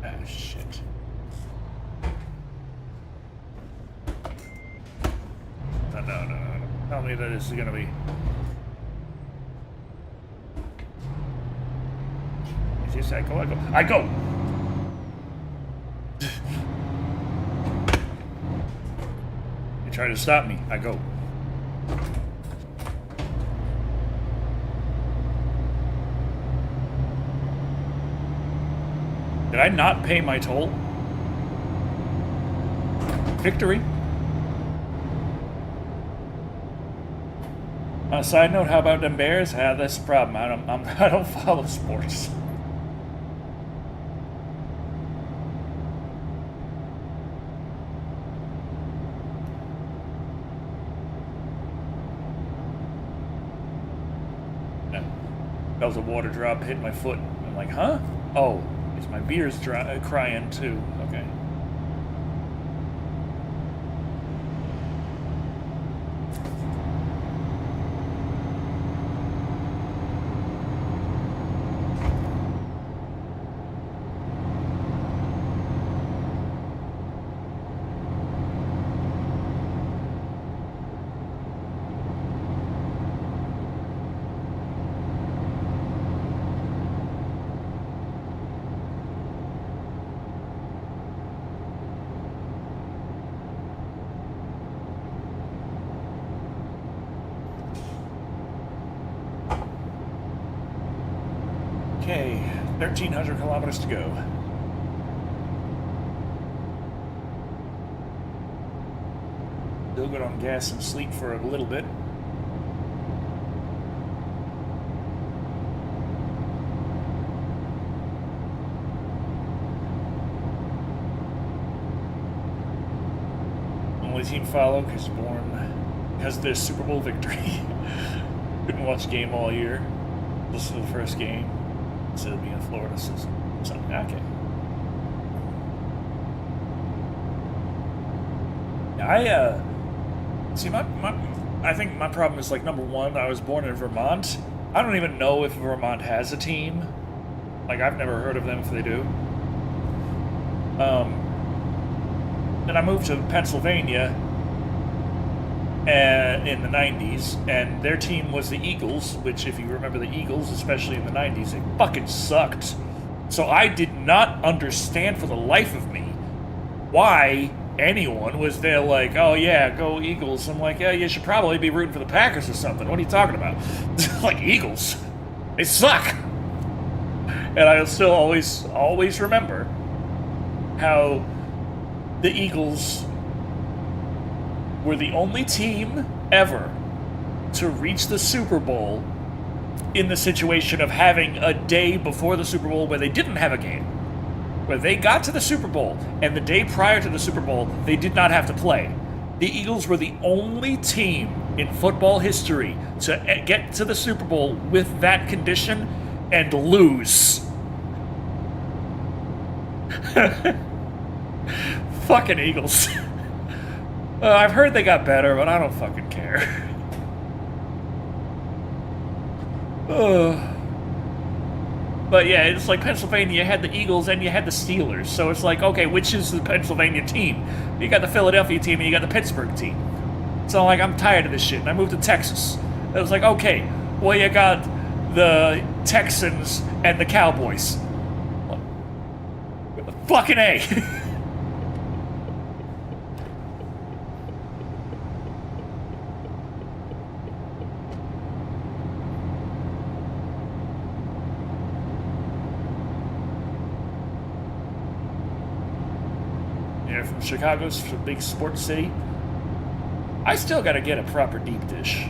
Ah, shit. No. Tell me that this is gonna be... Is this I go? I go! You try to stop me, I go. Did I not pay my toll? Victory? On a side note, how about them Bears? Ah, that's the problem. I don't follow sports. Yeah. Felt a water drop hit my foot. I'm like, huh? Oh. My beer's crying too. Okay. Okay, 1,300 kilometers to go. Still good on gas and sleep for a little bit. Only team follow because there's Super Bowl victory. Couldn't watch the game all year. This is the first game. Instead of being in Florida, so okay. See, I think my problem is, like, number one, I was born in Vermont. I don't even know if Vermont has a team. Like, I've never heard of them if they do. Then I moved to Pennsylvania in the 90s, and their team was the Eagles, which, if you remember the Eagles, especially in the 90s, they fucking sucked. So I did not understand for the life of me why anyone was there like, oh yeah, go Eagles. I'm like, yeah, you should probably be rooting for the Packers or something. What are you talking about? Like, Eagles? They suck! And I'll still always remember how the Eagles were the only team ever to reach the Super Bowl in the situation of having a day before the Super Bowl where they didn't have a game. Where they got to the Super Bowl, and the day prior to the Super Bowl, they did not have to play. The Eagles were the only team in football history to get to the Super Bowl with that condition and lose. Fucking Eagles. I've heard they got better, but I don't fucking care. But yeah, it's like Pennsylvania, you had the Eagles and you had the Steelers. So it's like, okay, which is the Pennsylvania team? You got the Philadelphia team and you got the Pittsburgh team. So like, I'm tired of this shit, and I moved to Texas. It was like, okay, well, you got the Texans and the Cowboys. Fucking A. From Chicago's a big sports city. I still gotta get a proper deep dish.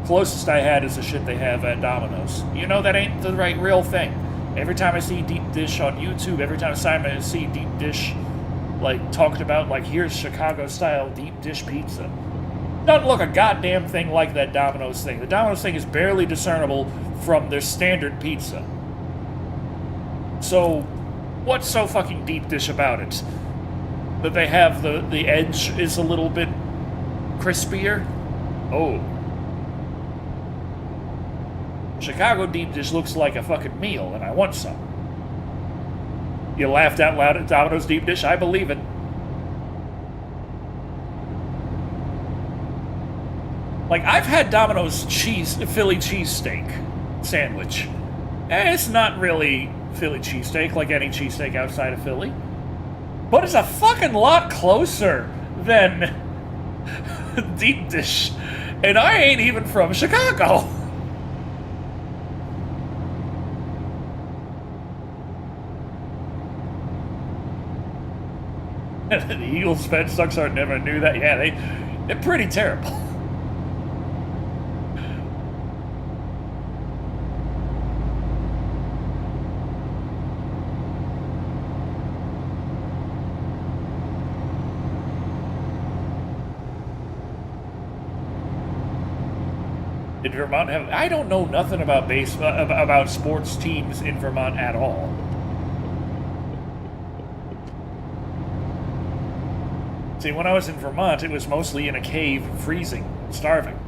Closest I had is the shit they have at Domino's. You know, that ain't the real thing. Every time I see deep dish on YouTube, every time I see deep dish, like, talked about, like, here's Chicago-style deep dish pizza. Doesn't look a goddamn thing like that Domino's thing. The Domino's thing is barely discernible from their standard pizza. So, what's so fucking deep dish about it? That they have the edge is a little bit crispier. Oh. Chicago deep dish looks like a fucking meal, and I want some. You laughed out loud at Domino's deep dish? I believe it. Like, I've had Domino's Philly cheesesteak sandwich. And it's not really Philly cheesesteak like any cheesesteak outside of Philly. But it's a fucking lot closer than deep dish. And I ain't even from Chicago. The Eagles fed sucks. I never knew that. Yeah, they're pretty terrible. Did Vermont have? I don't know nothing about about sports teams in Vermont at all. See, when I was in Vermont, it was mostly in a cave, freezing, starving.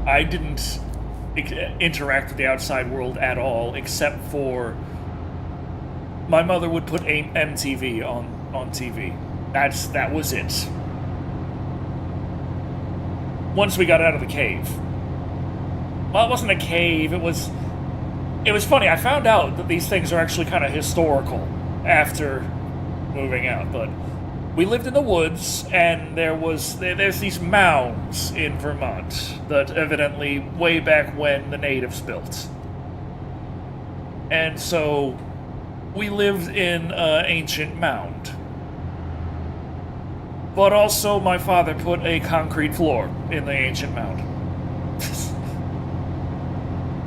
I didn't interact with the outside world at all, except for my mother would put MTV on TV. That was it. Once we got out of the cave. Well, it wasn't a cave, it was funny. I found out that these things are actually kind of historical after moving out, but we lived in the woods, and there's these mounds in Vermont that evidently way back when the natives built. And so we lived in an ancient mound. But also, my father put a concrete floor in the ancient mound.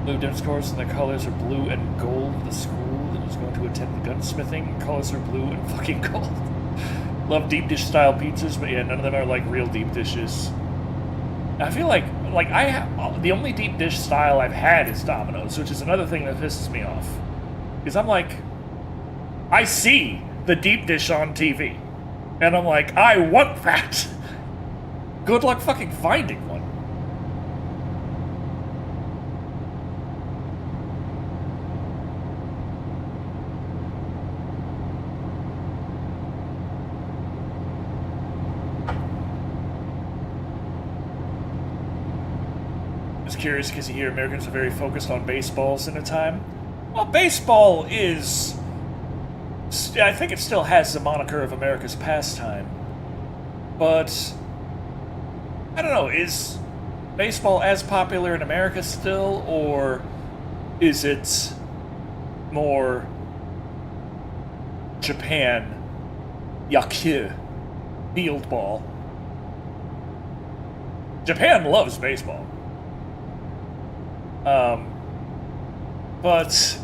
Blue dance course, and the colors are blue and gold. The school that is going to attend the gunsmithing, colors are blue and fucking gold. Love deep dish style pizzas, but yeah, none of them are like real deep dishes. I feel like the only deep dish style I've had is Domino's, which is another thing that pisses me off. Because I'm like, I see the deep dish on TV. And I'm like, I want that! Good luck fucking finding one. Just curious because you hear Americans are very focused on baseballs in a time. Well, baseball is... I think it still has the moniker of America's pastime. But... I don't know, is baseball as popular in America still, or is it more Japan, Yaku, field ball? Japan loves baseball. But,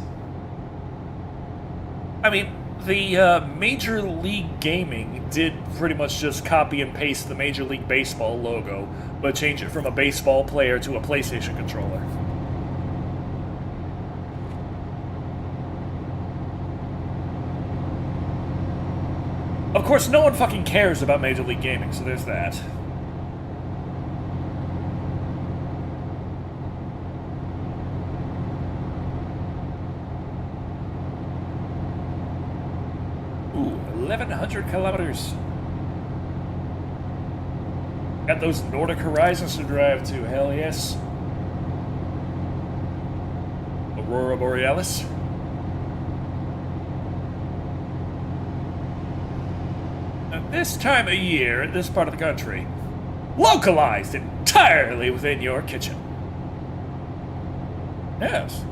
I mean, the Major League Gaming did pretty much just copy and paste the Major League Baseball logo, but change it from a baseball player to a PlayStation controller. Of course, no one fucking cares about Major League Gaming, so there's that. Ooh, 1,100 kilometers. Got those Nordic Horizons to drive to, hell yes. Aurora Borealis. At this time of year, in this part of the country, localized entirely within your kitchen. Yes.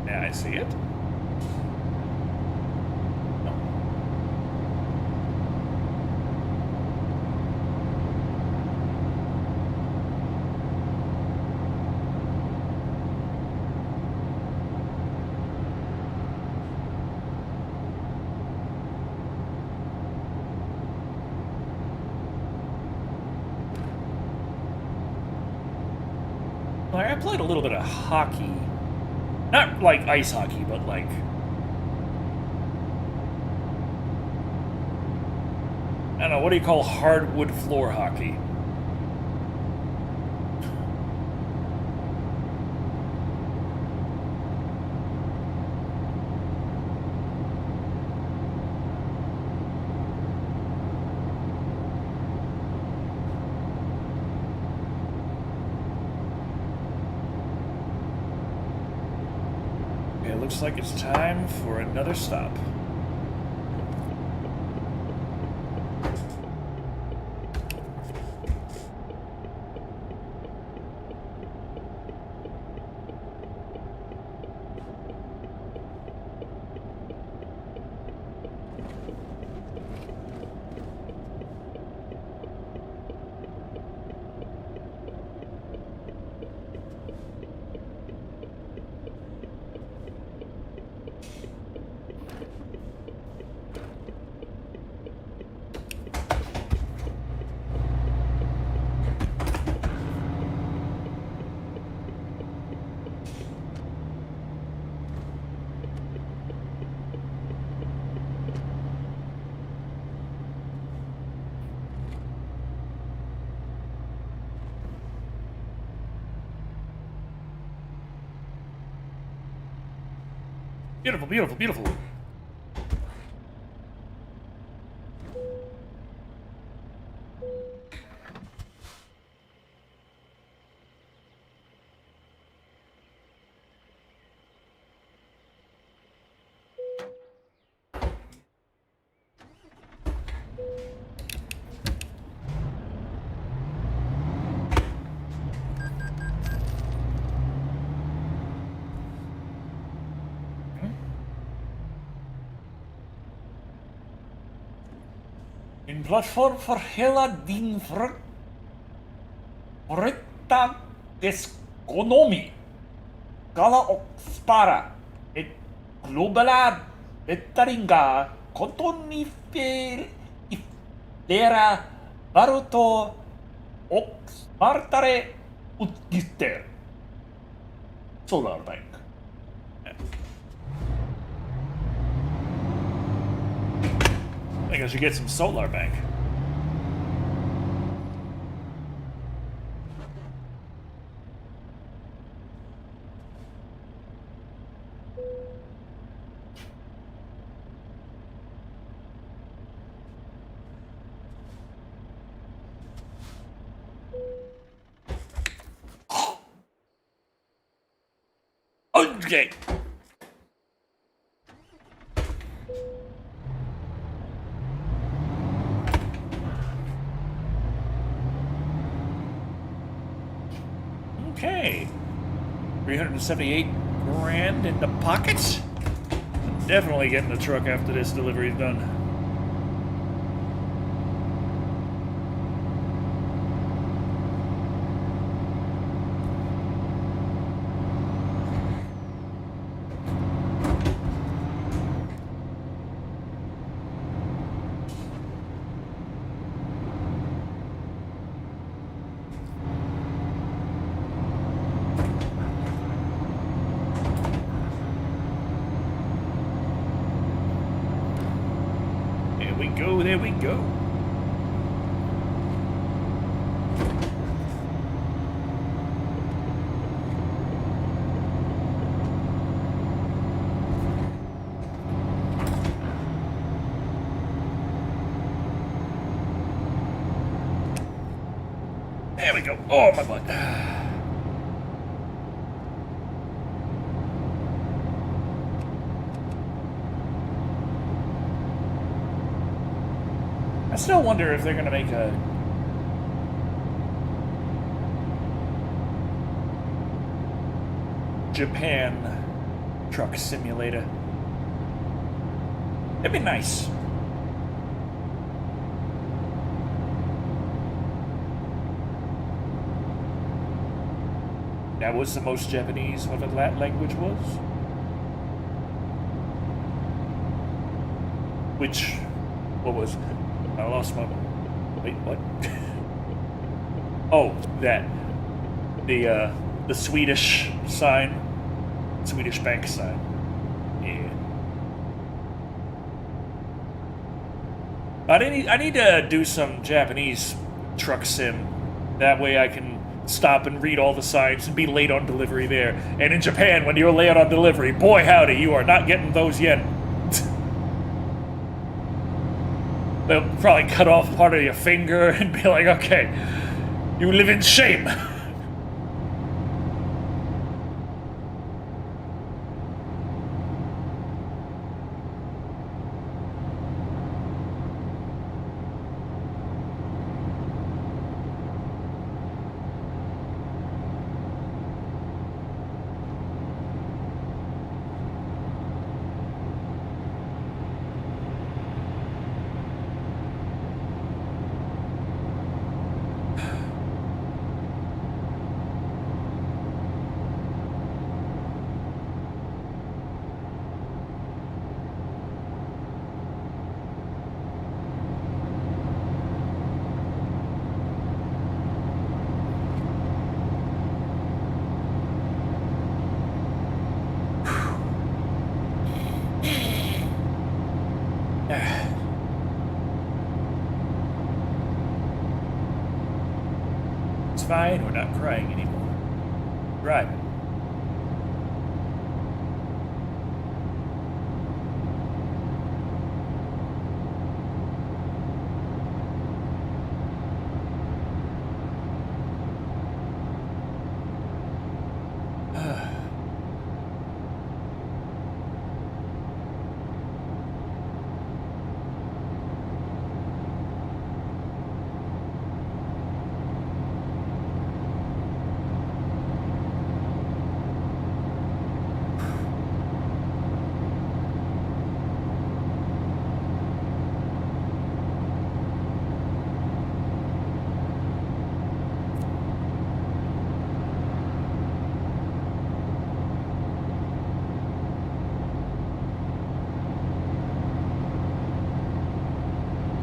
Yeah, I see it. I played a little bit of hockey. Not like ice hockey, but like... I don't know, what do you call hardwood floor hockey? Looks like it's time for another stop. Beautiful, beautiful, beautiful. Een platform voor hele din frutta economie. Kala och spara. Ett globala bettaringa konton i flera valutor och smartare utgifter. Solar Bank. I think I should get some Solar Bank. Okay. Okay. 378 grand in the pockets. Definitely getting the truck after this delivery is done. There we go. There we go. Oh, my butt. I still wonder if they're going to make a Japan truck simulator. It'd be nice. That was the most Japanese whatever that language was. Which, what was it? I lost my... Wait, what? Oh, that. The Swedish sign. Swedish bank sign. Yeah. I need to do some Japanese truck sim. That way I can stop and read all the signs and be late on delivery there. And in Japan, when you're late on delivery, boy howdy, you are not getting those yen. They'll probably cut off part of your finger and be like, okay, you live in shame. Fine, we're not crying anymore. Right.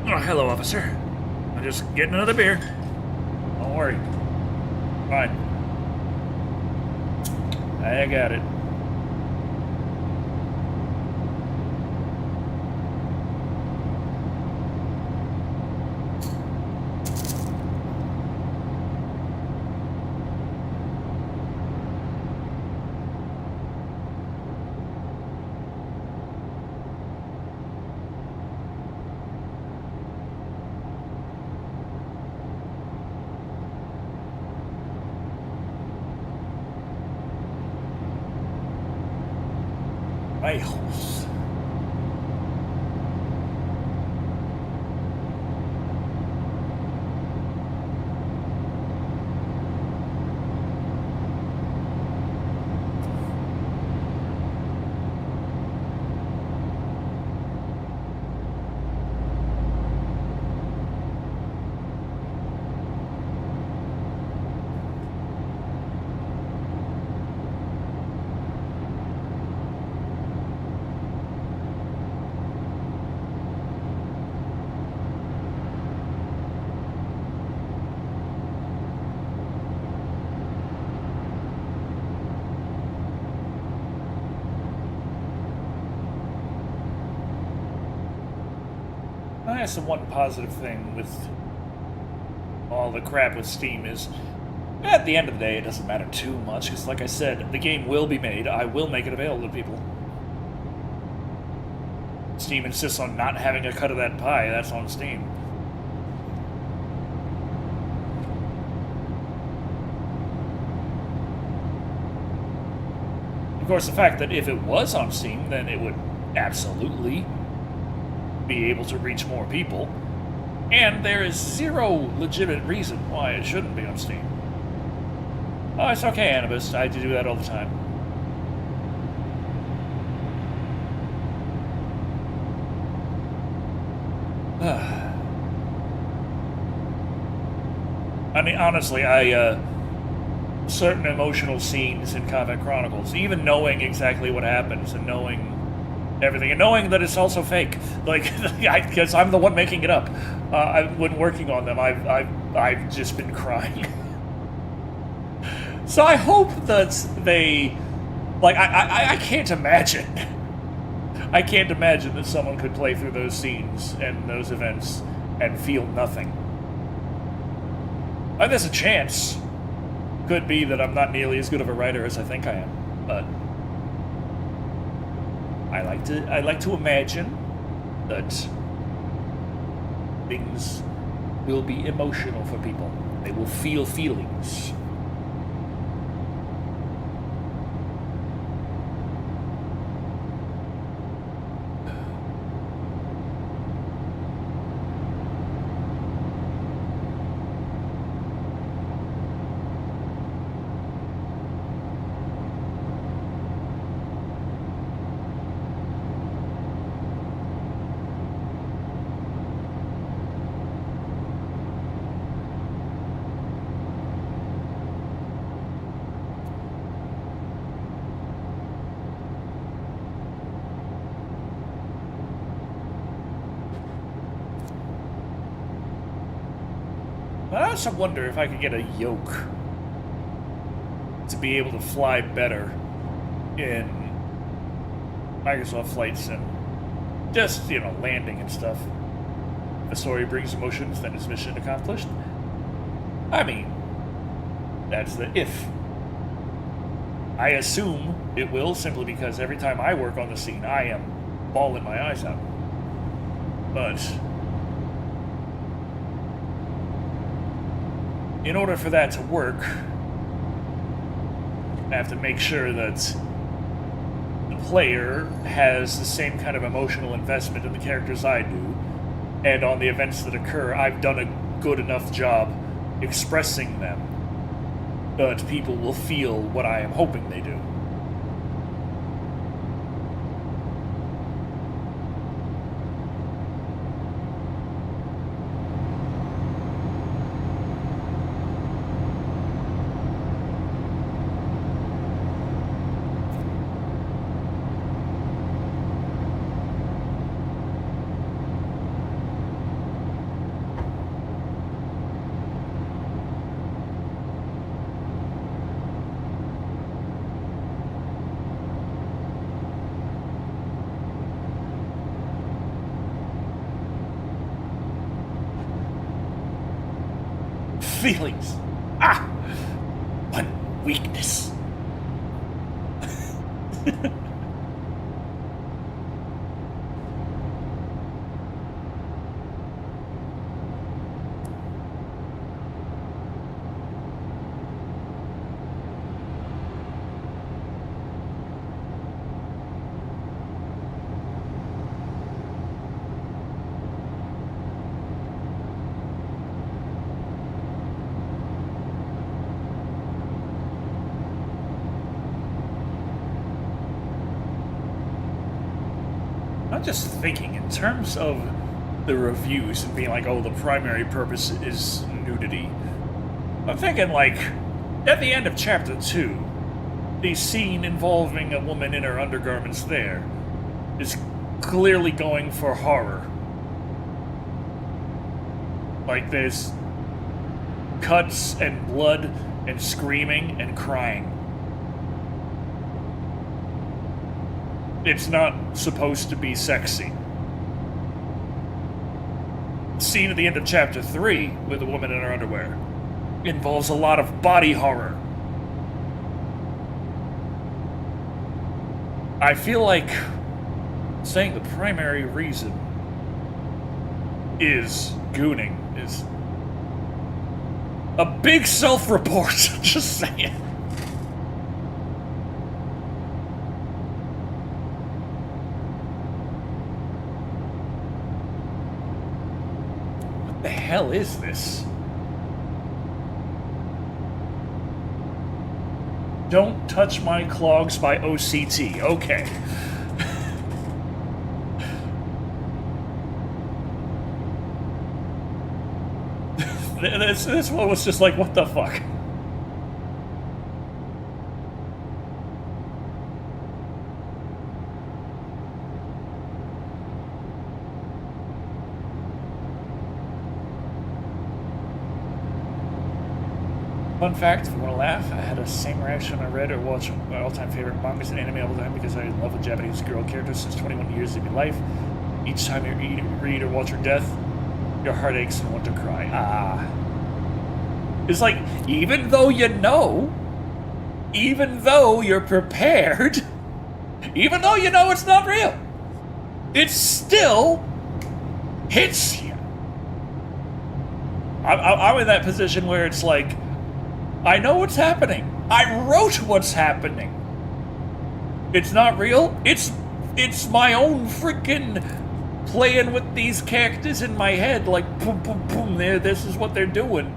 Oh, hello, officer. I'm just getting another beer. Don't worry. Fine. I got it. Rayos. That's the one positive thing with all the crap with Steam is, at the end of the day, it doesn't matter too much, because like I said, the game will be made. I will make it available to people. Steam insists on not having a cut of that pie. That's on Steam. Of course, the fact that if it was on Steam, then it would absolutely be able to reach more people. And there is zero legitimate reason why it shouldn't be on Steam. Oh, it's okay, Anubis. I do that all the time. I mean, honestly, certain emotional scenes in Combat Chronicles, even knowing exactly what happens and knowing everything, and knowing that it's also fake, like, because I'm the one making it up. When working on them, I've just been crying. So I hope that they, like, I can't imagine. I can't imagine that someone could play through those scenes and those events and feel nothing. There's a chance. Could be that I'm not nearly as good of a writer as I think I am, but I like to imagine that things will be emotional for people. They will feel feelings. I also wonder if I could get a yoke to be able to fly better in Microsoft Flight Sim. Just, you know, landing and stuff. If the story brings emotions, then it's mission accomplished. I mean, that's the if. I assume it will, simply because every time I work on the scene, I am bawling my eyes out. But in order for that to work, I have to make sure that the player has the same kind of emotional investment in the characters I do, and on the events that occur, I've done a good enough job expressing them that people will feel what I am hoping they do. Feelings. Ah! One weakness. I'm just thinking in terms of the reviews and being like, oh, the primary purpose is nudity. I'm thinking, like, at the end of Chapter 2, the scene involving a woman in her undergarments there is clearly going for horror. Like, there's cuts and blood and screaming and crying. It's not supposed to be sexy. The scene at the end of Chapter 3 with a woman in her underwear involves a lot of body horror. I feel like saying the primary reason is gooning is a big self-report. Just saying. What the hell is this? Don't touch my clogs by OCT. Okay. This one was just like, what the fuck? Fun fact, if you want to laugh, I had the same reaction when I read or watched my all-time favorite mangas and anime all the time because I love a Japanese girl character since 21 years of my life. Each time you read or watch her death, your heart aches and want to cry. Ah. It's like, even though you know, even though you're prepared, even though you know it's not real, it still hits you. I'm in that position where it's like, I know what's happening. I wrote what's happening. It's not real. It's my own freaking playing with these characters in my head, like boom, boom, boom. There, this is what they're doing,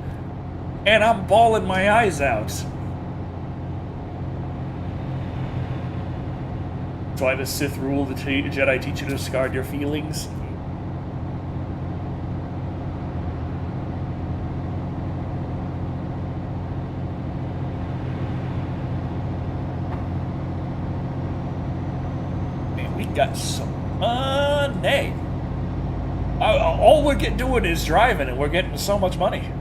and I'm bawling my eyes out. That's why the Sith rule, the Jedi teach you to discard your feelings. Got some money. All we're doing is driving, and we're getting so much money.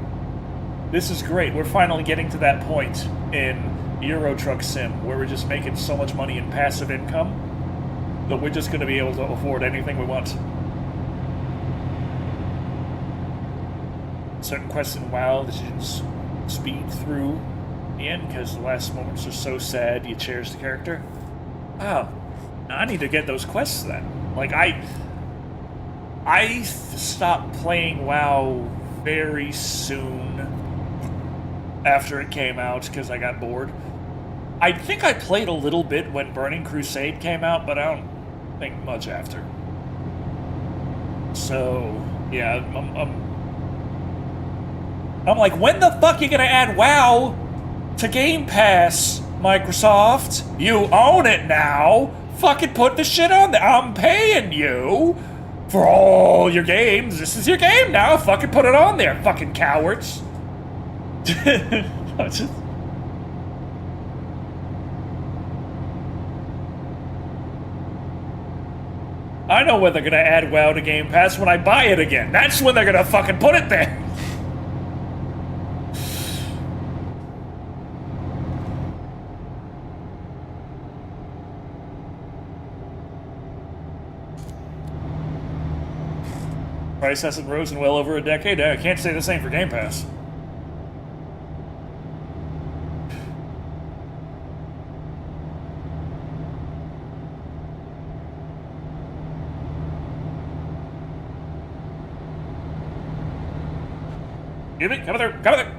This is great. We're finally getting to that point in Euro Truck Sim where we're just making so much money in passive income that we're just going to be able to afford anything we want. Certain quests in WoW that you didn't speed through in the end because the last moments are so sad you cherish the character. Oh. I need to get those quests then. Like, I stopped playing WoW very soon after it came out because I got bored. I think I played a little bit when Burning Crusade came out, but I don't think much after. So, yeah, I'm like, when the fuck are you gonna add WoW to Game Pass, Microsoft? You own it now! Fucking put the shit on there. I'm paying you for all your games. This is your game now. Fucking put it on there, fucking cowards. I know when they're gonna add WoW to Game Pass when I buy it again. That's when they're gonna fucking put it there. Price hasn't risen in well over a decade. I can't say the same for Game Pass. Give me, come there, come there.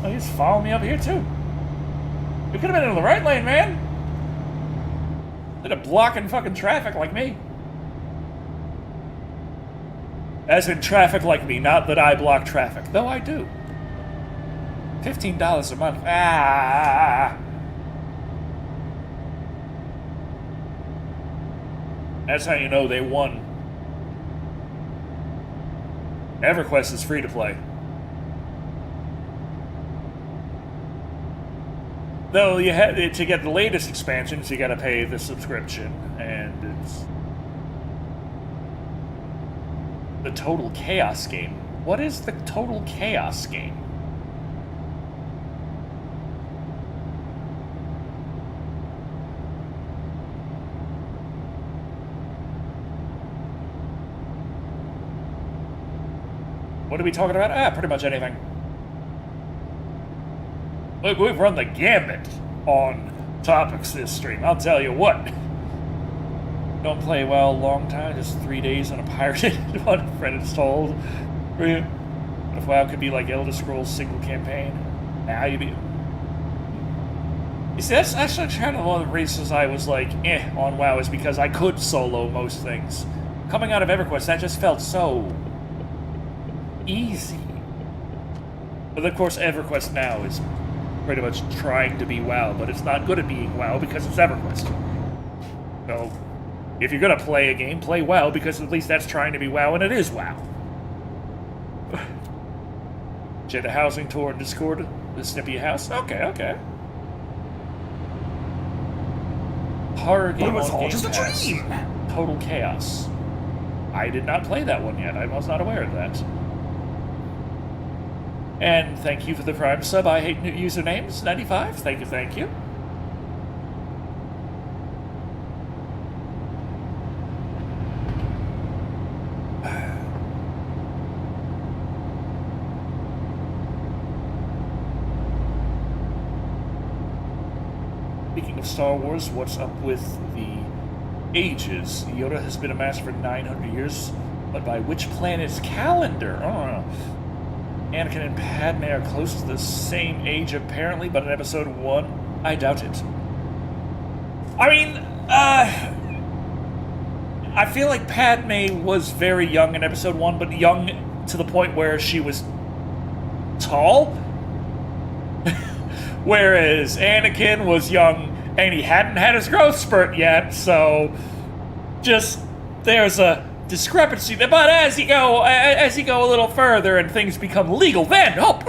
Oh, he's following me up here too. You could have been in the right lane, man. Instead of blocking fucking traffic like me. As in traffic like me, not that I block traffic, though I do. $15 a month. Ah. That's how you know they won. EverQuest is free to play. Though you had to get the latest expansions, you gotta pay the subscription, and it's the Total Chaos game. What is the Total Chaos game? What are we talking about? Ah, pretty much anything. Look, we've run the gambit on topics this stream, I'll tell you what. Don't play WoW a long time, just 3 days on a pirated one, friend installed. If WoW could be like Elder Scrolls single campaign, now you'd be... You see, that's actually kind of one of the reasons I was like, on WoW, is because I could solo most things. Coming out of EverQuest, that just felt so easy. But of course, EverQuest now is pretty much trying to be WoW, but it's not good at being WoW because it's EverQuest. So, if you're gonna play a game, play WoW, because at least that's trying to be WoW, and it is WoW. Did a housing tour in Discord, the Snippy house? Okay. Horror game But it was on all Game just a Pass. dream! Total Chaos. I did not play that one yet. I was not aware of that. And thank you for the Prime sub. I hate new usernames. 95. Thank you. Speaking of Star Wars, what's up with the ages? Yoda has been a master for 900 years, but by which planet's calendar? I don't know. Anakin and Padme are close to the same age, apparently, but in Episode 1, I doubt it. I mean, I feel like Padme was very young in Episode 1, but young to the point where she was tall. Whereas Anakin was young, and he hadn't had his growth spurt yet, so just, there's a discrepancy there. But as you go a little further and things become legal, then oh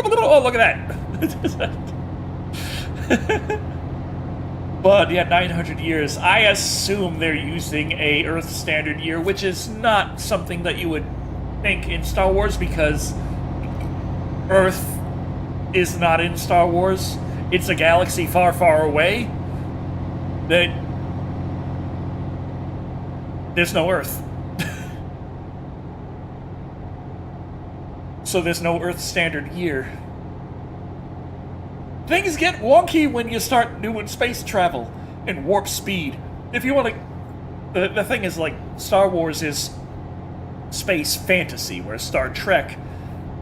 look at that. But yeah, 900 years. I assume they're using a Earth standard year, which is not something that you would think in Star Wars, because Earth is not in Star Wars. It's a galaxy far, far away. That there's no Earth. So there's no Earth standard year. Things get wonky when you start doing space travel and warp speed. If you want to... The thing is, like, Star Wars is space fantasy, where Star Trek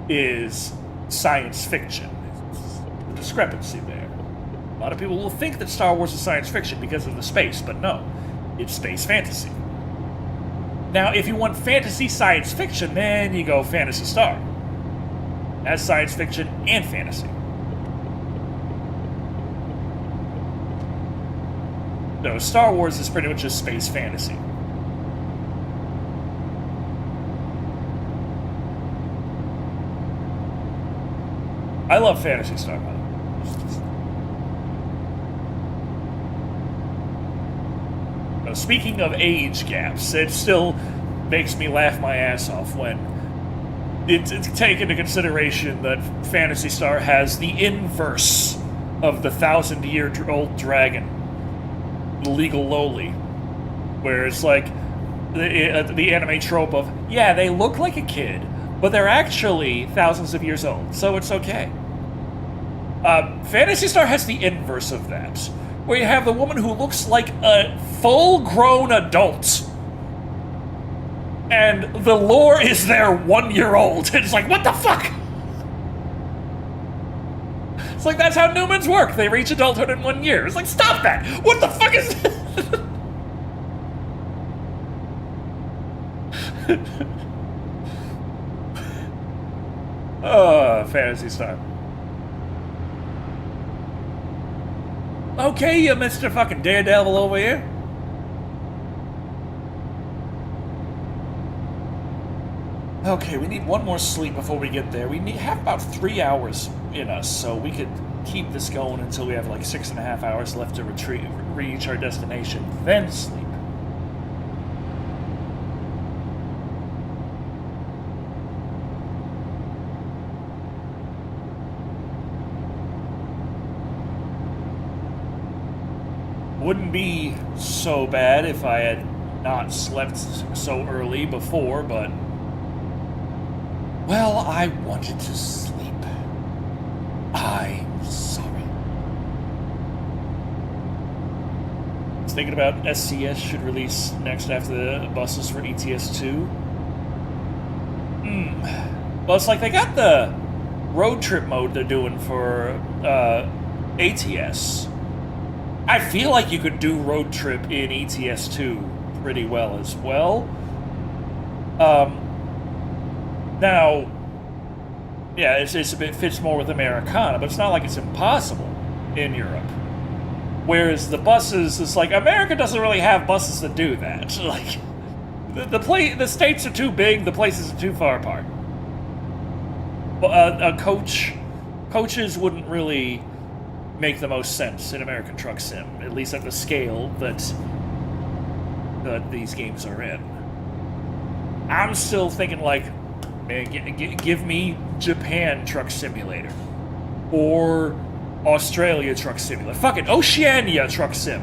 is science fiction. There's a discrepancy there. A lot of people will think that Star Wars is science fiction because of the space, but no. It's space fantasy. Now, if you want fantasy science fiction, then you go Phantasy Star. As science fiction and fantasy. So Star Wars is pretty much just space fantasy. I love Phantasy Star, by the way. Now, speaking of age gaps, it still makes me laugh my ass off when it's taken into consideration that Phantasy Star has the inverse of the 1,000-year-old dragon, the legal lowly, where it's like the anime trope of, yeah, they look like a kid, but they're actually thousands of years old, so it's okay. Phantasy Star has the inverse of that, where you have the woman who looks like a full-grown adult, and the lore is their 1-year-old. It's like, what the fuck? It's like, that's how Newmans work. They reach adulthood in 1 year. It's like, stop that! What the fuck is this? Phantasy Star. Okay, you Mr. fucking Daredevil over here. Okay, we need one more sleep before we get there. We have about 3 hours in us, so we could keep this going until we have like 6.5 hours left to reach our destination, then sleep. Wouldn't be so bad if I had not slept so early before, but... well, I wanted to sleep. I'm sorry. I was thinking about SCS should release next after the buses for ETS 2. Well, it's like they got the road trip mode they're doing for ATS. I feel like you could do road trip in ETS 2 pretty well as well. Now, yeah, it's a bit fits more with Americana, but it's not like it's impossible in Europe. Whereas the buses, it's like America doesn't really have buses that do that. Like the states are too big, the places are too far apart. Coaches wouldn't really make the most sense in American Truck Sim, at least at the scale that these games are in. I'm still thinking like, man, give me Japan Truck Simulator or Australia Truck Simulator. Fuck it, Oceania Truck Sim.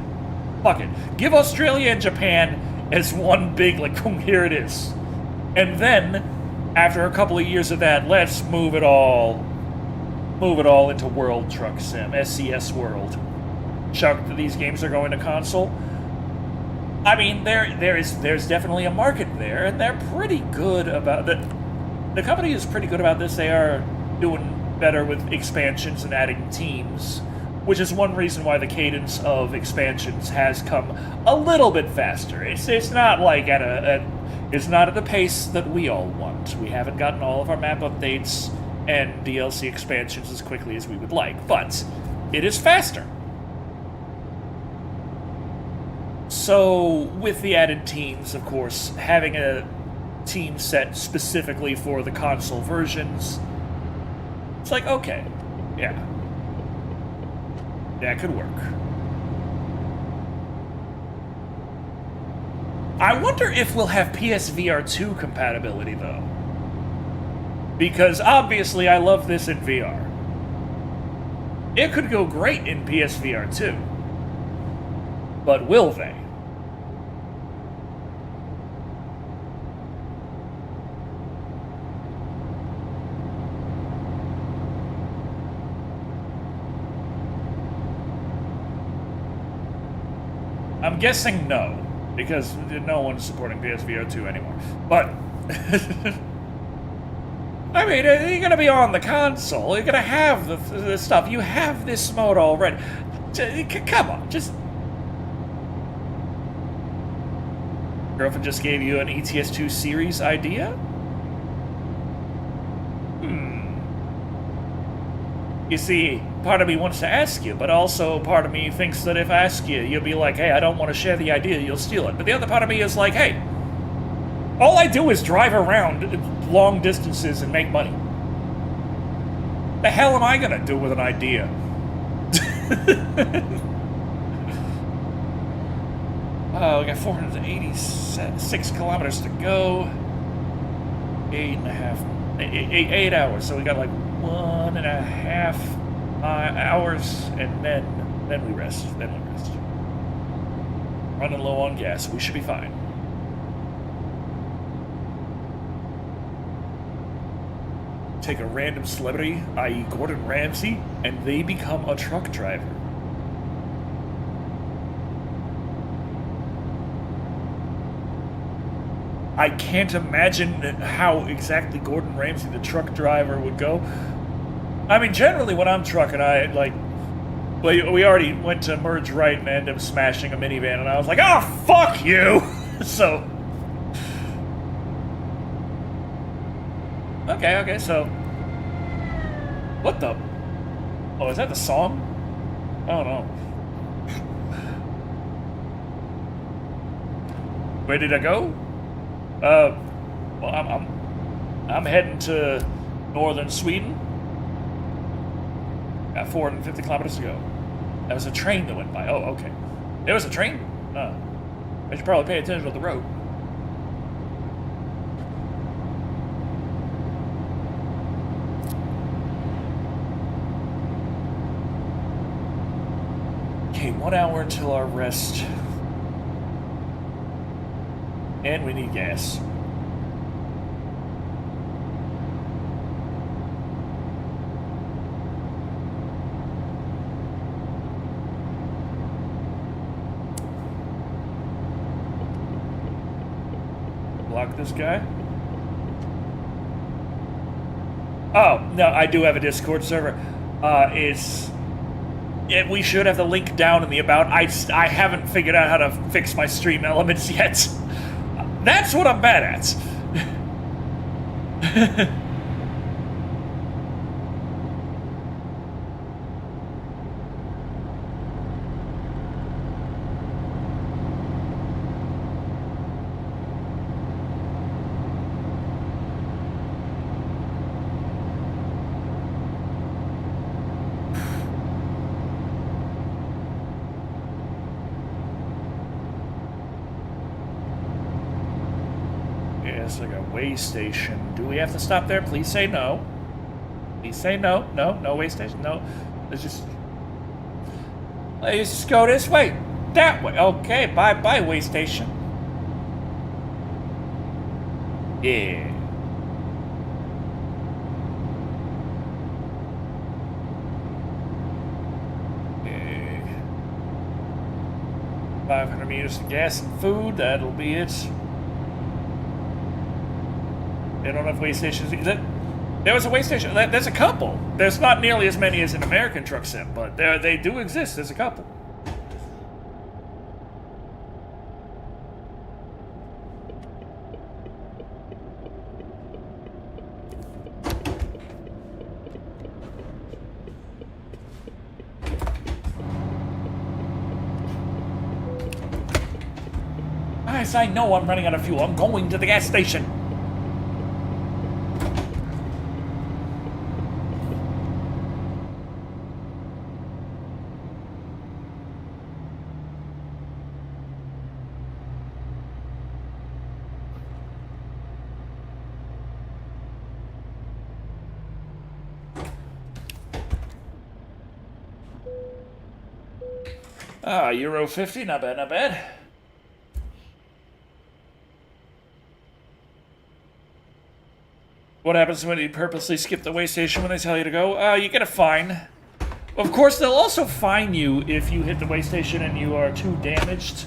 Fuck it, give Australia and Japan as one big like here it is, and then after a couple of years of that, let's move it all into World Truck Sim, SCS World. Shocked that these games are going to console. I mean, there's definitely a market there, and they're pretty good about it. The company is pretty good about this. They are doing better with expansions and adding teams, which is one reason why the cadence of expansions has come a little bit faster. It's not like it's not at the pace that we all want. We haven't gotten all of our map updates and DLC expansions as quickly as we would like, but it is faster. So, with the added teams, of course, having a team set specifically for the console versions, it's like, okay, yeah, that could work. I wonder if we'll have PSVR 2 compatibility, though. Because, obviously, I love this in VR. It could go great in PSVR 2. But will they? I'm guessing no, because no one's supporting PSVR 2 anymore. But, I mean, you're gonna be on the console, you're gonna have the stuff, you have this mode already. Come on, just... Girlfriend just gave you an ETS 2 series idea? You see, part of me wants to ask you, but also part of me thinks that if I ask you, you'll be like, hey, I don't want to share the idea, you'll steal it. But the other part of me is like, hey, all I do is drive around long distances and make money. The hell am I gonna do with an idea? We got 486 kilometers to go. 8 hours, so we got like 1.5 hours, and then we rest. Running low on gas, we should be fine. Take a random celebrity, i.e. Gordon Ramsay, and they become a truck driver. I can't imagine how exactly Gordon Ramsay, the truck driver, would go. I mean, generally when I'm trucking, we already went to merge right and ended up smashing a minivan, and I was like, oh, fuck you! So... Okay, so... What the... Oh, is that the song? I don't know. Where did I go? Well, I'm heading to northern Sweden. Got 450 kilometers to go. There was a train that went by. Oh, okay. There was a train? I should probably pay attention to the road. Okay, 1 hour until our rest. And we need gas. Block this guy. Oh, no, I do have a Discord server. We should have the link down in the about. I haven't figured out how to fix my stream elements yet. That's what I'm bad at. Yes, like a way station. Do we have to stop there? Please say no. Please say no. No, no way station. No. Let's just go this way. That way. Okay, bye way station. Yeah. Okay. 500 meters of gas and food. That'll be it. They don't have way stations. There was a way station. There's a couple. There's not nearly as many as an American truck sim, but they do exist. There's a couple. As I know I'm running out of fuel, I'm going to the gas station. Euro 50, not bad, not bad. What happens when you purposely skip the way station when they tell you to go? You get a fine. Of course, they'll also fine you if you hit the way station and you are too damaged.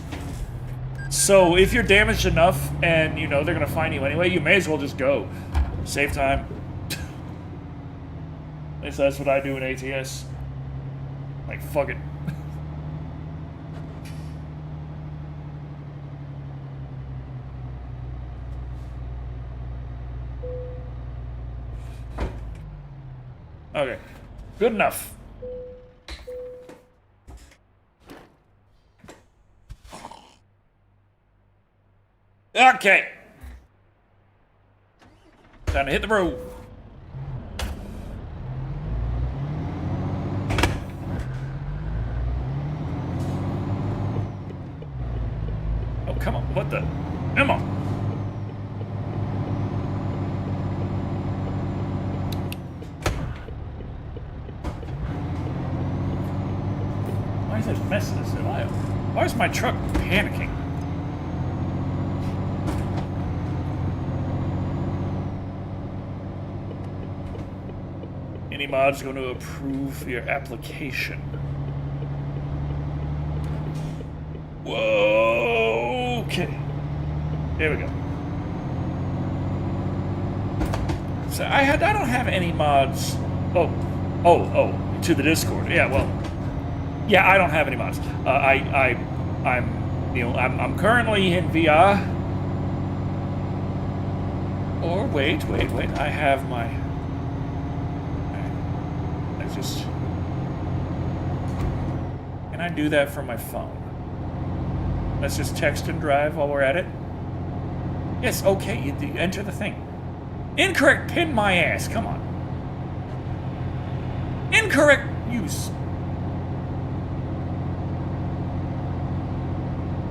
So if you're damaged enough and, you know, they're going to fine you anyway, you may as well just go. Save time. At least that's what I do in ATS. Like, fuck it. Okay, good enough. Okay. Time to hit the road. Oh, come on. What the? Come on. Why is it messing this in? Why is my truck panicking? Any mod's going to approve your application. Whoa! Okay. There we go. So I don't have any mods. Oh, to the Discord. Yeah, well. Yeah, I don't have any mods. I'm currently in VR. Or wait. I have my. Can I do that from my phone? Let's just text and drive while we're at it. Yes, okay, you enter the thing. Incorrect pin my ass, come on. Incorrect use.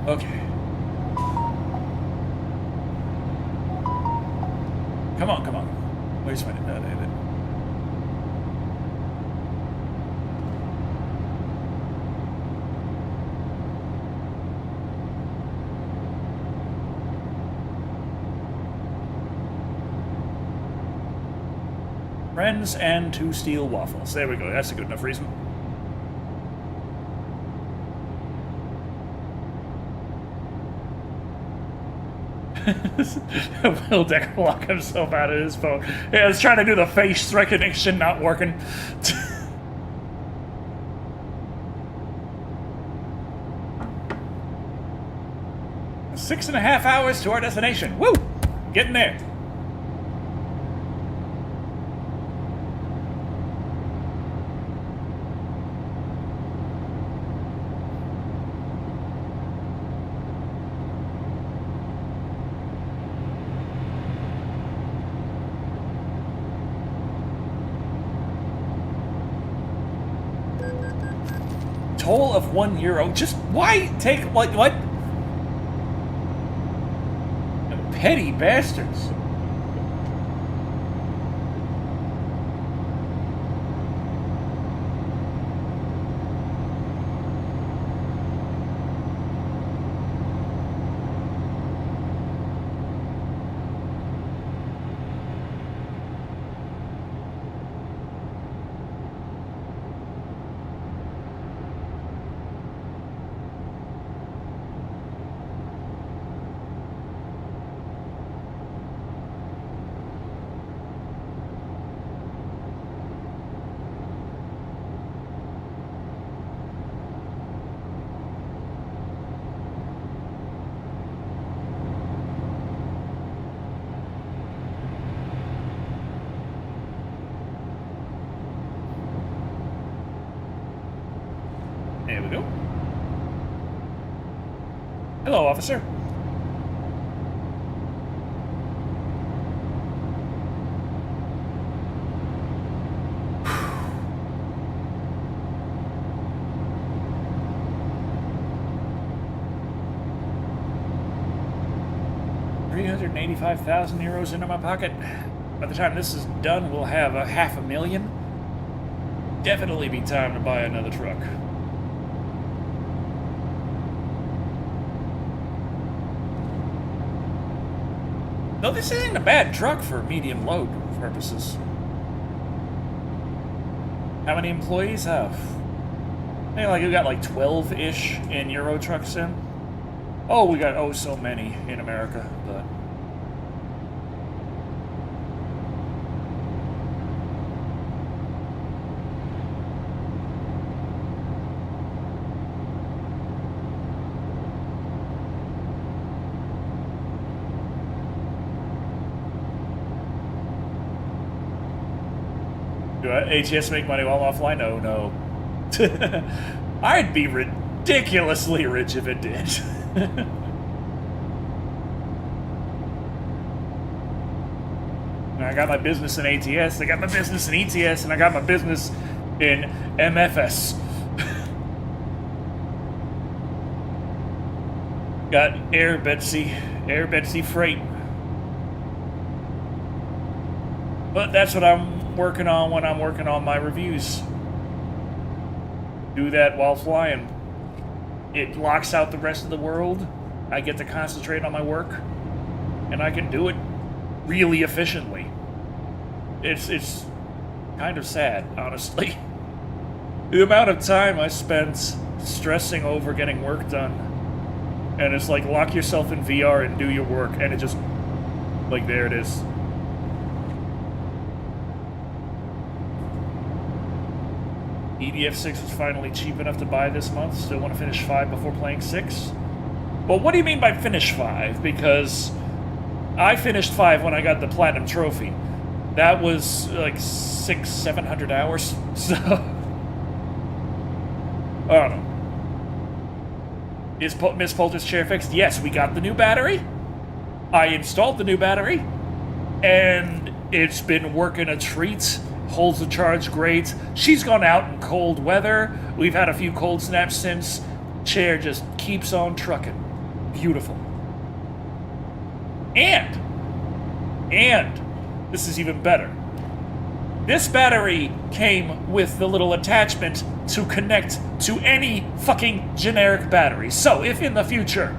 Okay. Come on, come on. Wait a minute. Friends and 2 steel waffles. There we go. That's a good enough reason. Will Decker himself out of his phone. Yeah, I was trying to do the face recognition, not working. 6.5 hours to our destination. Woo! Getting there. Toll of €1. Just why take what? Petty bastards. There we go. Hello, officer. €385,000 into my pocket. By the time this is done, we'll have a $500,000. Definitely be time to buy another truck. Though this isn't a bad truck for medium load purposes. How many employees have? I think like we got like 12-ish in Euro Truck Sim. Oh, we got oh so many in America, but do ATS make money while offline? Oh, no. I'd be ridiculously rich if it did. I got my business in ATS, I got my business in ETS, and I got my business in MFS. Got Air Betsy Freight. But that's what I'm working on when I'm working on my reviews. Do that while flying. It locks out the rest of the world. I get to concentrate on my work, and I can do it really efficiently. It's kind of sad, honestly. The amount of time I spent stressing over getting work done, and it's like lock yourself in VR and do your work, and it just, like, there it is. EDF6 was finally cheap enough to buy this month. Still want to finish 5 before playing 6? Well, what do you mean by finish 5? Because I finished 5 when I got the Platinum Trophy. That was like 600-700 hours, so I don't know. Is Miss Poulter's chair fixed? Yes, we got the new battery. I installed the new battery, and it's been working a treat. Holds the charge great. She's gone out in cold weather. We've had a few cold snaps since. Chair just keeps on trucking. Beautiful. And this is even better. This battery came with the little attachment to connect to any fucking generic battery. So if in the future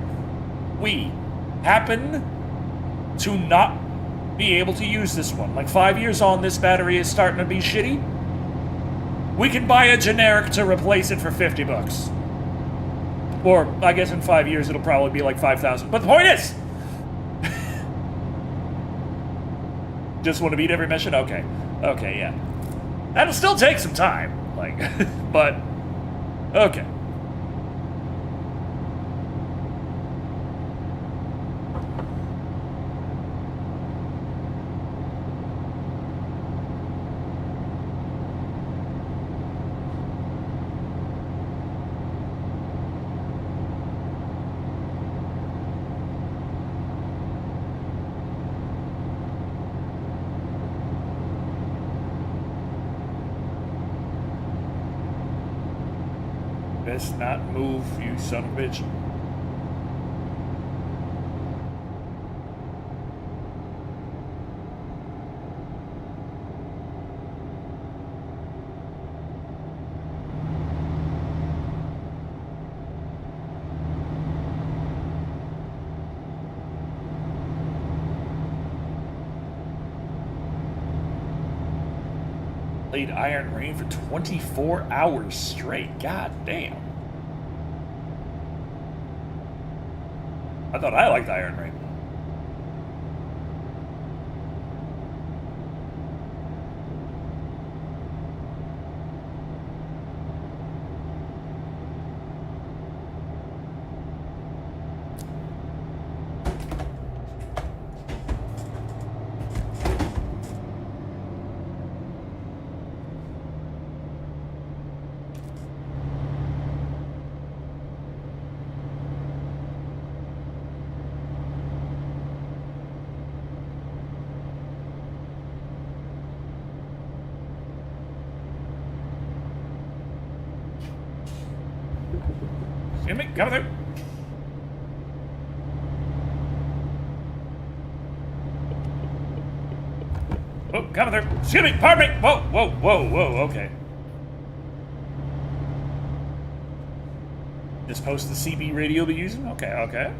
we happen to not be able to use this one, like 5 years on, this battery is starting to be shitty, we can buy a generic to replace it for $50. Or I guess in 5 years it'll probably be like 5,000. But the point is, just want to beat every mission? Okay, yeah. That'll still take some time, like, but okay. Best not move, you son of a bitch. Played Iron Rain for 24 hours straight. God damn. I thought I liked Iron Rain. Excuse me, come through. Oh, coming through. Excuse me, pardon me. Whoa, okay. This post the CB radio be using? Okay.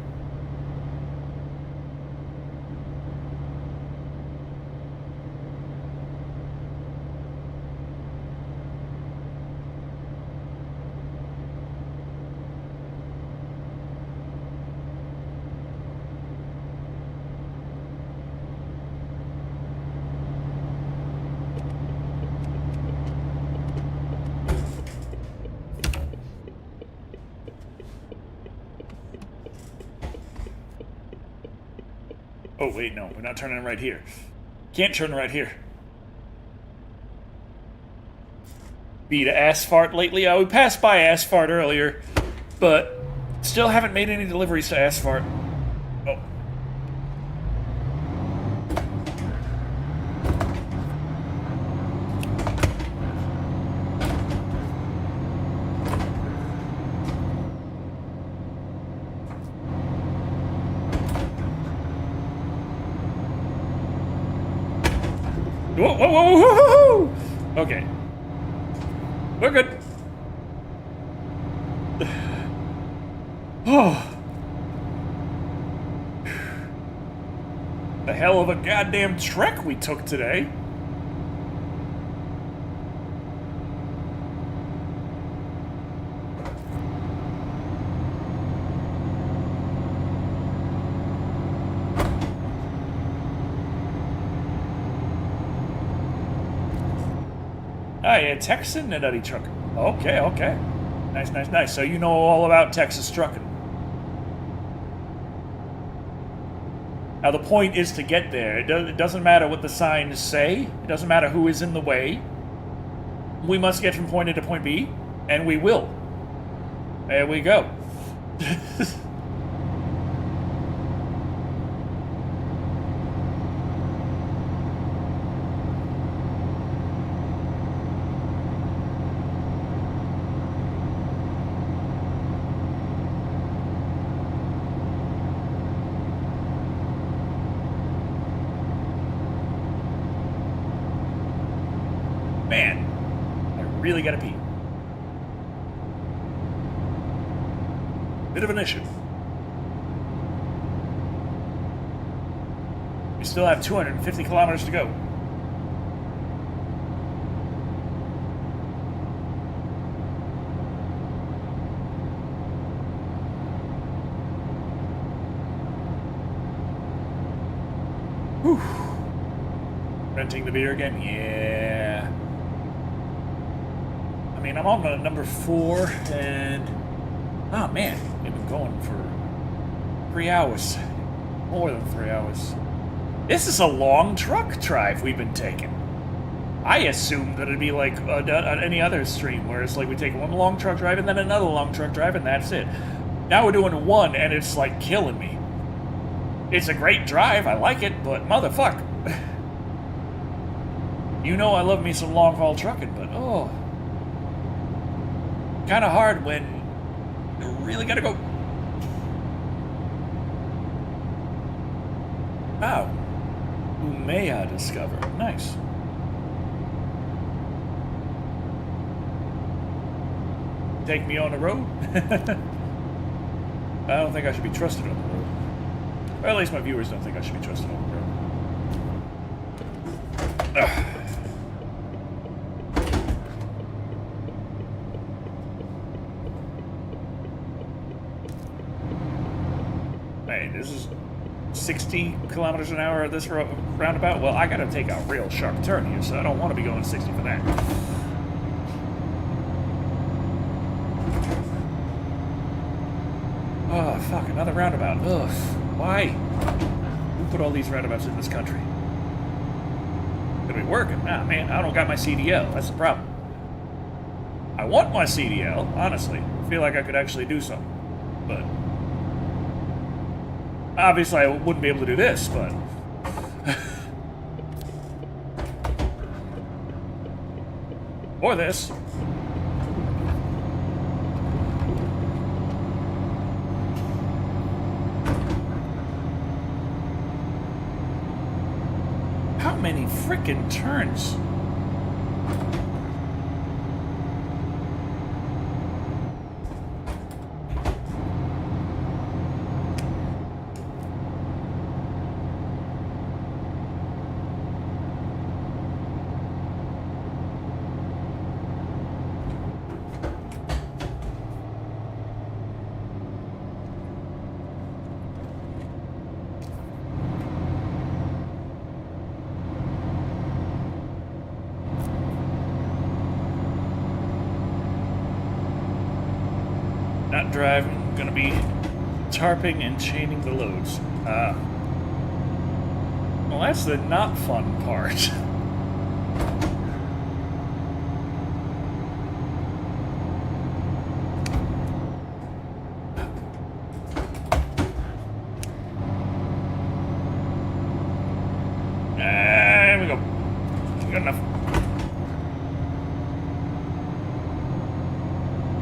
Oh, wait, no. We're not turning right here. Can't turn right here. Be to Asphalt lately? We passed by Asphalt earlier, but still haven't made any deliveries to Asphalt. Oh. Whoa. Okay. We're good. Oh. The hell of a goddamn trek we took today. Oh, yeah, Texan and Eddie truck. Okay. Nice. So you know all about Texas trucking. Now the point is to get there. It doesn't matter what the signs say. It doesn't matter who is in the way. We must get from point A to point B, and we will. There we go. really gotta pee. Bit of an issue. We still have 250 kilometers to go. Whew. Renting the beer again? Yeah. I mean, I'm on number 4, and... oh, man. We've been going for 3 hours. More than 3 hours. This is a long truck drive we've been taking. I assumed that it'd be like any other stream, where it's like we take one long truck drive and then another long truck drive, and that's it. Now we're doing one, and it's like killing me. It's a great drive, I like it, but motherfuck. You know I love me some long haul trucking, but oh. Kinda hard when you really gotta go. Wow. Umea discovered. Nice. Take me on the road? I don't think I should be trusted on the road. Or at least my viewers don't think I should be trusted on the road. Ugh. Hey, this is 60 kilometers an hour at this roundabout? Well, I gotta take a real sharp turn here, so I don't want to be going 60 for that. Oh, fuck, another roundabout. Ugh, why? Who put all these roundabouts in this country? Gonna be working. Nah, man, I don't got my CDL. That's the problem. I want my CDL, honestly. I feel like I could actually do something. But... obviously, I wouldn't be able to do this, but... or this. How many frickin' turns? Not driving, gonna be tarping and chaining the loads. Well, that's the not fun part. There we go. Good enough.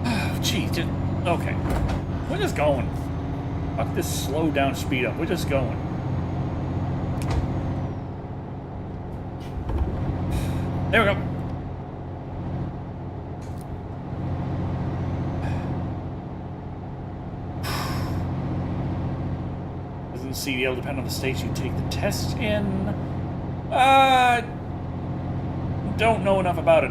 Oh, gee, just... okay. We're just going. Fuck this slow down speed up. We're just going. There we go. Doesn't CDL depend on the state you take the test in? Don't know enough about it.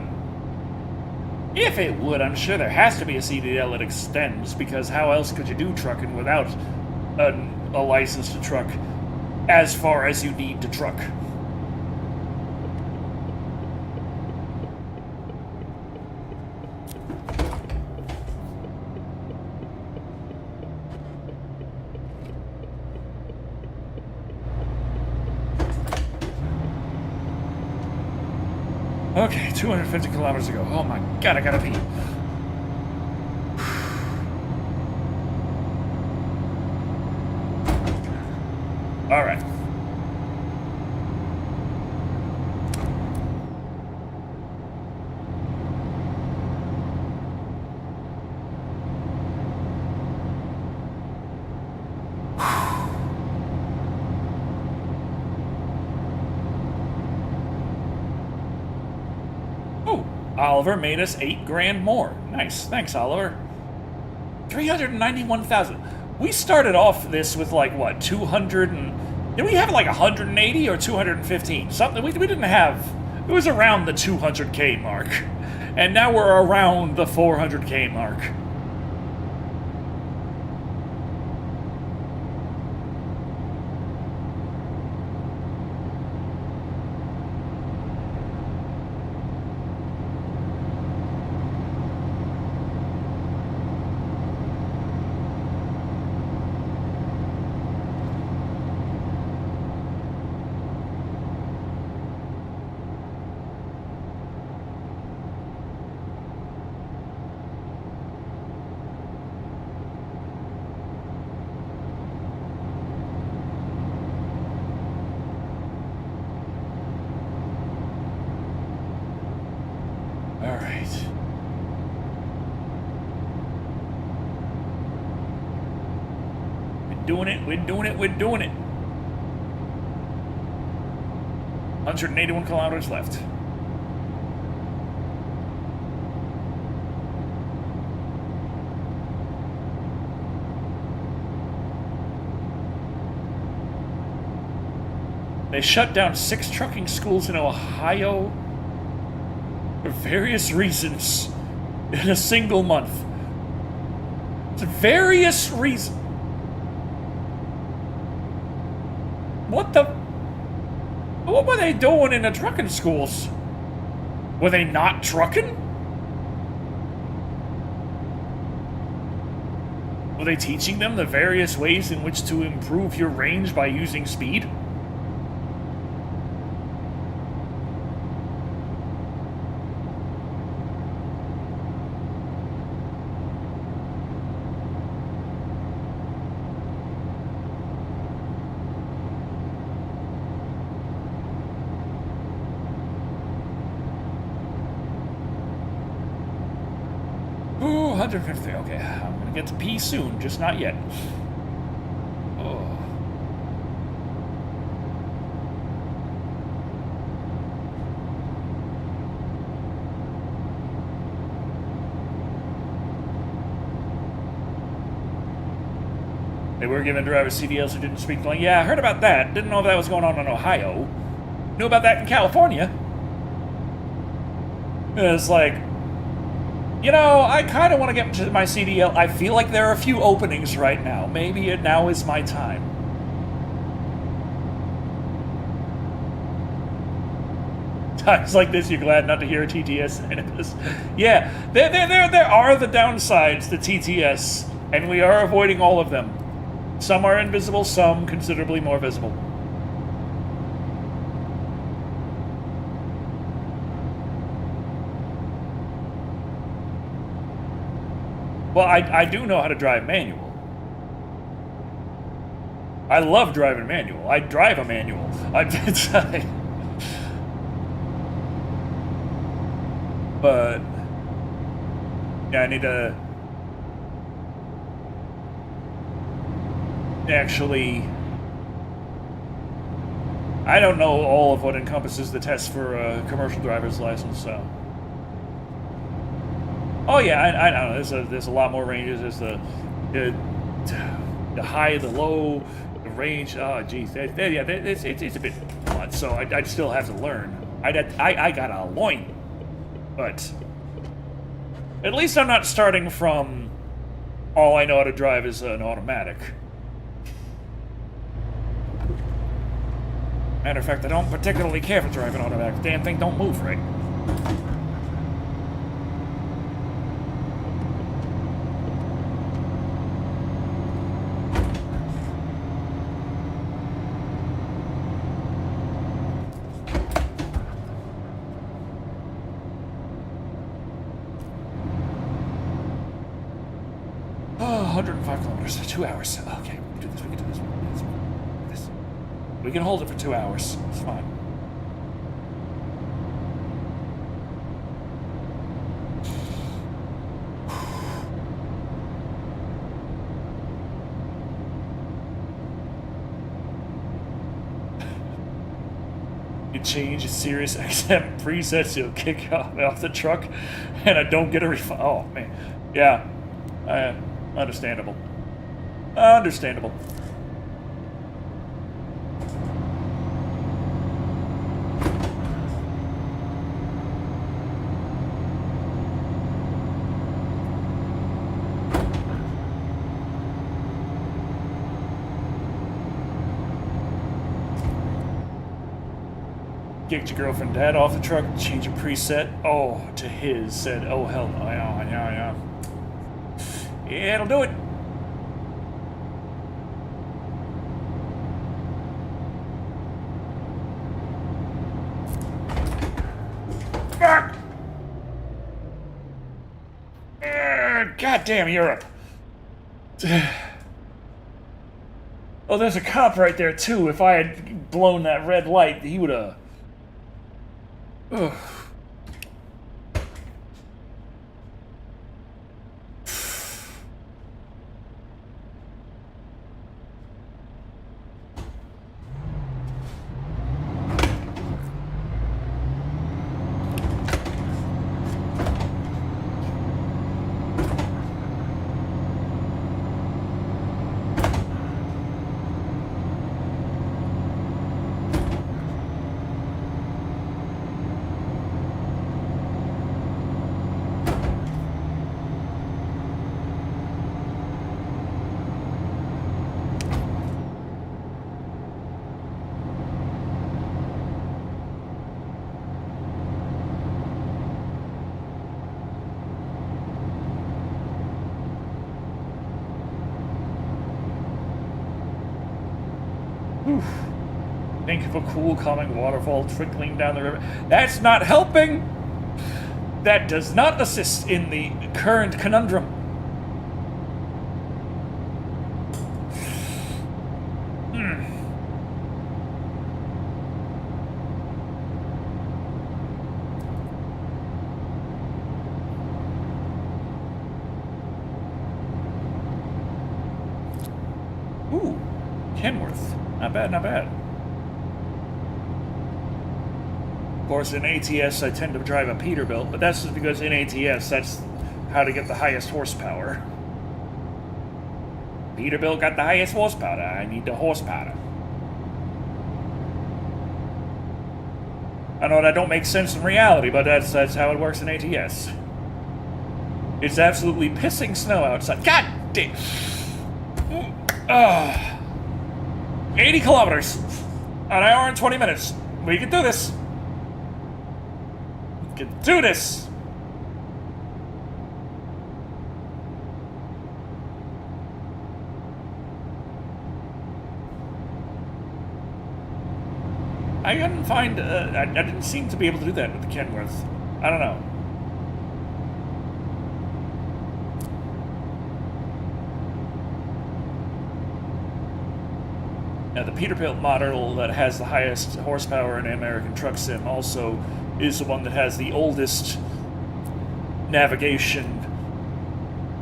If it would, I'm sure there has to be a CDL that extends, because how else could you do trucking without a license to truck as far as you need to truck? Okay, 250 kilometers to go. Oh my god, I gotta pee. All right. Oliver made us 8 grand more. Nice. Thanks, Oliver. 391,000. We started off this with like, what, 200 and... Did we have like 180 or 215? Something we didn't have... It was around the 200K mark. And now we're around the 400K mark. We're doing it. 181 kilometers left. They shut down 6 trucking schools in Ohio for various reasons in a single month. For various reasons. What were they doing in the trucking schools? Were they not trucking? Were they teaching them the various ways in which to improve your range by using speed? Ooh, 150. Okay, I'm gonna get to pee soon, just not yet. Oh. They were giving drivers CDLs who didn't speak the language. Yeah, I heard about that. Didn't know if that was going on in Ohio. Knew about that in California. It's like, you know, I kind of want to get to my CDL. I feel like there are a few openings right now. Maybe now is my time. Times like this, you're glad not to hear a TTS in this. Yeah, there are the downsides to TTS, and we are avoiding all of them. Some are invisible, some considerably more visible. Well, I do know how to drive manual. I love driving manual. I drive a manual. But yeah, I need to actually. I don't know all of what encompasses the test for a commercial driver's license, so. Oh yeah, I know. There's a lot more ranges. There's the high, the low, the range. Oh geez, yeah, it's a bit much. So I'd still have to learn. I got a loin, but at least I'm not starting from all I know how to drive is an automatic. Matter of fact, I don't particularly care for driving automatic. The damn thing don't move right. Oh, 105 kilometers, 2 hours. Okay, we can do this, we can do this, we can do this, we can do this. We can hold it for 2 hours. It's fine. You change your Sirius XM presets, you'll kick off the truck, and I don't get a refund. Oh, man. Yeah. Understandable. Understandable. Kicked your girlfriend dad off the truck, change your preset. Oh, to his. Said, oh, hell no. Yeah. Yeah, it'll do it. Fuck! Goddamn Europe. Oh, there's a cop right there, too. If I had blown that red light, he would have... Ugh. Think of a cool, calming waterfall trickling down the river. That's not helping! That does not assist in the current conundrum. Ooh, Kenworth. Not bad, not bad. Of course, in ATS, I tend to drive a Peterbilt, but that's just because in ATS, that's how to get the highest horsepower. Peterbilt got the highest horsepower. I need the horsepower. I know that don't make sense in reality, but that's how it works in ATS. It's absolutely pissing snow outside. God damn! 80 kilometers. An hour and 20 minutes. We can do this. We can do this. I couldn't find... I didn't seem to be able to do that with the Kenworth. I don't know. Now, the Peterbilt model that has the highest horsepower in American Truck Sim also is the one that has the oldest navigation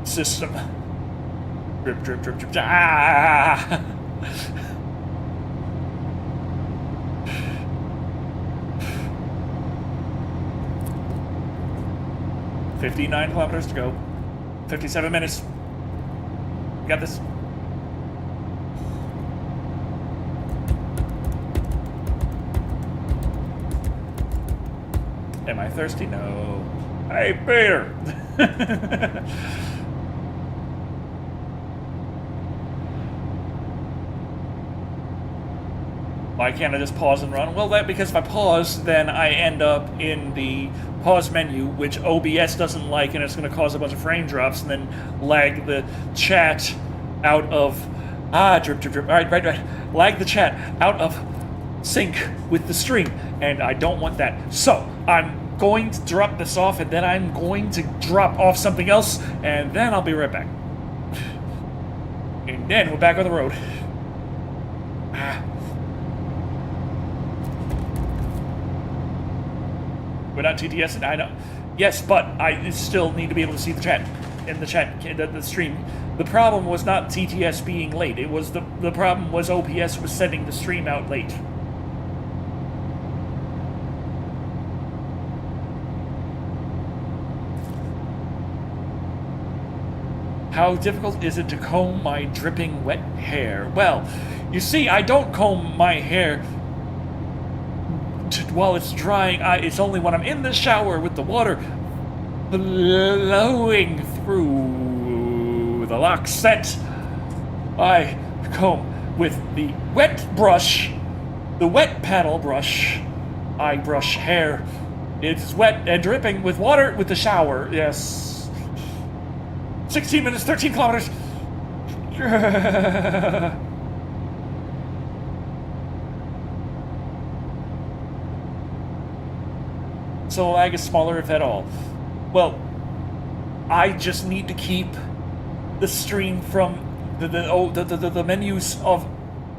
system. Drip, drip, drip, drip, ah! 59 kilometers to go. 57 minutes. You got this. Am I thirsty? No. Hey, Peter! Why can't I just pause and run? Well, because if I pause, then I end up in the pause menu, which OBS doesn't like, and it's going to cause a bunch of frame drops and then lag the chat out of... drip, drip, drip. Right. Lag the chat out of sync with the stream, and I don't want that. So, I'm going to drop this off, and then I'm going to drop off something else, and then I'll be right back. And then we're back on the road. Without TTS, I know. Yes, but I still need to be able to see the chat. In the chat, the stream. The problem was not TTS being late. It was the problem was OBS was sending the stream out late. How difficult is it to comb my dripping wet hair? Well, you see, I don't comb my hair while it's drying. It's only when I'm in the shower with the water flowing through the lock set, I comb with the wet brush, the wet paddle brush. I brush hair. It's wet and dripping with water with the shower. Yes. 16 minutes, 13 kilometers. So the lag is smaller, if at all. Well, I just need to keep the stream from the menus of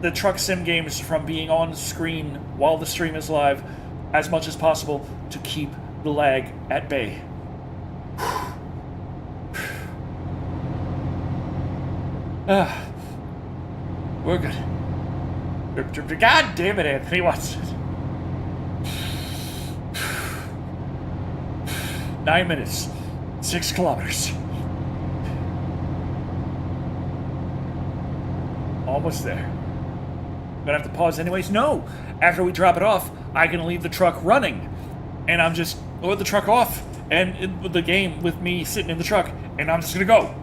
the truck sim games from being on screen while the stream is live as much as possible to keep the lag at bay. We're good. God damn it, Anthony Watson. 9 minutes, 6 kilometers. Almost there. Gonna have to pause anyways? No! After we drop it off, I can leave the truck running. And I'm just load the truck off and with the game with me sitting in the truck, and I'm just gonna go.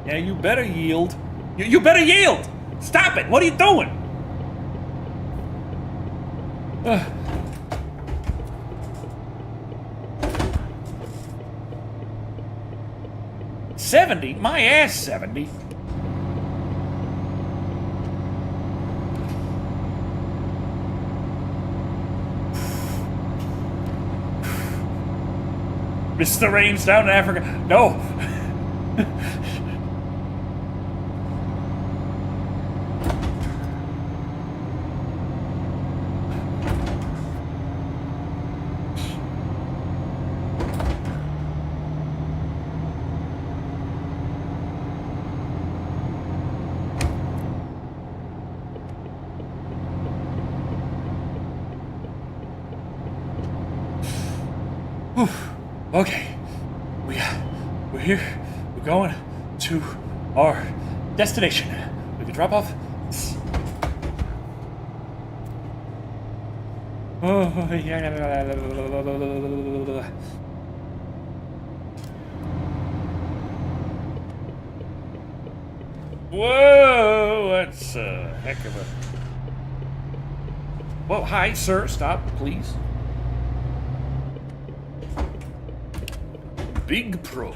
Yeah, you better yield. You better yield! Stop it! What are you doing? 70? My ass 70. Mr. Rain's down in Africa. No. Okay, we're here. We're going to our destination. We can drop off. Oh yeah. Whoa, that's a heck of a. Whoa, hi, sir. Stop, please. Big Pro.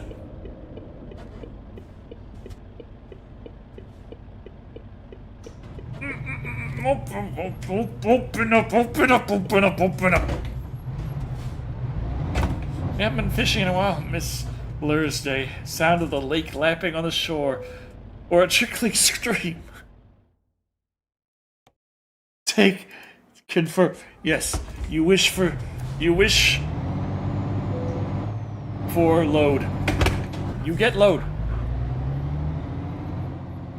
Open up. We haven't been fishing in a while, Miss Blur's Day. Sound of the lake lapping on the shore, or a trickling stream. Confirm. Yes, you wish for load. You get load.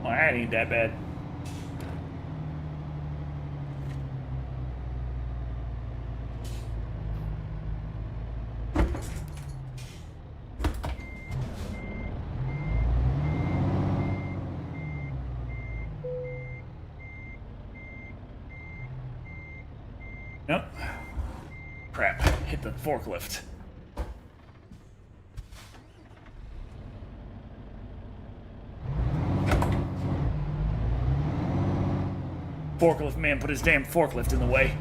Well, that ain't that bad. Nope. Crap. Hit the forklift. Forklift man put his damn forklift in the way.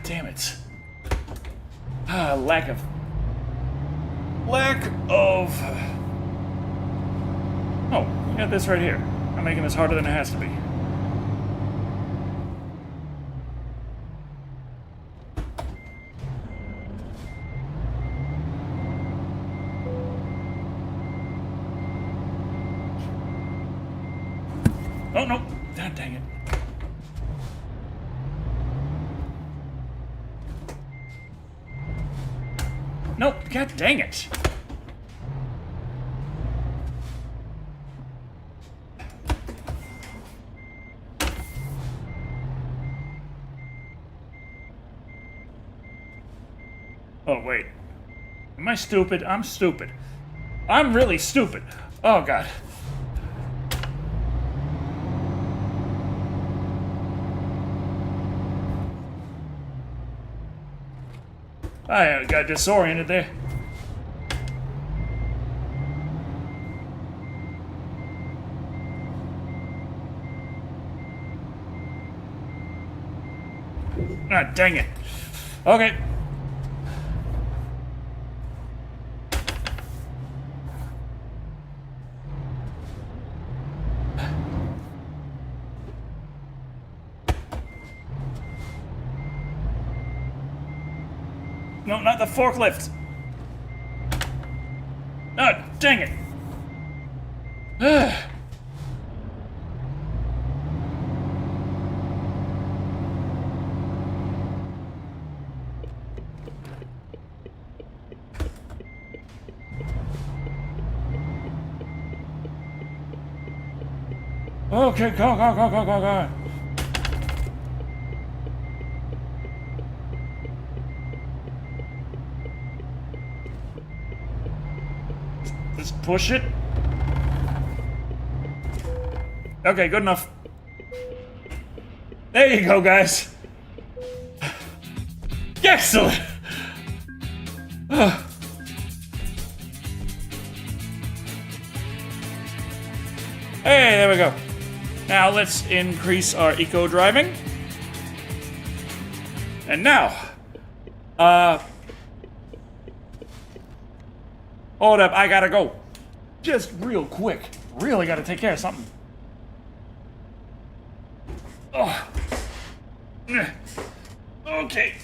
Damn it. Lack of... Oh, we got this right here. I'm making this harder than it has to be. Oh, no. God dang it. Nope, god dang it. Oh, wait. Am I stupid? I'm stupid. I'm really stupid. Oh, God. I got disoriented there. Ah, dang it. Okay. No, not the forklift. Oh, dang it. Okay, go. Let's push it. Okay, good enough. There you go, guys. Excellent. Hey, there we go. Now let's increase our eco driving. And now, hold up, I gotta go. Just real quick. Really gotta take care of something. Oh. Okay.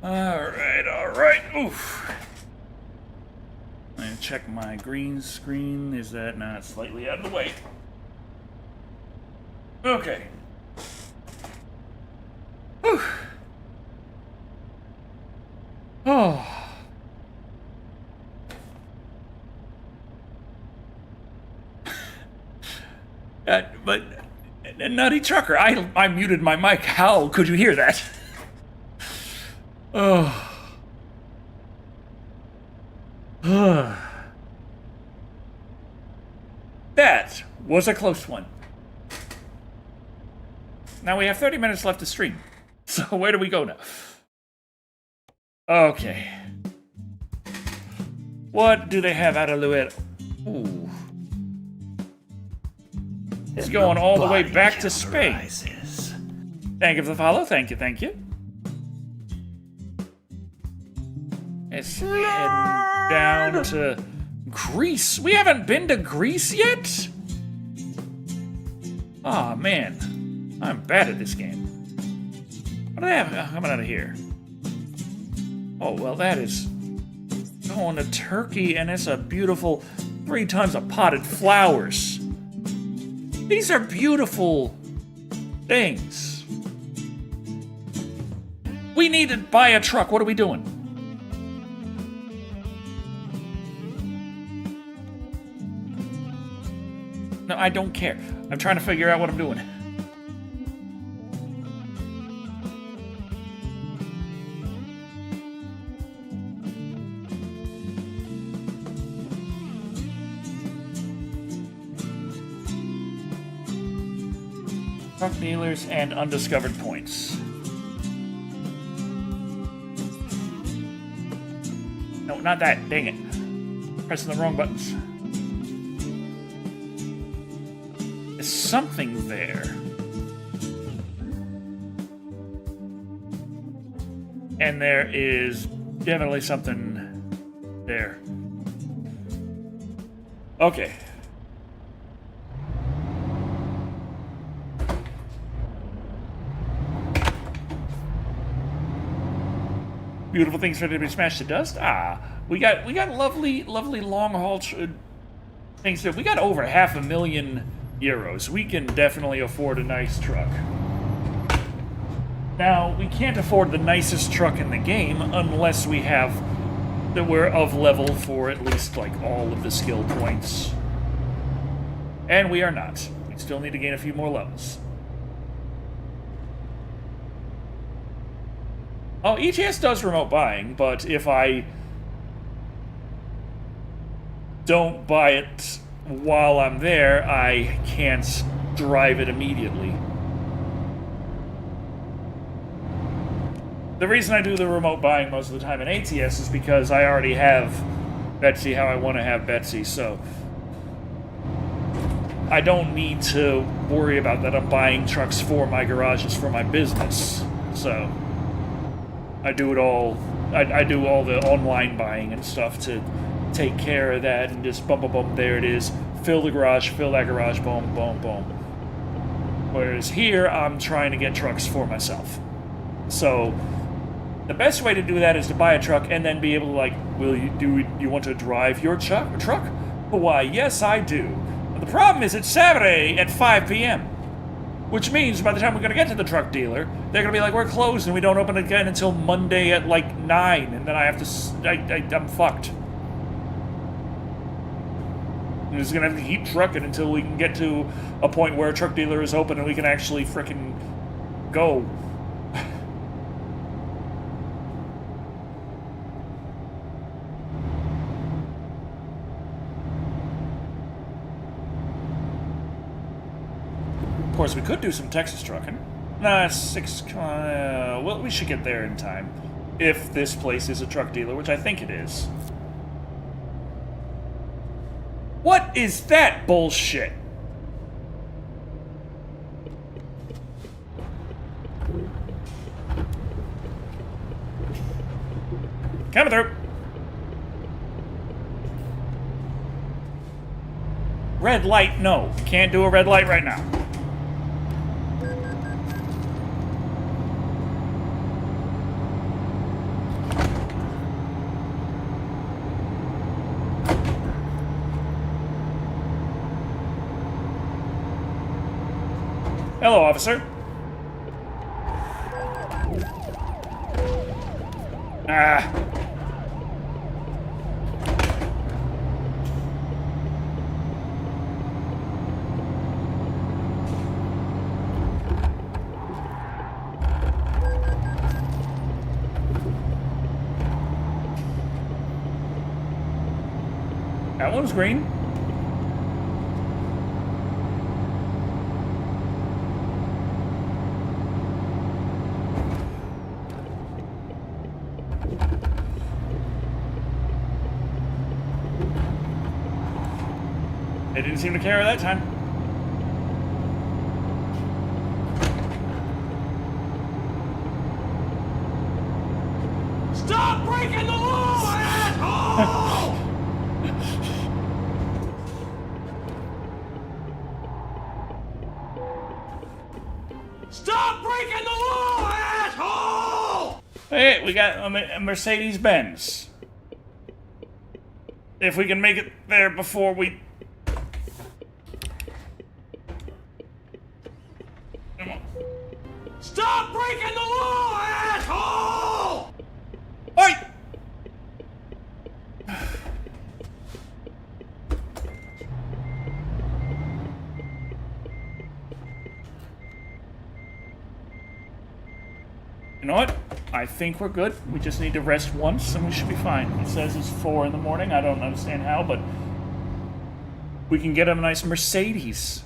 Alright. Oof. I'm gonna check my green screen. Is that not slightly out of the way? Okay. Whew. Oh. But Nutty Trucker, I muted my mic. How could you hear that? Oh. Was a close one. Now we have 30 minutes left to stream. So where do we go now? Okay. What do they have out of Luet? Ooh. It's going all the way back to Spain. Thank you for the follow. Thank you, thank you. It's heading down to Greece. We haven't been to Greece yet? Aw, man. I'm bad at this game. What do they have coming out of here? Oh, well, that is going to Turkey, and it's a beautiful 3 tons of potted flowers. These are beautiful things. We need to buy a truck. What are we doing? No, I don't care. I'm trying to figure out what I'm doing. Truck dealers and undiscovered points. No, not that. Dang it. Pressing the wrong buttons. There's something there. And there is definitely something there. Okay. Beautiful things ready to be smashed to dust. Ah, we got lovely long haul things there. We got over €500,000. We can definitely afford a nice truck. Now we can't afford the nicest truck in the game unless we have that we're of level for at least like all of the skill points, and we are not. We still need to gain a few more levels. Oh, ETS does remote buying, but if I don't buy it while I'm there, I can't drive it immediately. The reason I do the remote buying most of the time in ATS is because I already have Betsy how I want to have Betsy, so I don't need to worry about that. I'm buying trucks for my garages for my business, so I do it all. I do all the online buying and stuff to take care of that, and just boom, boom, boom, there it is. Fill the garage, fill that garage, boom, boom, boom. Whereas here, I'm trying to get trucks for myself. So the best way to do that is to buy a truck and then be able to, like, you want to drive your truck? Why, yes, I do. But the problem is it's Saturday at 5 p.m. Which means by the time we're going to get to the truck dealer, they're going to be like, we're closed and we don't open again until Monday at like 9. And then I have to, I'm fucked. I'm just going to have to keep trucking until we can get to a point where a truck dealer is open and we can actually frickin' go. Of course, we could do some Texas trucking. Nah, well, we should get there in time. If this place is a truck dealer, which I think it is. What is that bullshit? Coming through. Red light, no. Can't do a red light right now. Hello, officer. Ah. That one's green. They didn't seem to care that time. Stop breaking the law, asshole! Stop breaking the law, asshole! Hey, we got a Mercedes-Benz. If we can make it there before we... Come on. Stop breaking the law, asshole! Oi! You know what? I think we're good. We just need to rest once and we should be fine. It says it's 4 in the morning. I don't understand how, but we can get him a nice Mercedes.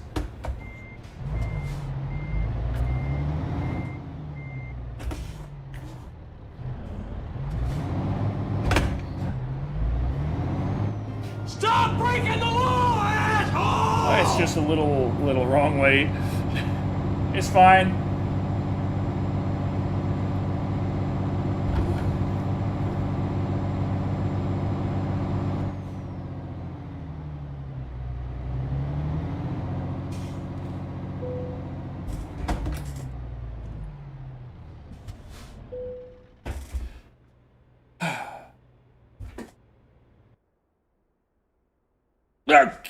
Stop breaking the law, asshole! Oh, it's just a little wrong way. It's fine.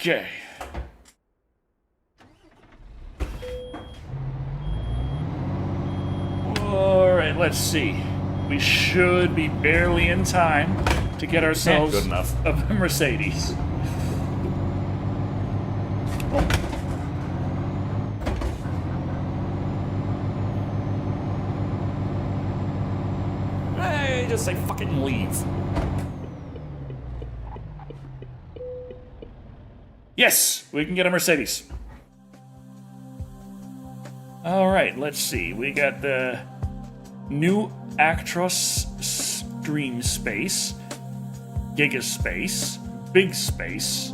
Okay. Alright, let's see. We should be barely in time to get ourselves good enough. a Mercedes. Hey, just say fucking leave. Yes, we can get a Mercedes. Alright, let's see. We got the new Actros Stream Space, Gigaspace, Big Space.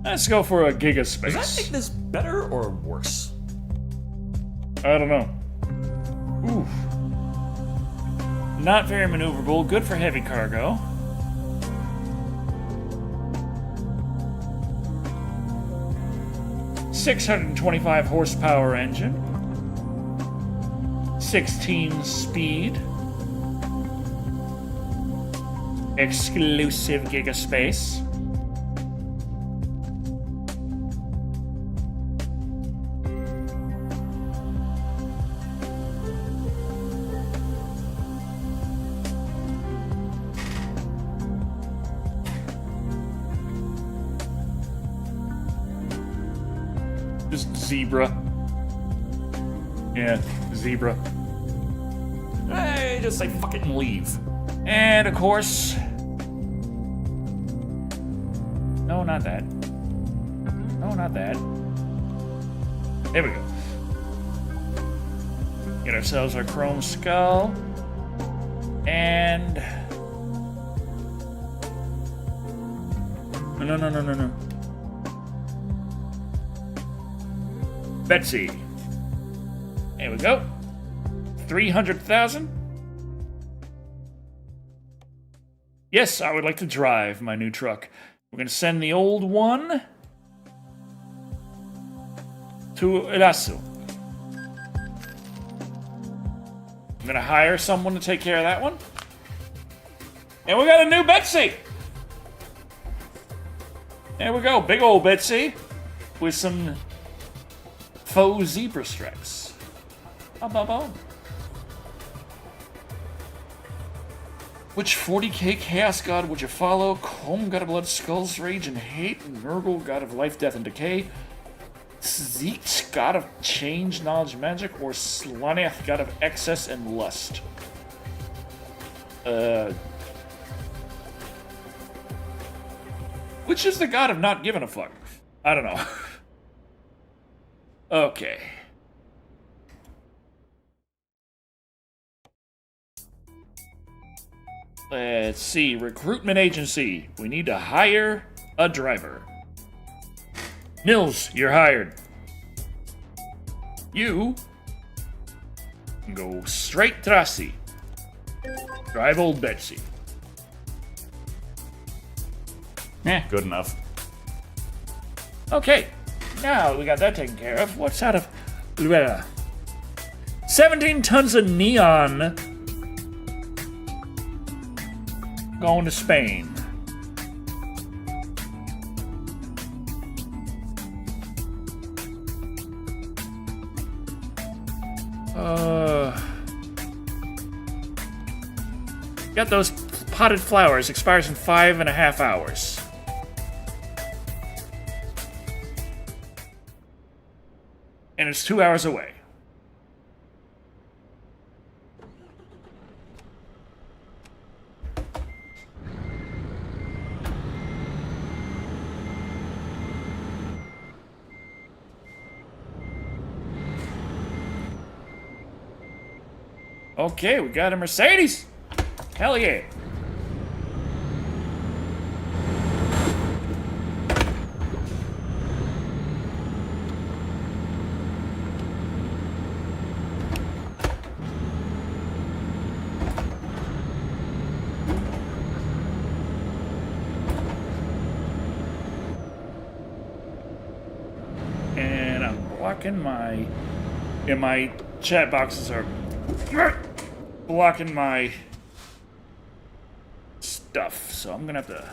Let's go for a Gigaspace. Does that make this better or worse? I don't know. Oof. Not very maneuverable. Good for heavy cargo. .625 horsepower engine. 16 speed. Exclusive Gigaspace. Just zebra. Yeah, zebra. Hey, just say fucking leave. And of course... No, not that. No, not that. There we go. Get ourselves our chrome skull. And... No. Betsy. There we go. 300,000. Yes, I would like to drive my new truck. We're going to send the old one to Irasu. I'm going to hire someone to take care of that one. And we got a new Betsy. There we go. Big old Betsy with some faux zebra stripes. Boom. Which 40k chaos god would you follow? Comb, god of blood, skulls, rage, and hate. Nurgle, god of life, death, and decay. Zeek, god of change, knowledge, magic. Or Slanath, god of excess and lust. Which is the god of not giving a fuck? I don't know. Okay. Let's see. Recruitment agency. We need to hire a driver. Nils, you're hired. You can go straight to Rossi. Drive old Betsy. Good enough. Okay, now we got that taken care of. What's out of... 17 tons of neon going to Spain. Got those potted flowers. Expires in 5.5 hours. And it's 2 hours away. Okay, we got a Mercedes. Hell yeah. And I'm blocking my... And my chat boxes are... blocking my stuff, so I'm gonna have to move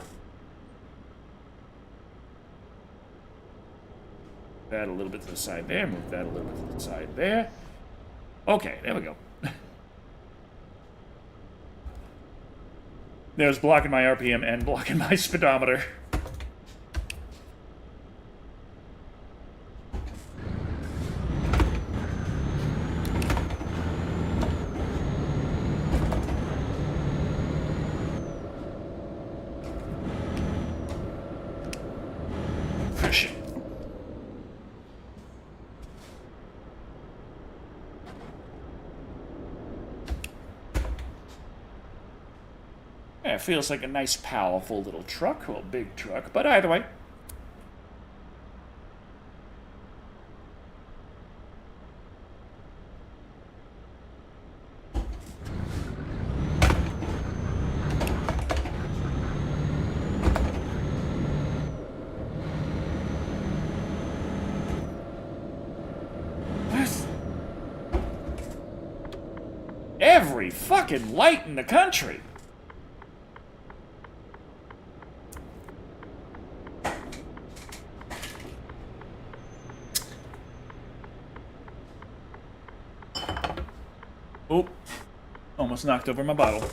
that a little bit to the side there, move that a little bit to the side there. Okay, there we go. There's blocking my RPM and blocking my speedometer. Yeah, it feels like a nice, powerful little truck. Well, big truck, but either way. What? Every fucking light in the country. Oh, almost knocked over my bottle.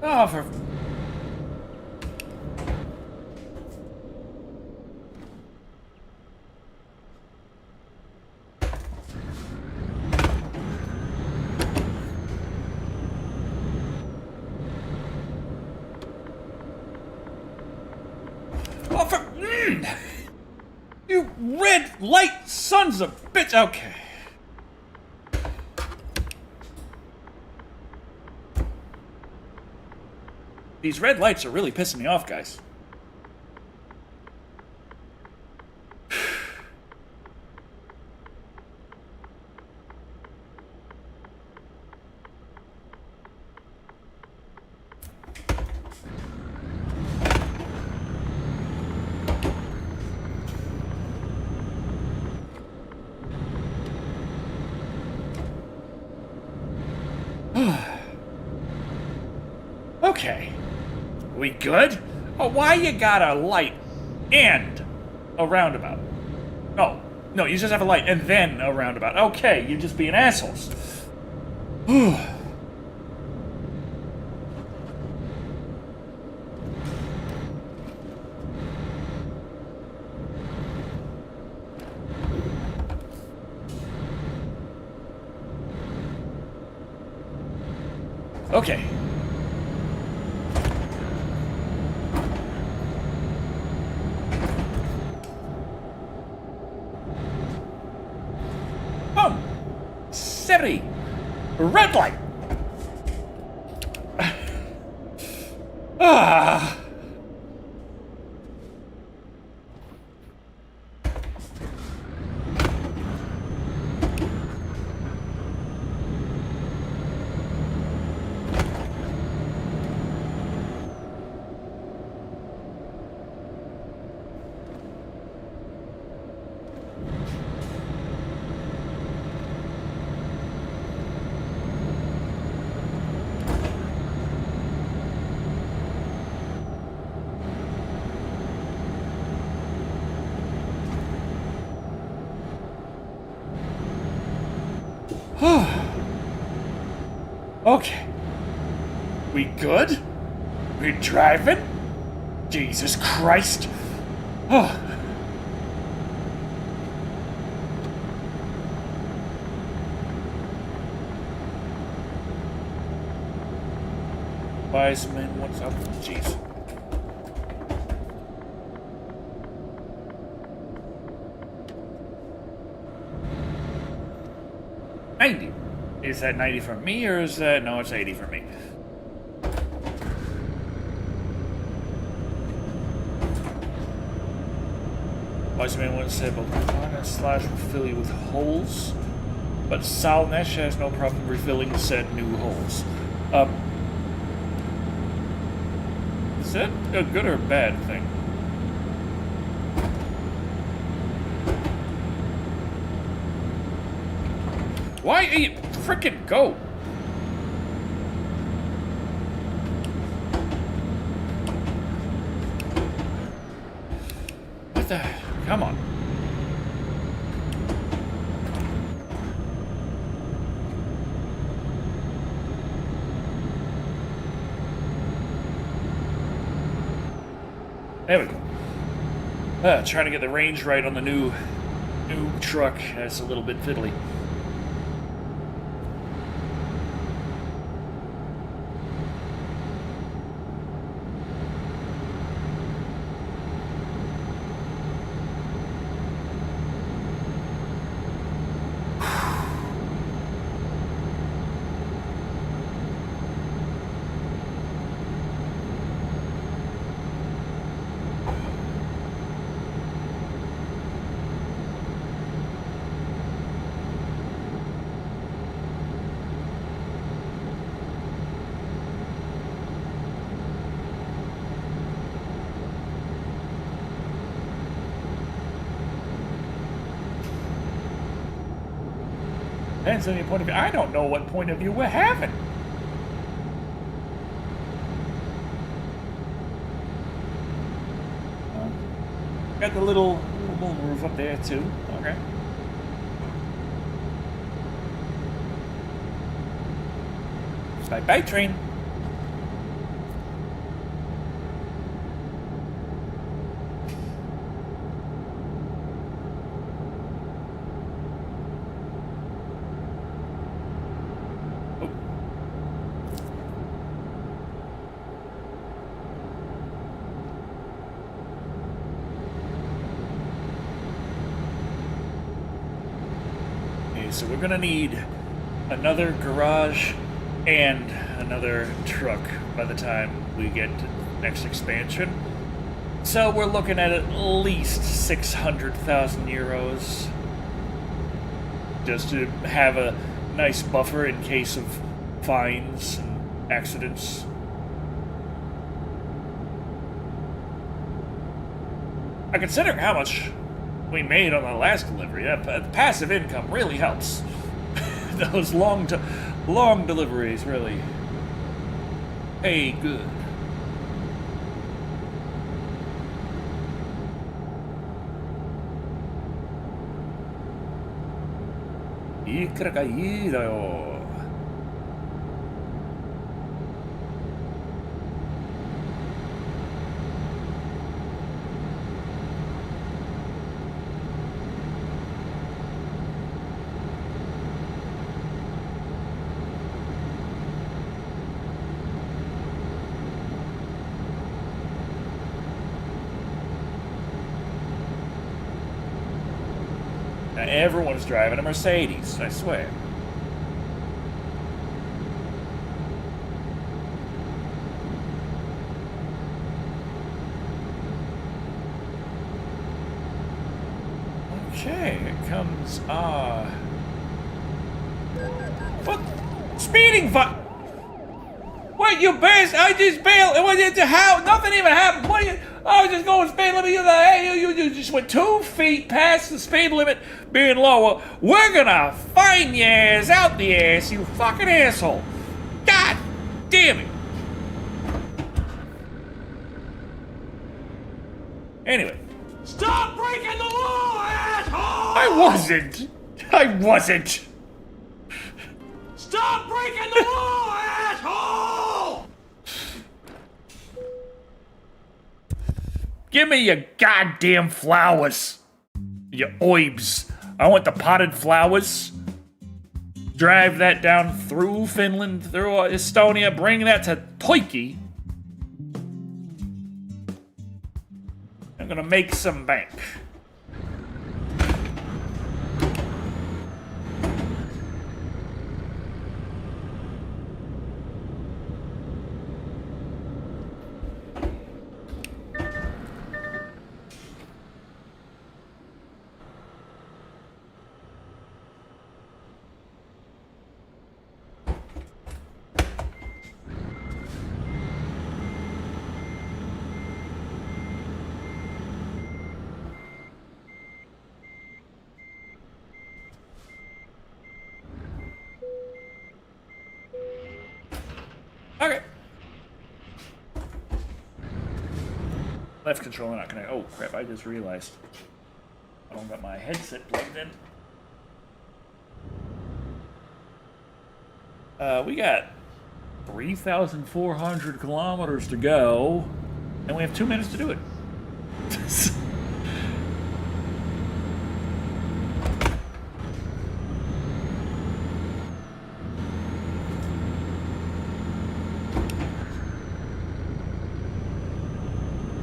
Oh, for... Oh, for... You red light sons of bitch... Okay. These red lights are really pissing me off, guys. Okay. We good? Oh, why you got a light and a roundabout? Oh, no, you just have a light and then a roundabout. Okay, you're just being assholes. Okay. Boom! 70! Red light! Ah! Okay. We good? We driving? Jesus Christ. Oh. Wiseman, what's up? Jeez. $90. Is that 90 for me, or is that... No, it's 80 for me. Wiseman once said, but Lana Slash will fill you with holes, but Salnesh has no problem refilling said new holes. Is that a good or bad thing? Why are you frickin' go? What the? Come on. There we go. Trying to get the range right on the new truck. That's a little bit fiddly. Depends on your point of view. I don't know what point of view we're having. Got the little moon roof up there too. Okay. Bye-bye, train. So we're gonna need another garage and another truck by the time we get to the next expansion. So we're looking at least 600,000 euros just to have a nice buffer in case of fines and accidents. I consider how much we made on the last delivery. The passive income really helps. Those long deliveries really pay good. Ikra-ka-yi-da-yo. everyone's driving a Mercedes, I swear. Okay, it comes, what? Speeding What, you best? I just bailed. It was how? Nothing even happened. What are you? I was just going speed limit. You just went 2 feet past the speed limit being lower. We're gonna fine your ass out the ass, you fucking asshole. God damn it. Anyway. Stop breaking the law, asshole! I wasn't. Stop breaking the law, asshole! Give me your goddamn flowers. Your oibs. I want the potted flowers. Drive that down through Finland, through Estonia, bring that to Toiki. I'm gonna make some bank. Okay. Left controller not connected. Oh crap, I just realized I don't got my headset plugged in. We got 3,400 kilometers to go, and we have 2 minutes to do it.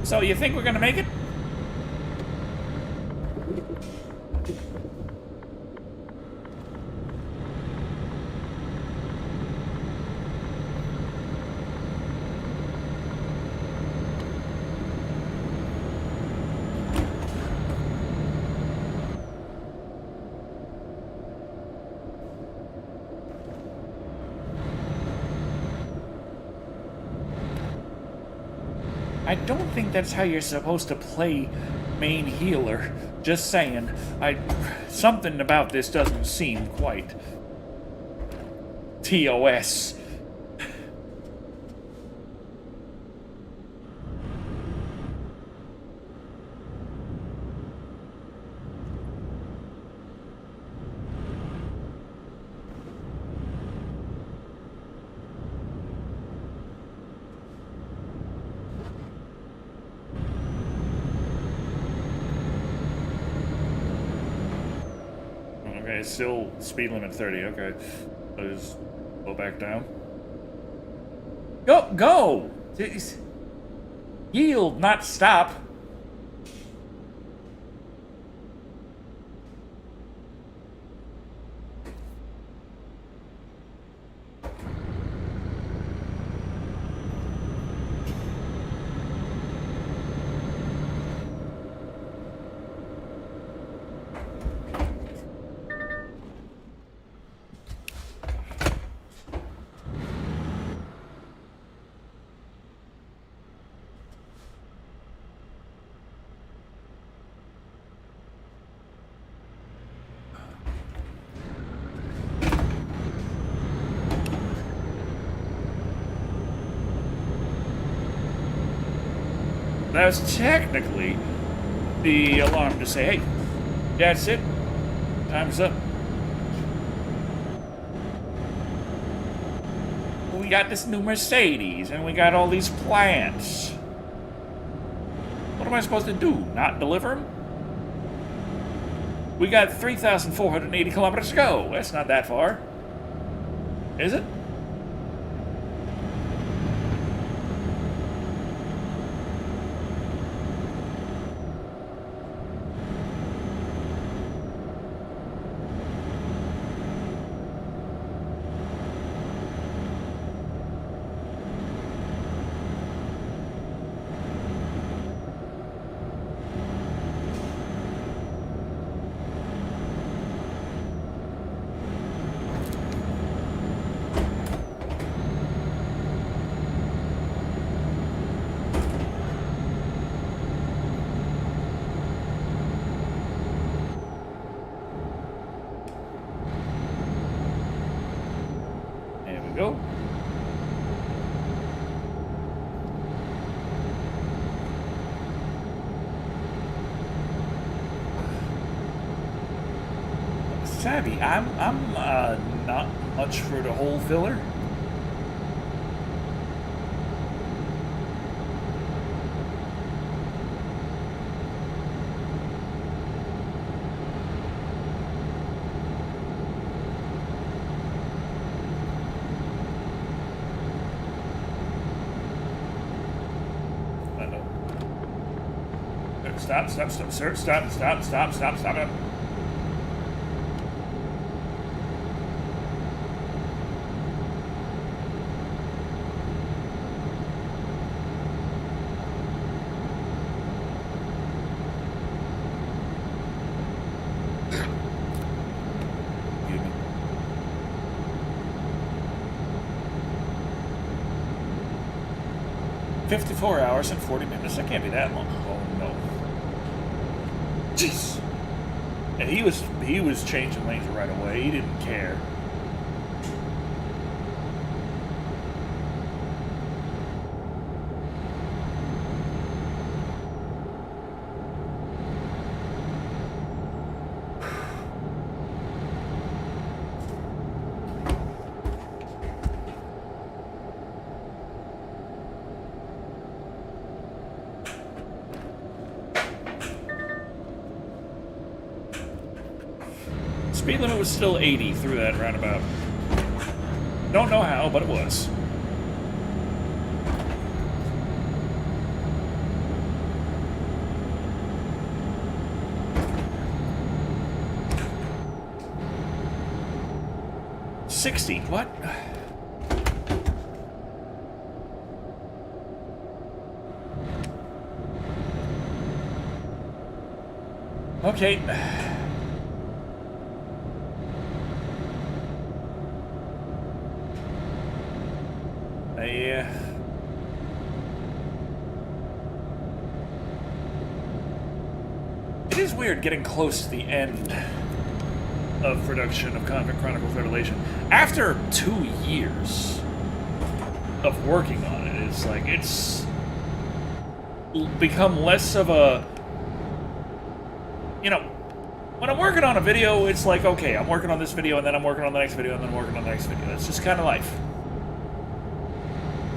So, you think we're gonna make it? I don't think that's how you're supposed to play main healer. Just saying. Something about this doesn't seem quite TOS. Okay, still speed limit 30, okay. I'll just go back down. Go! Jeez. Yield, not stop. That was technically the alarm to say, hey, that's it. Time's up. We got this new Mercedes, and we got all these plants. What am I supposed to do? Not deliver them? We got 3,480 kilometers to go. That's not that far. Is it? go. Savvy, I'm not much for the whole filler. Stop, sir, stop it. Excuse me. "54 hours and 40 minutes. That can't be that long." Oh no. Jeez. Yeah, he was changing lanes right away. He didn't care. Speed limit was still 80 through that roundabout. Don't know how, but it was. $60. What? Okay. It is weird getting close to the end of production of Convict Chronicles Revelation. After 2 years of working on it, it's like, it's become less of a... You know, when I'm working on a video, it's like, okay, I'm working on this video, and then I'm working on the next video, and then I'm working on the next video. That's just kind of life.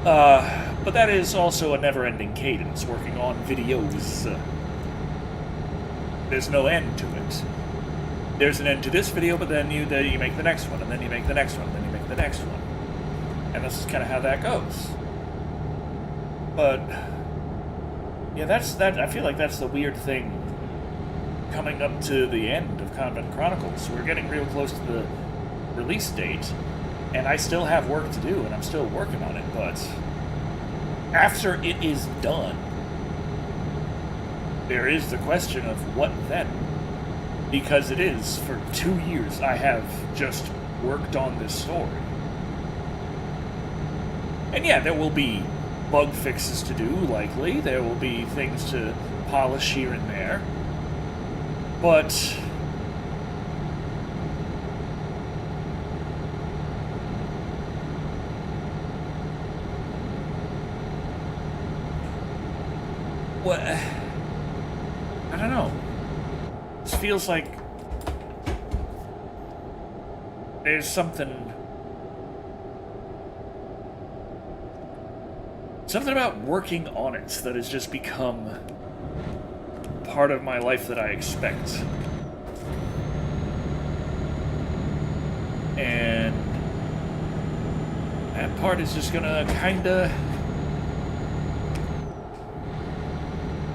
But that is also a never-ending cadence, working on videos. There's no end to it. There's an end to this video, but then you make the next one, and then you make the next one, and then you make the next one. And this is kind of how that goes. But yeah, I feel like that's the weird thing coming up to the end of Convent Chronicles. We're getting real close to the release date, and I still have work to do, and I'm still working on it, but after it is done, there is the question of what then? Because it is, for 2 years, I have just worked on this story. And yeah, there will be bug fixes to do, likely. There will be things to polish here and there. But what? I don't know. This feels like there's something about working on it that has just become part of my life that I expect. And that part is just gonna kinda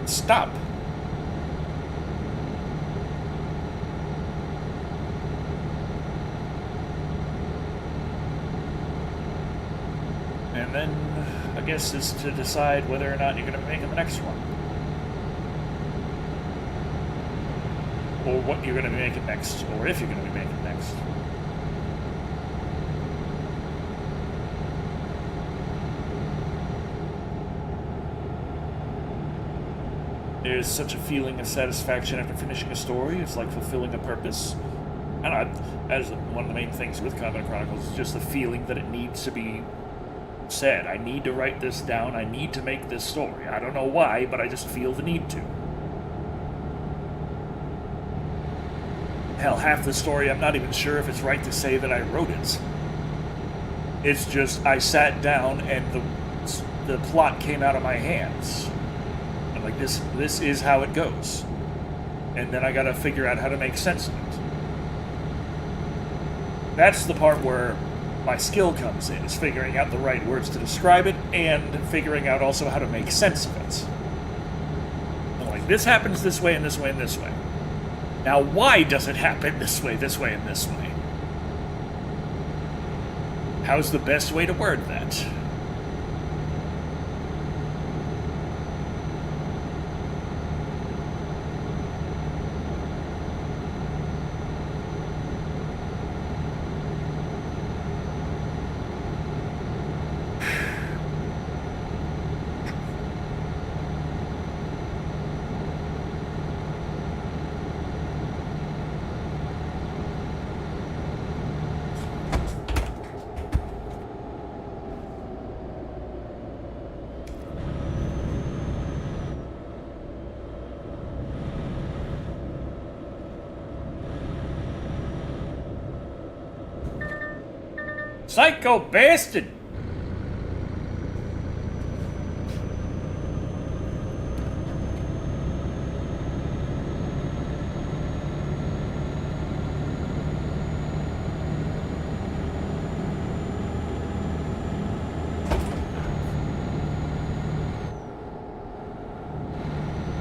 stop. And then, I guess, is to decide whether or not you're going to be making the next one. Or what you're going to be making next, or if you're going to be making next. There's such a feeling of satisfaction after finishing a story. It's like fulfilling a purpose. I don't know, as one of the main things with Common Chronicles is just the feeling that it needs to be said. I need to write this down. I need to make this story. I don't know why, but I just feel the need to. Hell, half the story, I'm not even sure if it's right to say that I wrote it. It's just, I sat down and the plot came out of my hands. I'm like, this is how it goes. And then I gotta figure out how to make sense of it. That's the part where my skill comes in, is figuring out the right words to describe it, and figuring out also how to make sense of it. I'm like, this happens this way, and this way, and this way. Now, why does it happen this way, and this way? How's the best way to word that? Psycho bastard!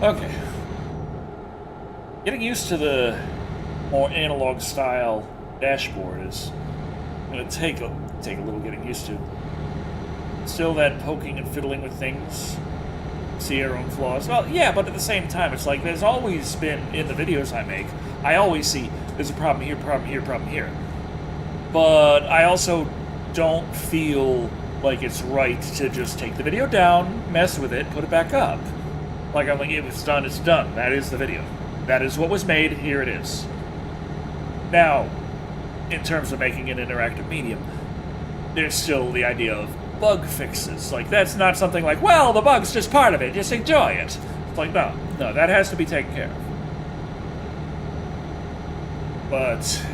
Okay. Getting used to the more analog style dashboard is going to take a little getting used to. Still that poking and fiddling with things, see our own flaws. Well, yeah, but at the same time, it's like there's always been, in the videos I make, I always see there's a problem here, problem here, problem here. But I also don't feel like it's right to just take the video down, mess with it, put it back up. Like, I'm like, if it's done, it's done. That is the video. That is what was made, here it is. Now, in terms of making an interactive medium, there's still the idea of bug fixes. Like, that's not something like, well, the bug's just part of it, just enjoy it. It's like, no, that has to be taken care of. But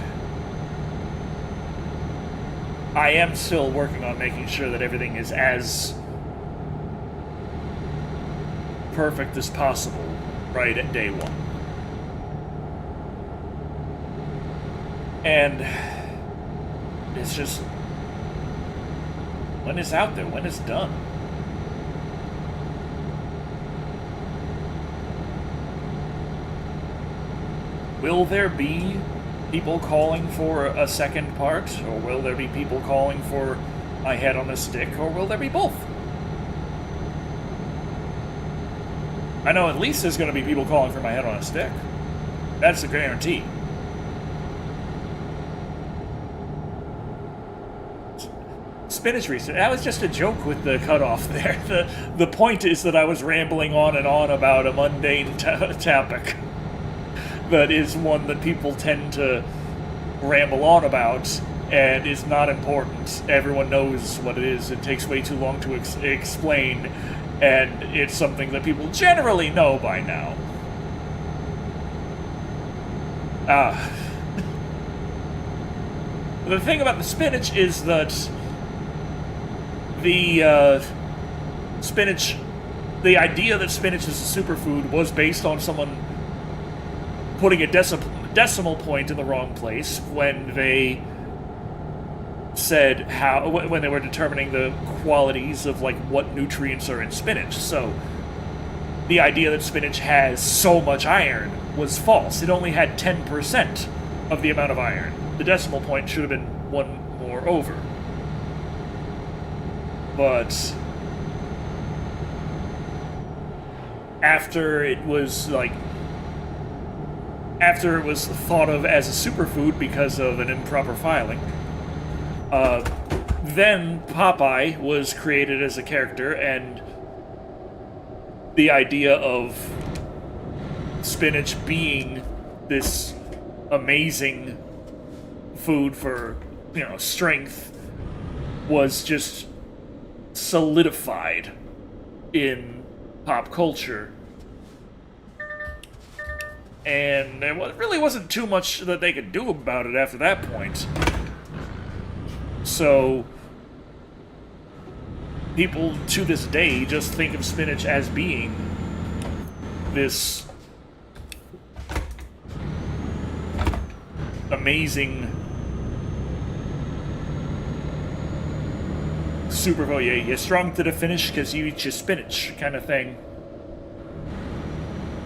I am still working on making sure that everything is as perfect as possible right at day one. And it's just, when it's out there, when it's done. Will there be people calling for a second part? Or will there be people calling for my head on a stick? Or will there be both? I know at least there's going to be people calling for my head on a stick. That's a guarantee. Spinach research. That was just a joke with the cutoff there. The point is that I was rambling on and on about a mundane topic that is one that people tend to ramble on about and is not important. Everyone knows what it is. It takes way too long to explain, and it's something that people generally know by now. The thing about the spinach is that the spinach, the idea that spinach is a superfood was based on someone putting a decimal point in the wrong place when they said when they were determining the qualities of like what nutrients are in spinach. So the idea that spinach has so much iron was false. It only had 10% of the amount of iron. The decimal point should have been one more over. But after it was thought of as a superfood because of an improper filing, then Popeye was created as a character, and the idea of spinach being this amazing food for, strength was just solidified in pop culture. And there really wasn't too much that they could do about it after that point. So, people to this day just think of spinach as being this amazing superfood. You're strong to the finish because you eat your spinach kind of thing.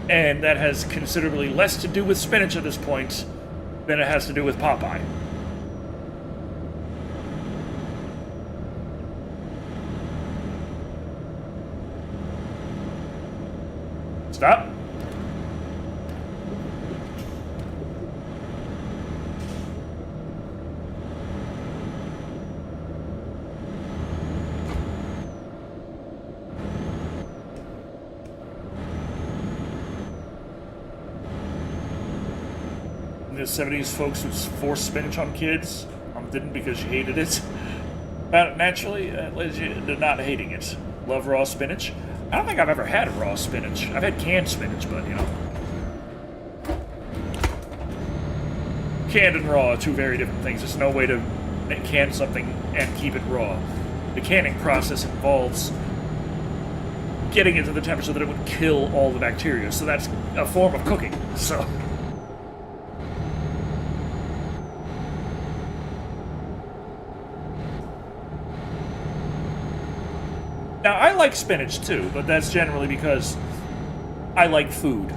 And that has considerably less to do with spinach at this point than it has to do with Popeye. Stop. In the 70s, folks would force spinach on kids. Didn't because you hated it. Found it naturally, led you to not hating it. Love raw spinach. I don't think I've ever had raw spinach. I've had canned spinach, but, canned and raw are two very different things. There's no way to can something and keep it raw. The canning process involves getting it to the temperature that it would kill all the bacteria, so that's a form of cooking, so... Now, I like spinach too, but that's generally because I like food.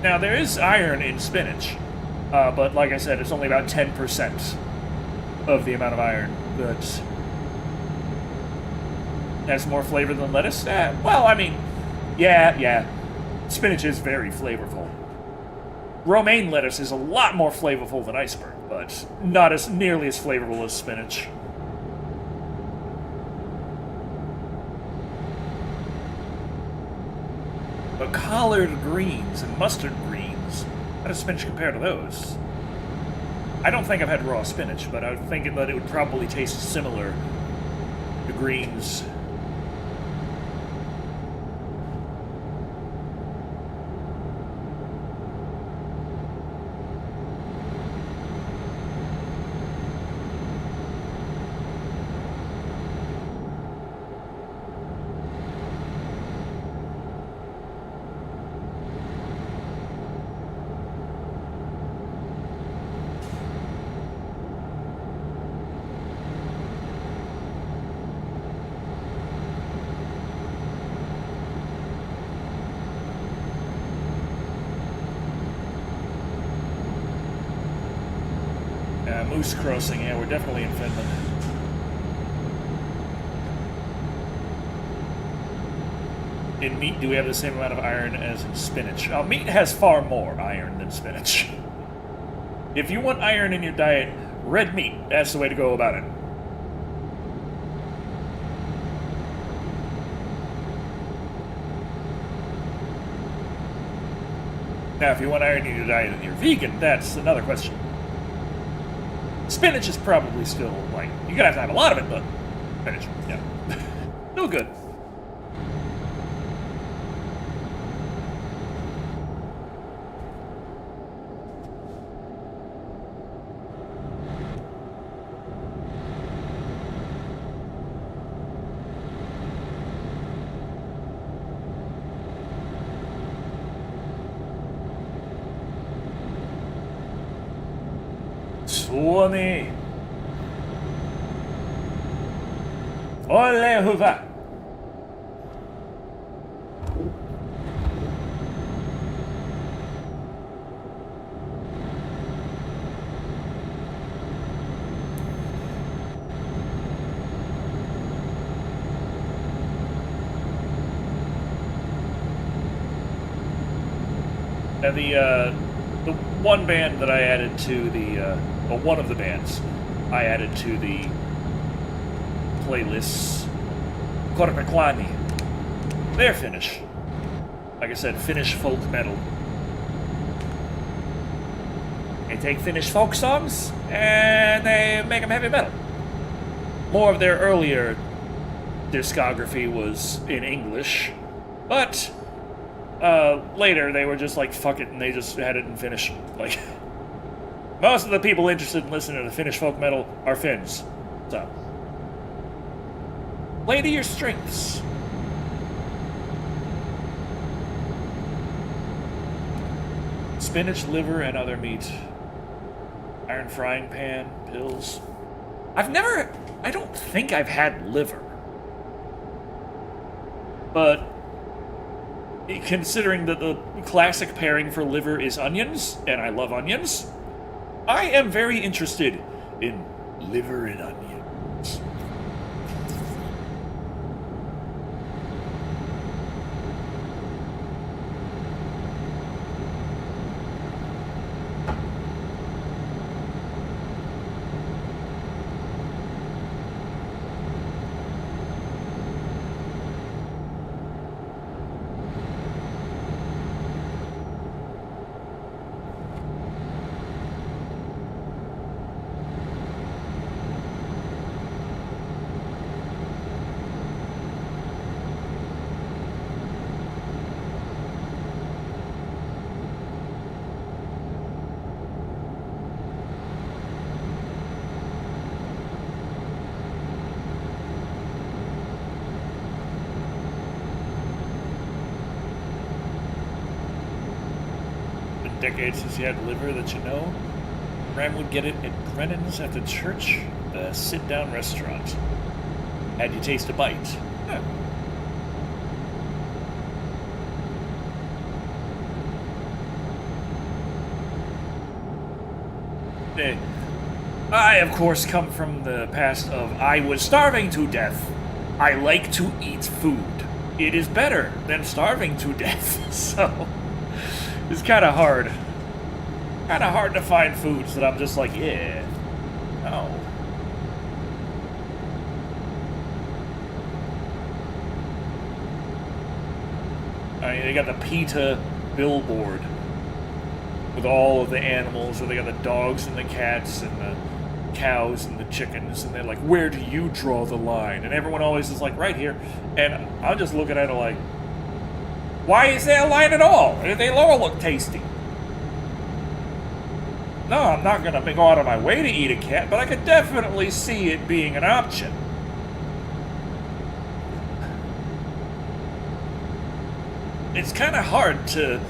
Now, there is iron in spinach, but like I said, it's only about 10% of the amount of iron that has more flavor than lettuce. Well, I mean, yeah. Spinach is very flavorful. Romaine lettuce is a lot more flavorful than iceberg, but not as nearly as flavorful as spinach. But collard greens and mustard greens, how does spinach compare to those? I don't think I've had raw spinach, but I'm thinking that it would probably taste similar to greens. Moose Crossing, yeah, we're definitely in Finland. In meat, do we have the same amount of iron as in spinach? Meat has far more iron than spinach. If you want iron in your diet, red meat, that's the way to go about it. Now, if you want iron in your diet and you're vegan, that's another question. Spinach is probably still, like, you're gonna have to have a lot of it, but spinach, yeah. No good. Suomi! Ole hyvä! Now the one band that I added to the well, one of the bands I added to the playlists, Korpeklani. They're Finnish. Like I said, Finnish folk metal. They take Finnish folk songs and they make them heavy metal. More of their earlier discography was in English, but later they were just like, fuck it, and they just had it in Finnish. Like, most of the people interested in listening to Finnish folk metal are Finns. So, play to your strengths. Spinach, liver, and other meat. Iron frying pan, pills. I don't think I've had liver. But considering that the classic pairing for liver is onions, and I love onions, I am very interested in liver and onions. Decades since he had liver that you know. Graham would get it at Brennan's after church, the sit-down restaurant. Had you taste a bite? Huh. I, of course, come from the past of I was starving to death. I like to eat food. It is better than starving to death, so... It's kind of hard. Kind of hard to find foods that I'm just like, yeah. No. I mean, they got the PETA billboard with all of the animals, or they got the dogs and the cats and the cows and the chickens, and they're like, where do you draw the line? And everyone always is like, right here. And I'm just looking at it like, why is there a line at all? They all look tasty. No, I'm not going to go out of my way to eat a cat, but I could definitely see it being an option. It's kind of hard to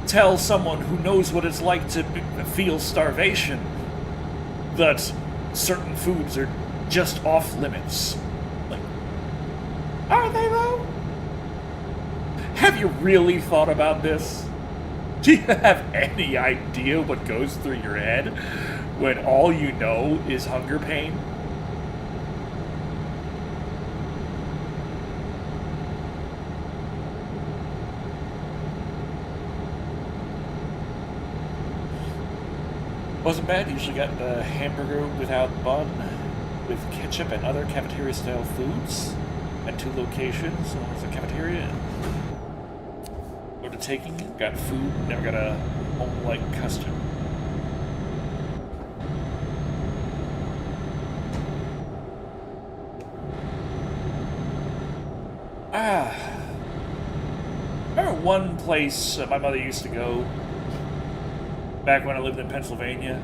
tell someone who knows what it's like to feel starvation that certain foods are just off limits. Like, are they though? Have you really thought about this? Do you have any idea what goes through your head when all you know is hunger pain? Wasn't bad. Usually got the hamburger without bun with ketchup and other cafeteria-style foods at 2 locations. One was a cafeteria. Go to taking, got food, never got a home-like custom. I remember one place my mother used to go back when I lived in Pennsylvania.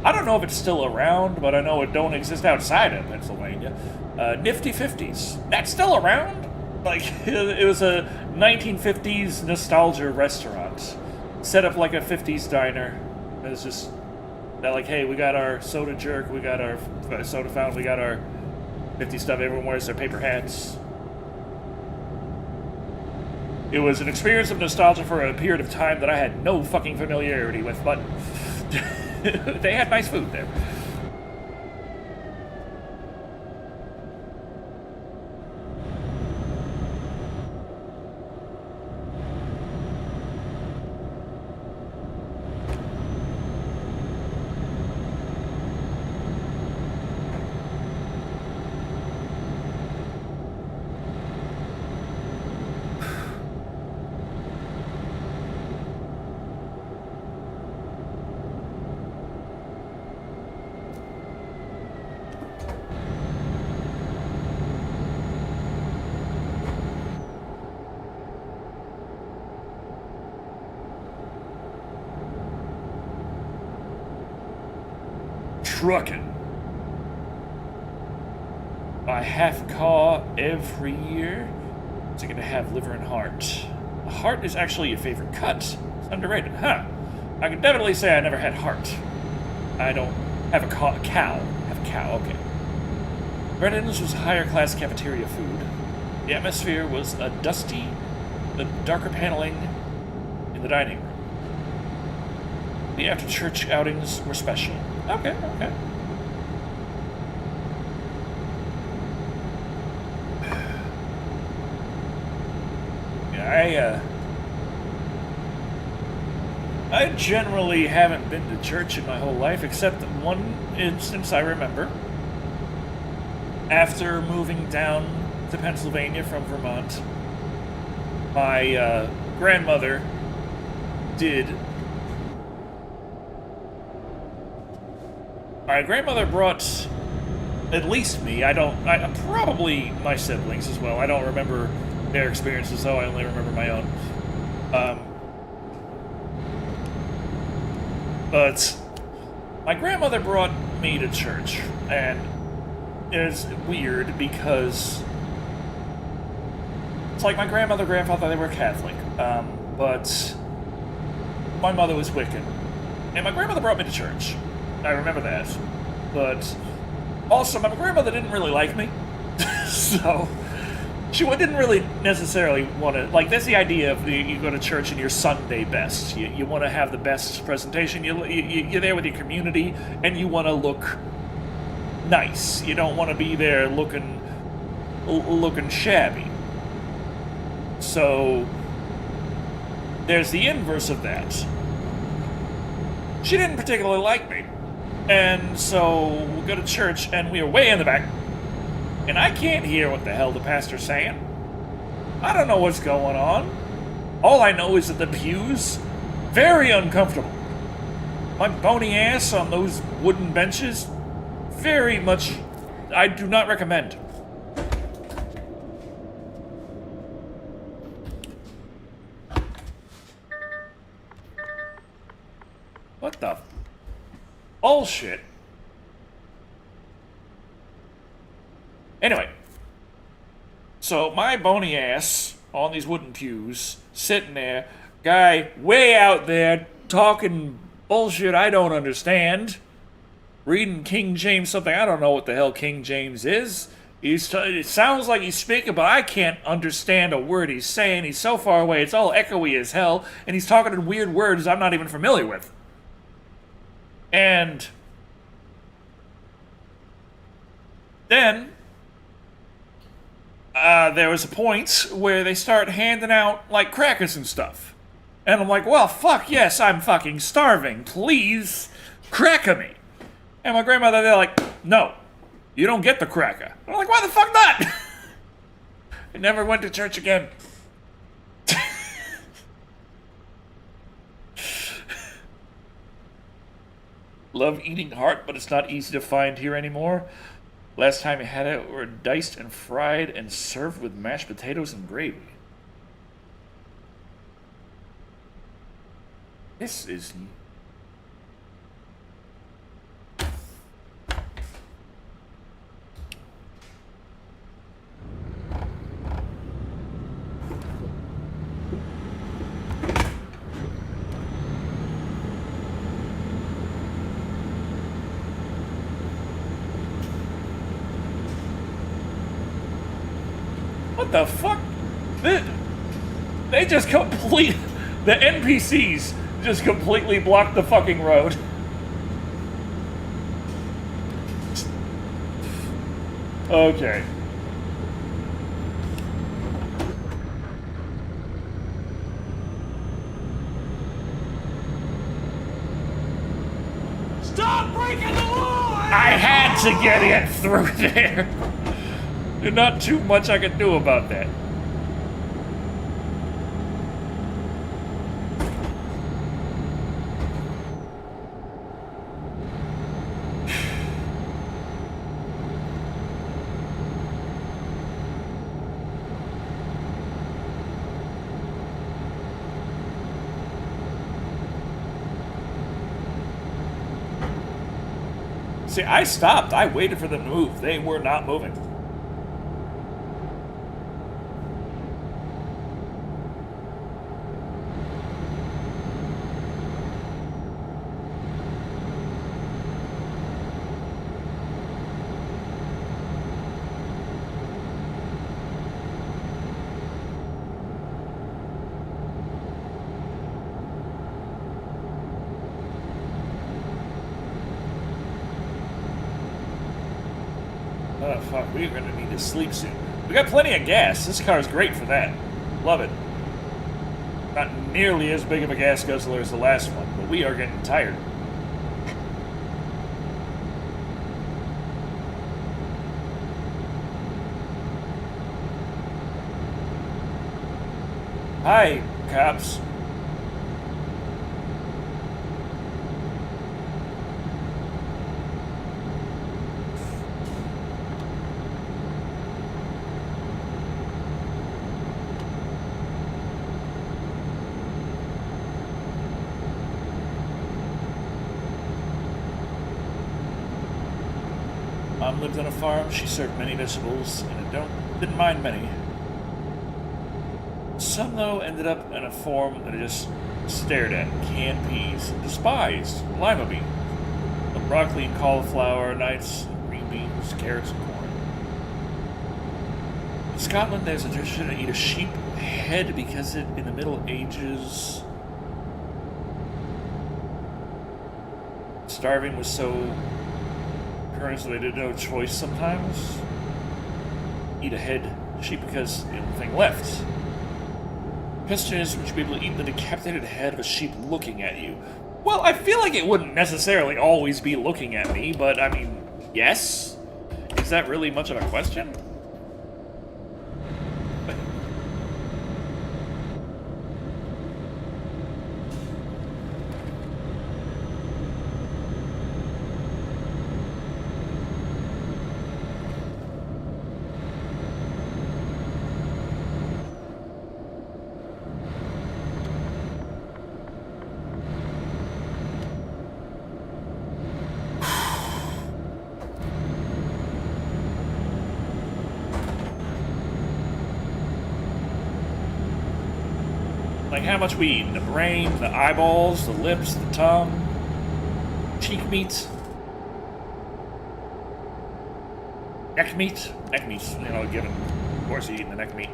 I don't know if it's still around, but I know it don't exist outside of Pennsylvania. Nifty 50s. That's still around? Like, it was a 1950s nostalgia restaurant. Set up like a 50s diner. It was just, they're like, hey, we got our soda jerk, we got our soda fountain, we got our 50 stuff. Everyone wears their paper hats. It was an experience of nostalgia for a period of time that I had no fucking familiarity with, but they had nice food there. trucking. Buy half a car every year. So you're gonna have liver and heart. Heart is actually your favorite cut. It's underrated, huh? I can definitely say I never had heart. I don't have a cow. Have a cow, okay. Brennan's was higher class cafeteria food. The atmosphere was a dusty, the darker paneling in the dining room. The after church outings were special. Okay. Yeah, I generally haven't been to church in my whole life, except one instance I remember. After moving down to Pennsylvania from Vermont, my grandmother did. My grandmother brought at least me. Probably my siblings as well. I don't remember their experiences, though. I only remember my own. But my grandmother brought me to church, and it's weird because it's like my grandmother, grandfather, they were Catholic, but my mother was Wiccan, and my grandmother brought me to church. I remember that, but also my grandmother didn't really like me, so she didn't really necessarily want to, like, that's the idea of you go to church in your Sunday best. You want to have the best presentation. You're there with your community, and you want to look nice. You don't want to be there looking shabby. So there's the inverse of that. She didn't particularly like me, and so we go to church, and we are way in the back. And I can't hear what the hell the pastor's saying. I don't know what's going on. All I know is that the pews, very uncomfortable. My bony ass on those wooden benches, very much, I do not recommend. What the bullshit? Anyway, so my bony ass on these wooden pews, sitting there, guy way out there talking bullshit I don't understand, reading King James something, I don't know what the hell King James is. It sounds like he's speaking, but I can't understand a word he's saying. He's so far away, it's all echoey as hell, and he's talking in weird words I'm not even familiar with. And then there was a point where they start handing out, like, crackers and stuff. And I'm like, well, fuck yes, I'm fucking starving. Please, cracker me. And my grandmother, they're like, no, you don't get the cracker. I'm like, why the fuck not? I never went to church again. Love eating heart, but it's not easy to find here anymore. Last time I had it, were diced and fried and served with mashed potatoes and gravy. This is... What the fuck? They just complete... The NPCs just completely blocked the fucking road. Okay. Stop breaking the law! I had to get it through there. There's not too much I can do about that. See, I stopped. I waited for them to move. They were not moving. Oh, fuck. We're going to need to sleep soon. We got plenty of gas. This car is great for that. Love it. Not nearly as big of a gas guzzler as the last one, but we are getting tired. Hi, cops. Mom lived on a farm. She served many vegetables, and didn't mind many. Some, though, ended up in a form that I just stared at. Canned peas, despised, lima beans, broccoli and cauliflower, nights, green beans, carrots, and corn. In Scotland, there's a tradition to eat a sheep head because in the Middle Ages, starving was so current, so they did no choice sometimes. Eat a head sheep because the only thing left. Question is, would you be able to eat the decapitated head of a sheep looking at you? Well, I feel like it wouldn't necessarily always be looking at me, but I mean, yes? Is that really much of a question? Like how much we eat? The brain, the eyeballs, the lips, the tongue, cheek meat, neck meat. Neck meat's, given. Of course, you're eating the neck meat.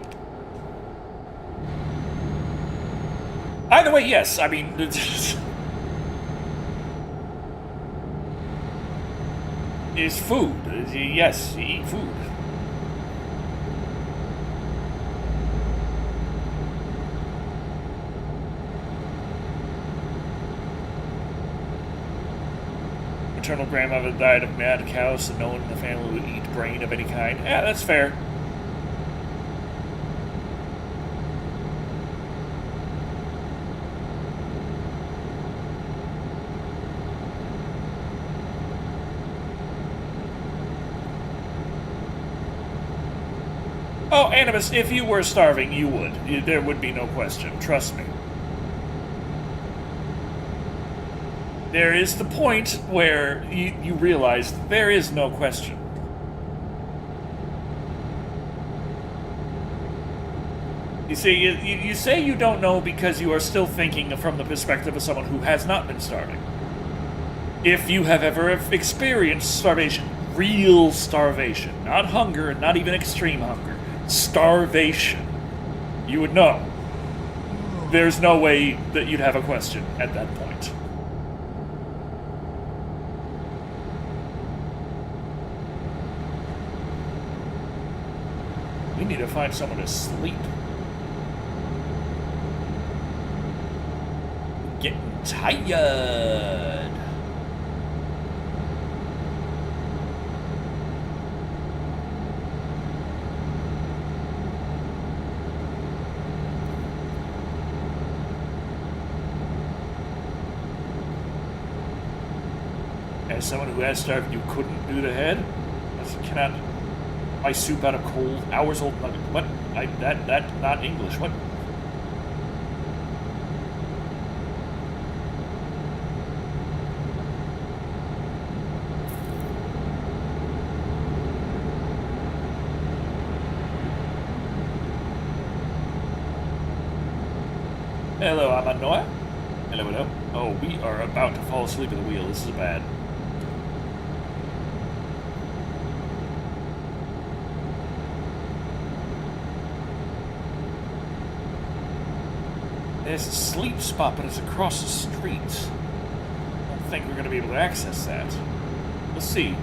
Either way, yes. I mean, it's food. Yes, you eat food. Maternal grandmother died of mad cow, so no one in the family would eat brain of any kind. Yeah, that's fair. Oh, Animus, if you were starving, you would. There would be no question. Trust me. There is the point where you realize there is no question. You see, you say you don't know because you are still thinking from the perspective of someone who has not been starving. If you have ever experienced starvation, real starvation, not hunger, not even extreme hunger, starvation, you would know. There's no way that you'd have a question at that point. We need to find someone to sleep. Getting tired. As someone who has starved, you couldn't do the head? I cannot buy soup out of cold, hours-old nugget. What? That's not English. What? Hello, Amanoa. Hello, hello. Oh, we are about to fall asleep at the wheel. This is bad. There's a sleep spot, but it's across the street. I don't think we're going to be able to access that. Let's see.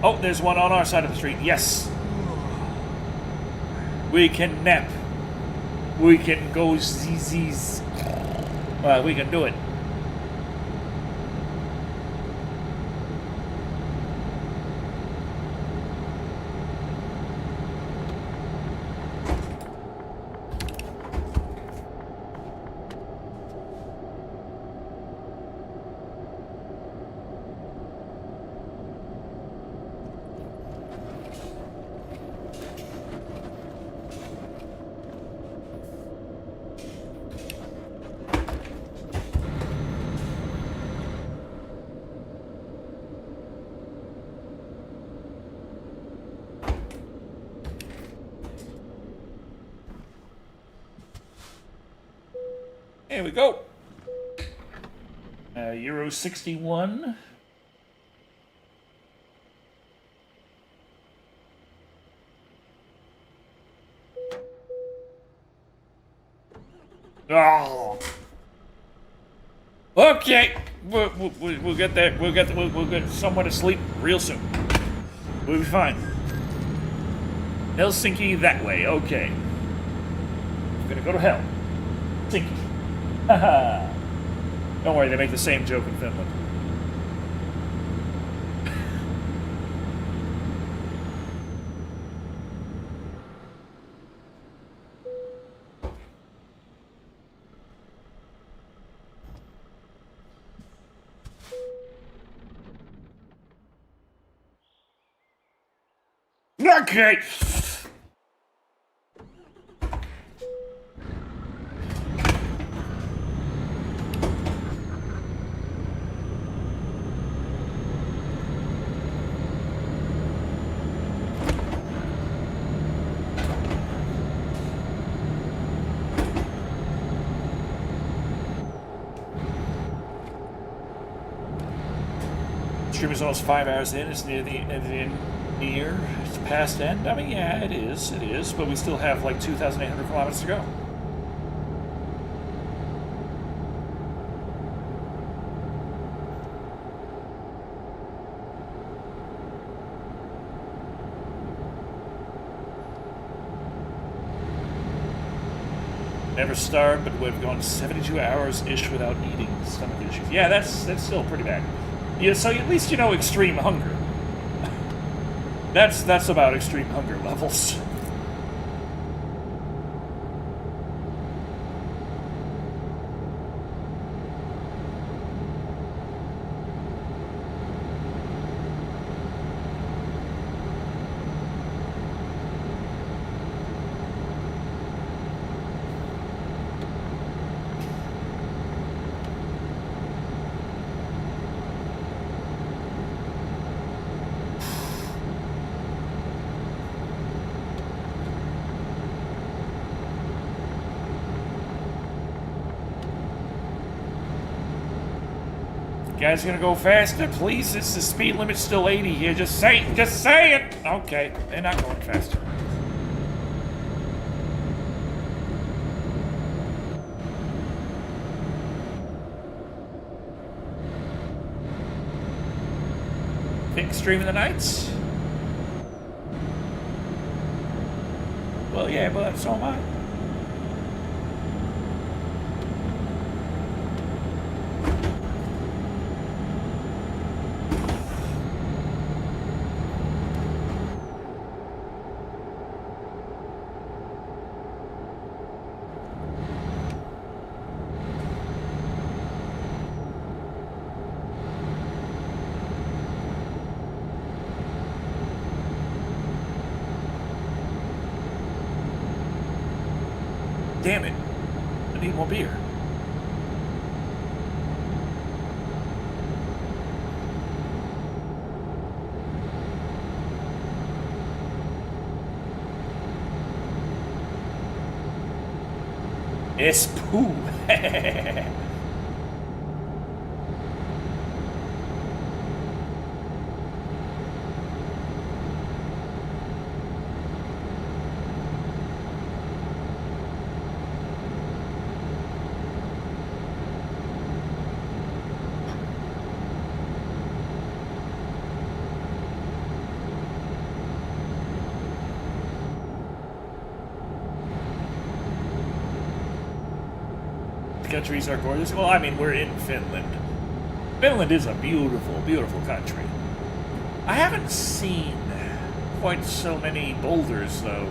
Oh, there's one on our side of the street. Yes. We can nap. We can go ZZs. We can do it. Here we go. Euro 61. Oh. Okay, we'll get there. We'll get somewhere to sleep real soon. We'll be fine. Helsinki that way. Okay. We're gonna go to hell. Helsinki. Haha. Don't worry, they make the same joke in Finland. Okay. Stream is almost 5 hours in. It's near the end. It's past end. I mean, yeah, it is. But we still have like 2,800 kilometers to go. Never starved, but we've gone 72 hours-ish without eating. Stomach issues. Yeah, that's still pretty bad. Yeah, so at least you know extreme hunger. That's about extreme hunger levels. Guys gonna go faster, please? The speed limit's still 80 here. Just say it. Okay, they're not going faster. Think stream in the nights? Well, yeah, but so am I. Damn it. I need more beer. Espoo. Countries are gorgeous. Well, I mean, we're in Finland. Finland is a beautiful, beautiful country. I haven't seen quite so many boulders, though.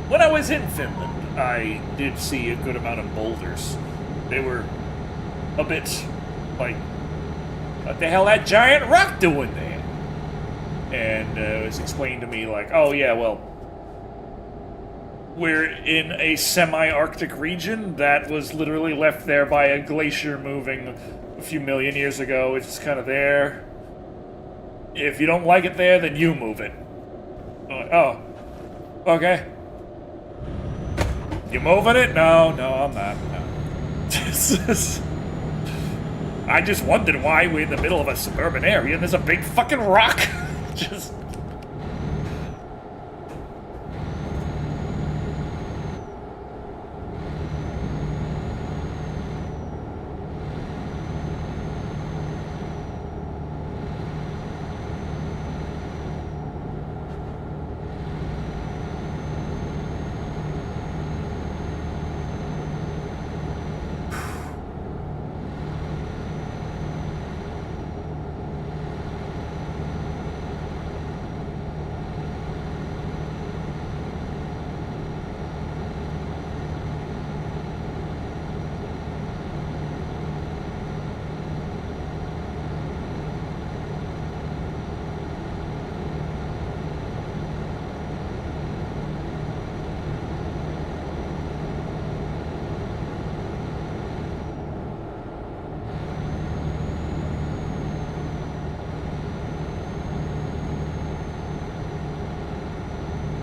When I was in Finland, I did see a good amount of boulders. They were a bit like, what the hell that giant rock doing there? And it was explained to me like, oh yeah, well, we're in a semi-Arctic region that was literally left there by a glacier moving a few million years ago. It's just kind of there. If you don't like it there, then you move it. I'm like, oh, okay. You moving it? No, I'm not. No. I just wondered why we're in the middle of a suburban area and there's a big fucking rock. Just...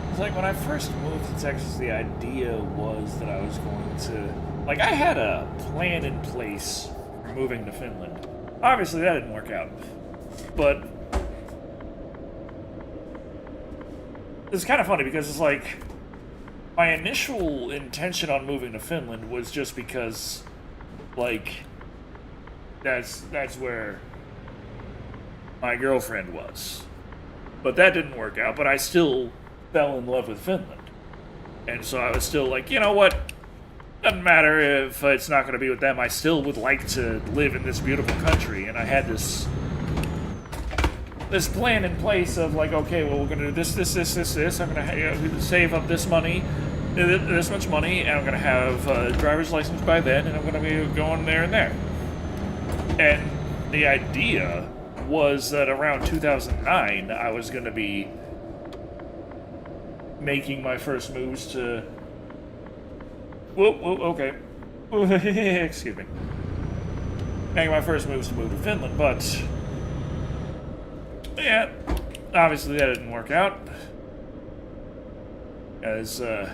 It's like when I first moved to Texas, the idea was that I was going to... Like, I had a plan in place for moving to Finland. Obviously, that didn't work out. But... it's kind of funny because it's like... My initial intention on moving to Finland was just because... Like... That's where... my girlfriend was. But that didn't work out, but I still... fell in love with Finland. And so I was still like, you know what? Doesn't matter if it's not going to be with them. I still would like to live in this beautiful country. And I had this plan in place of like, okay, well, we're going to do this. I'm going to save up this money, this much money, and I'm going to have a driver's license by then, and I'm going to be going there and there. And the idea was that around 2009, I was going to be making my first moves to... Whoa, okay. Excuse me. Making my first moves to move to Finland, but... yeah, obviously that didn't work out. As, the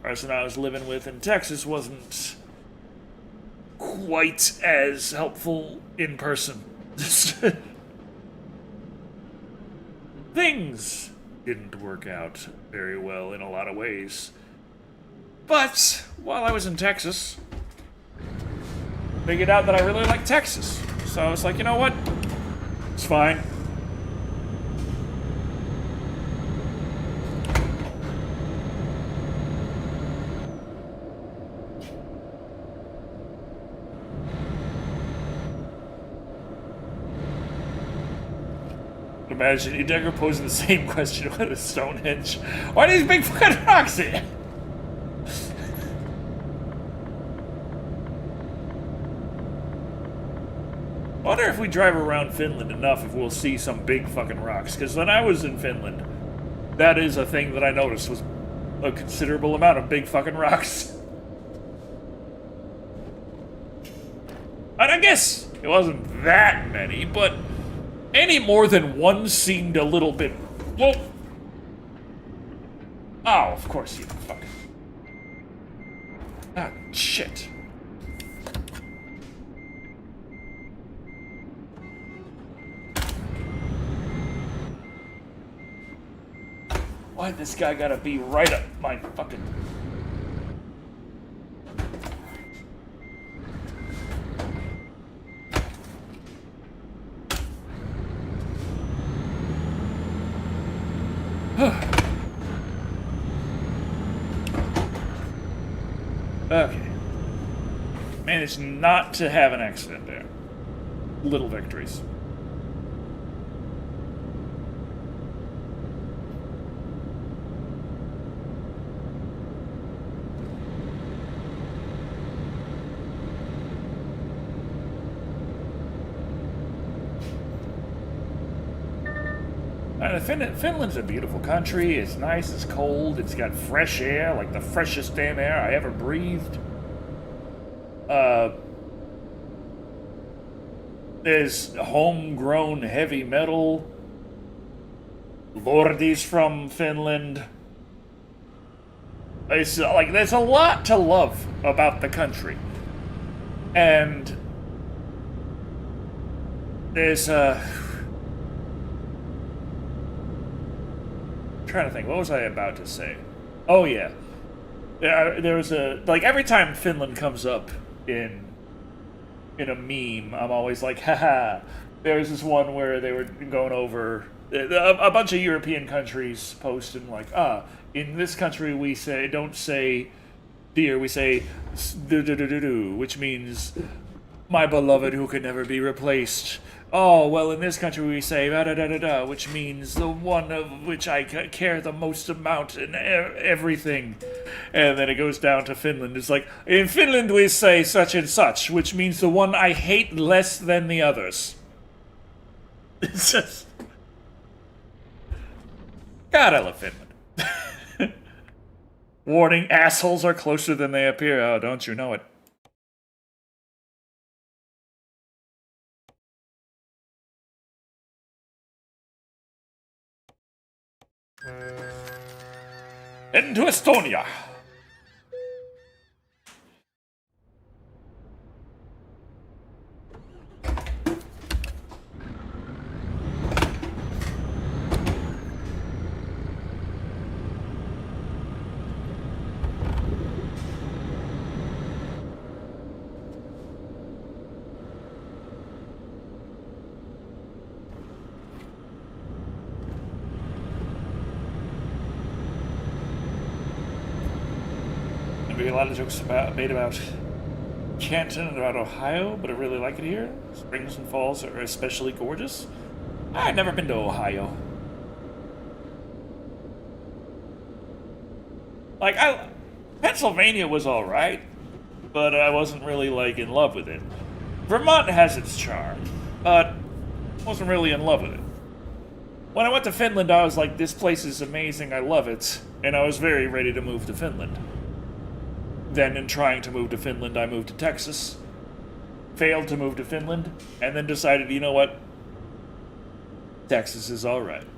person I was living with in Texas wasn't quite as helpful in person. Things didn't work out very well in a lot of ways. But while I was in Texas, figured out that I really like Texas. So I was like, you know what? It's fine. Imagine you Decker posing the same question with a Stonehenge. Why are these big fucking rocks here? I wonder if we drive around Finland enough if we'll see some big fucking rocks. Because when I was in Finland, that is a thing that I noticed was a considerable amount of big fucking rocks. And I guess it wasn't that many, but any more than one seemed a little bit... Whoa! Oh, of course you fucking... Ah, shit. Why'd this guy gotta be right up my fucking... Okay. Managed not to have an accident there. Little victories. Finland's a beautiful country. It's nice, it's cold, it's got fresh air, like the freshest damn air I ever breathed. There's homegrown heavy metal. Lordies from Finland. It's like there's a lot to love about the country. And there's trying to think, what was I about to say? Oh yeah, there was a like every time Finland comes up in a meme, I'm always like, haha. There was this one where they were going over a bunch of European countries posting like, in this country we don't say dear, we say do, which means my beloved who can never be replaced. Oh, well, in this country we say da-da-da-da-da, which means the one of which I care the most amount in everything. And then it goes down to Finland. It's like, in Finland we say such and such, which means the one I hate less than the others. It's just... God, I love Finland. Warning, assholes are closer than they appear. Oh, don't you know it. Heading to Estonia. A lot of jokes made about Canton and about Ohio, but I really like it here. Springs and falls are especially gorgeous. I've never been to Ohio. Like, Pennsylvania was alright, but I wasn't really, like, in love with it. Vermont has its charm, but wasn't really in love with it. When I went to Finland, I was like, this place is amazing, I love it, and I was very ready to move to Finland. Then, in trying to move to Finland, I moved to Texas, failed to move to Finland, and then decided, you know what? Texas is alright.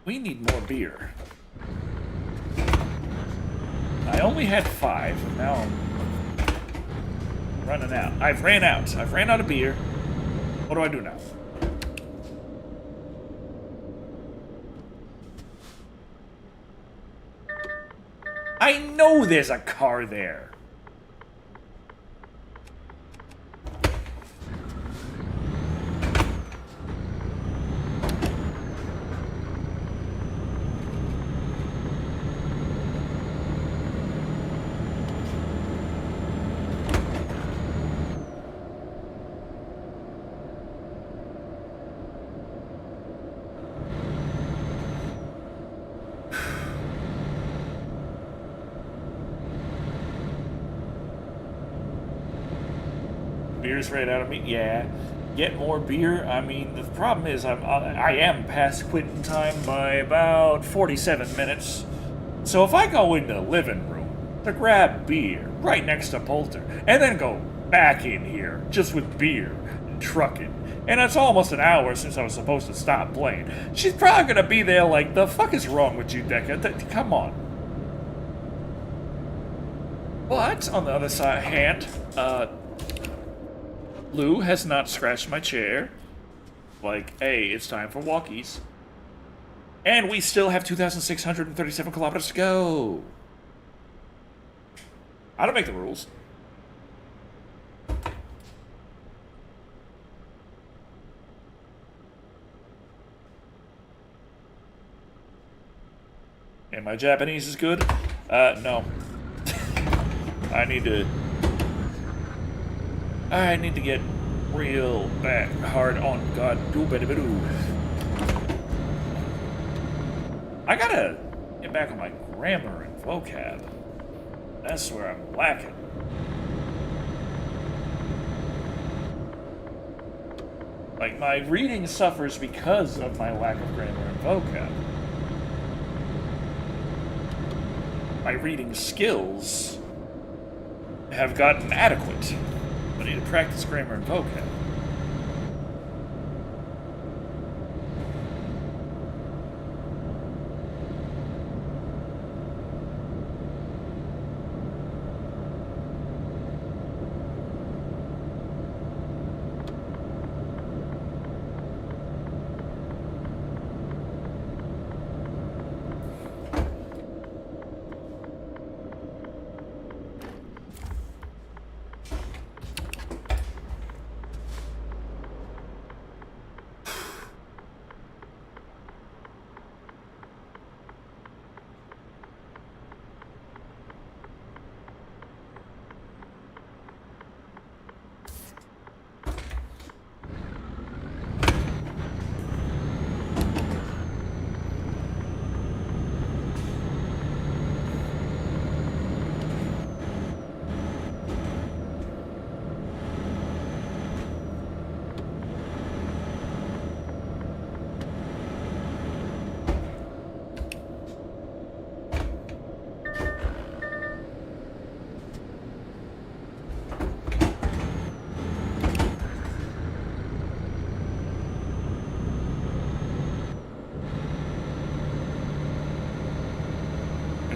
We need more beer. I only had 5, and now I'm running out. I've ran out. I've ran out of beer. What do I do now? I know there's a car there. beer's right out of me. Yeah. Get more beer. I mean, the problem is I am past quitting time by about 47 minutes. So if I go in the living room to grab beer right next to Poulter, and then go back in here just with beer and trucking, and it's almost an hour since I was supposed to stop playing, she's probably gonna be there like, the fuck is wrong with you, Deca? Come on. But, on the other hand, Lou has not scratched my chair. Like, hey, it's time for walkies. And we still have 2,637 kilometers to go. I don't make the rules. And my Japanese is good? No. I need to get real back hard on God. I gotta get back on my grammar and vocab. That's where I'm lacking. Like, my reading suffers because of my lack of grammar and vocab. My reading skills have gotten adequate. I need to practice grammar and vocab.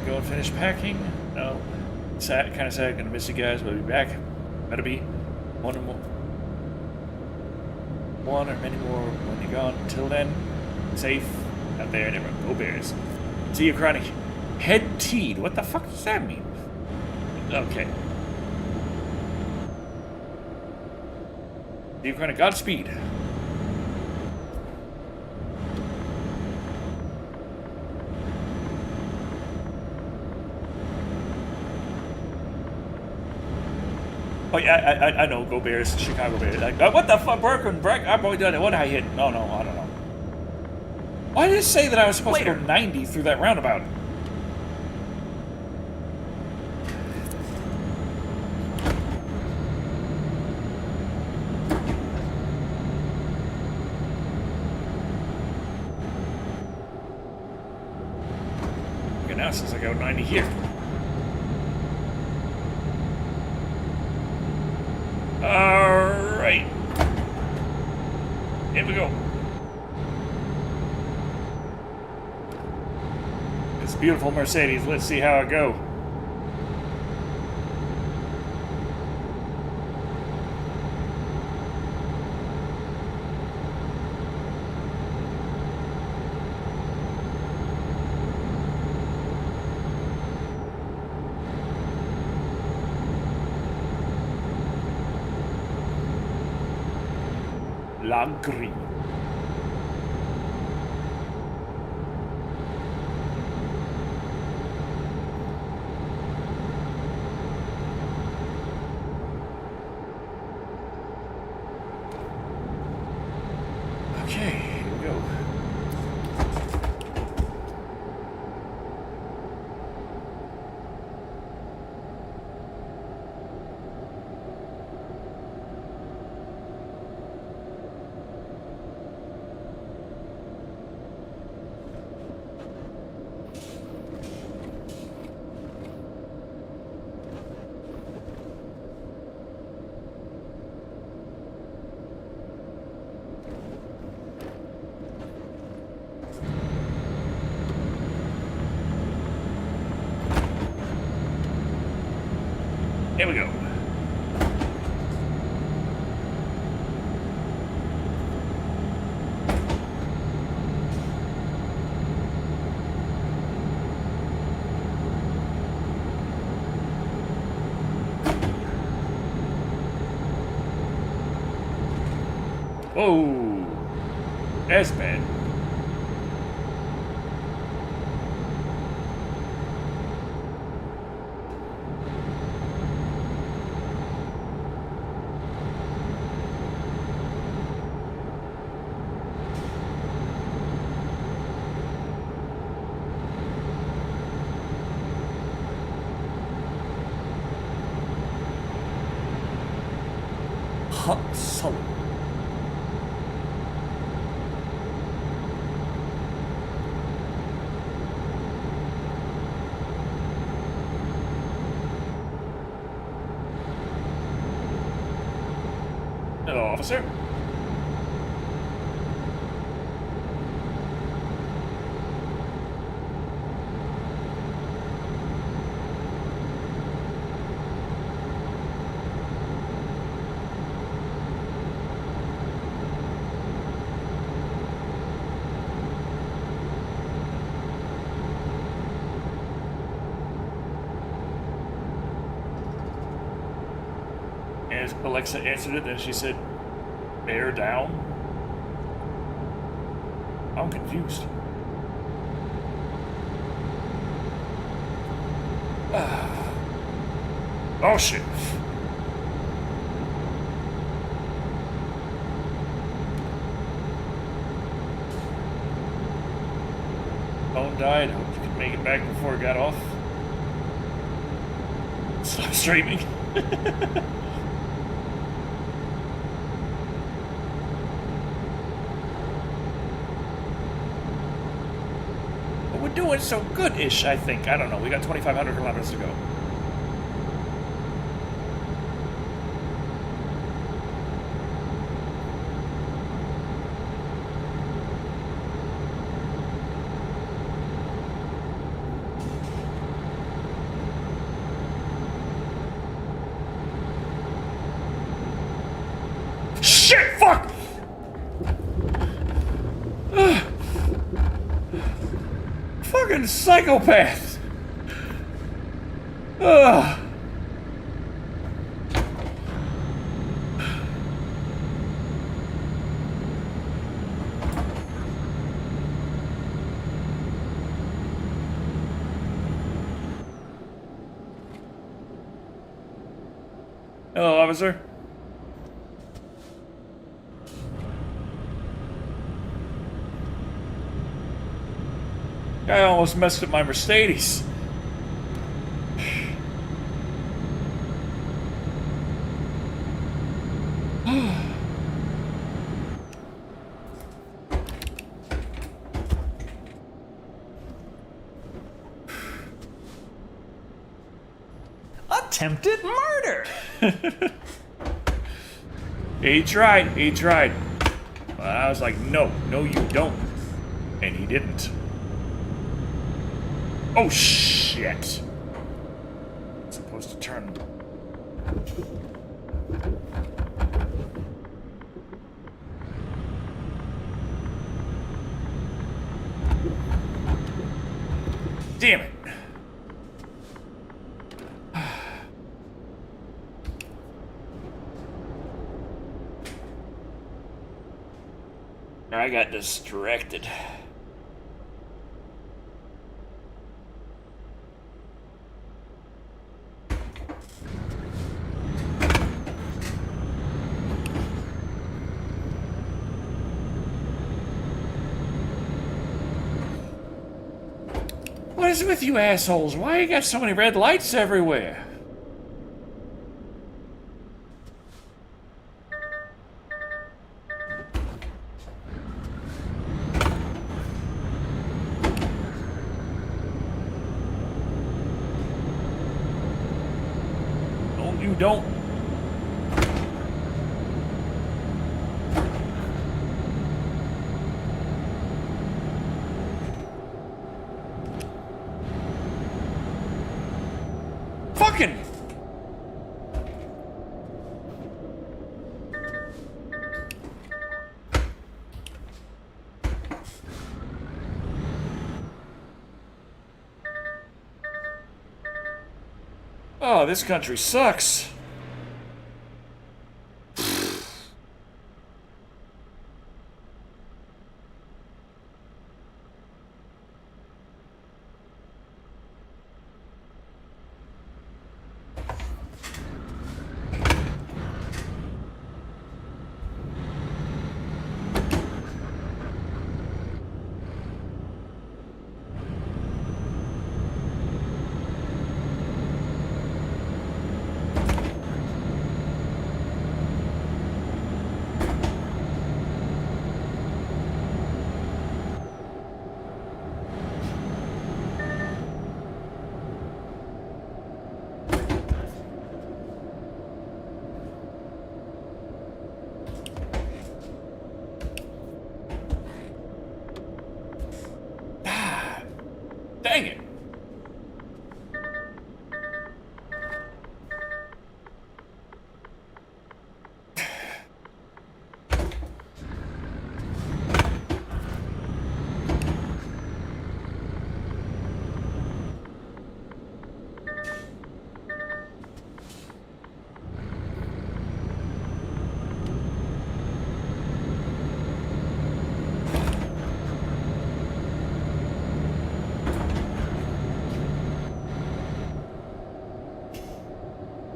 Go and finish packing? No. Sad, kind of sad. Gonna miss you guys, but I'll be back. Better be one or many more when you're gone. Until then, safe out there and everyone. Go Bears. See you, Chronic. Head teed. What the fuck does that mean? Okay. See you, Chronic. Godspeed. Oh yeah, I know. Go Bears, Chicago Bears. Like, what the fuck, I've already done it. What did I hit? No, I don't know. Why did it say that I was supposed to go 90 through that roundabout? Okay, now it says I go 90 here. Alright. Here we go. This beautiful Mercedes. Let's see how it go. Langri. Okay, here we go. Here we go. Whoa. That's bad. Hot solid. Hello, officer. As Alexa answered it, then she said, "Bear down." I'm confused. Oh shit. Phone died. Hope you could make it back before it got off. Stop streaming. We're doing so good-ish, I think. I don't know. We got 2,500 kilometers to go. Shit! Fuck! Fucking psychopath! Ugh. Hello, officer. Guy almost messed up my Mercedes. Attempted murder! He tried. He tried. But I was like, no, no, you don't. And he didn't. Oh, shit. I'm supposed to turn. Damn it. I got distracted. What is with you assholes? Why you got so many red lights everywhere? No, you don't. Fucking! Oh, this country sucks. Dang it.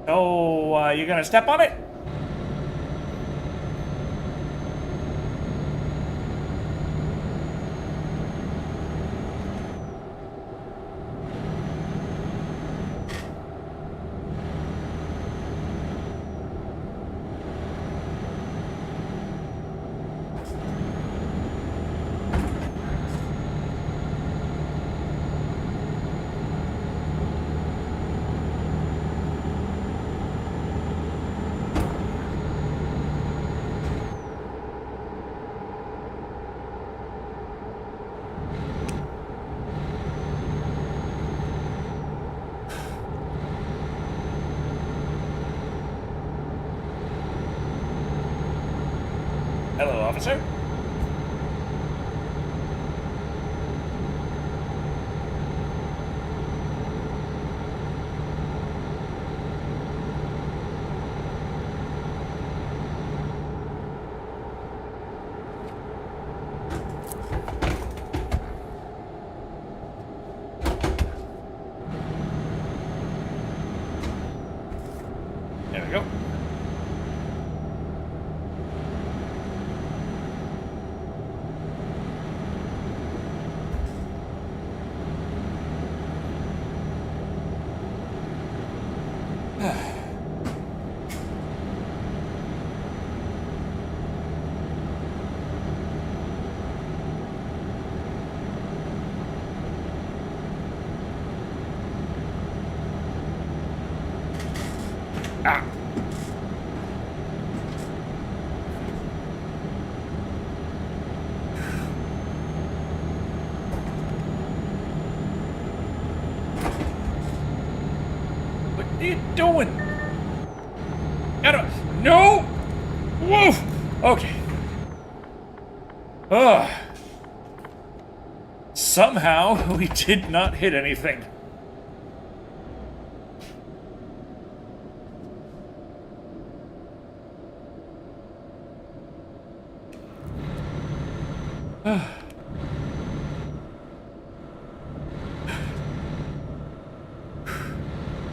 Oh, you gonna step on it? Hello, officer. There we go. Ah. What are you doing? No! Woof! Okay. Ugh. Somehow, we did not hit anything.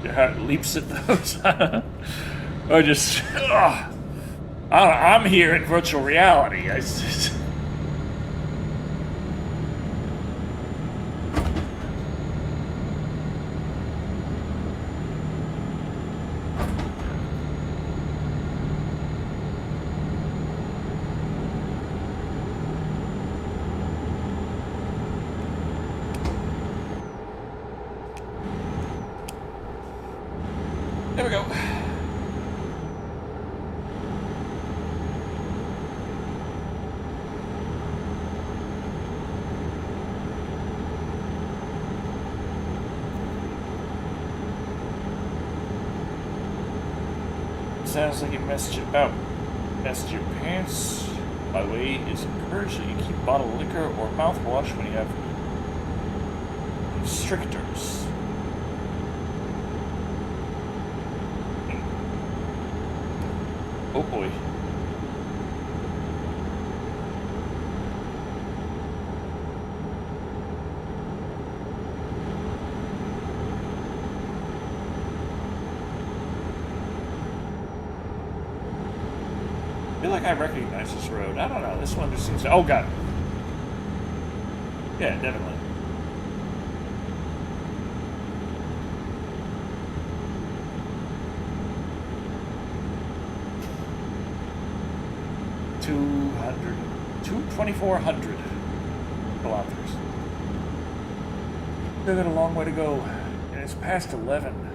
Your heart leaps at those. Or just, I'm here in virtual reality. There we go. Sounds like you messed your pants. By the way, it's encouraged that you keep bottled liquor or mouthwash when you have constrictors. Oh boy. I feel like I recognize this road. I don't know. This one just seems to... Oh, God. Yeah, definitely. $200... 2,400 kilometers. Still got a long way to go. And it's past 11.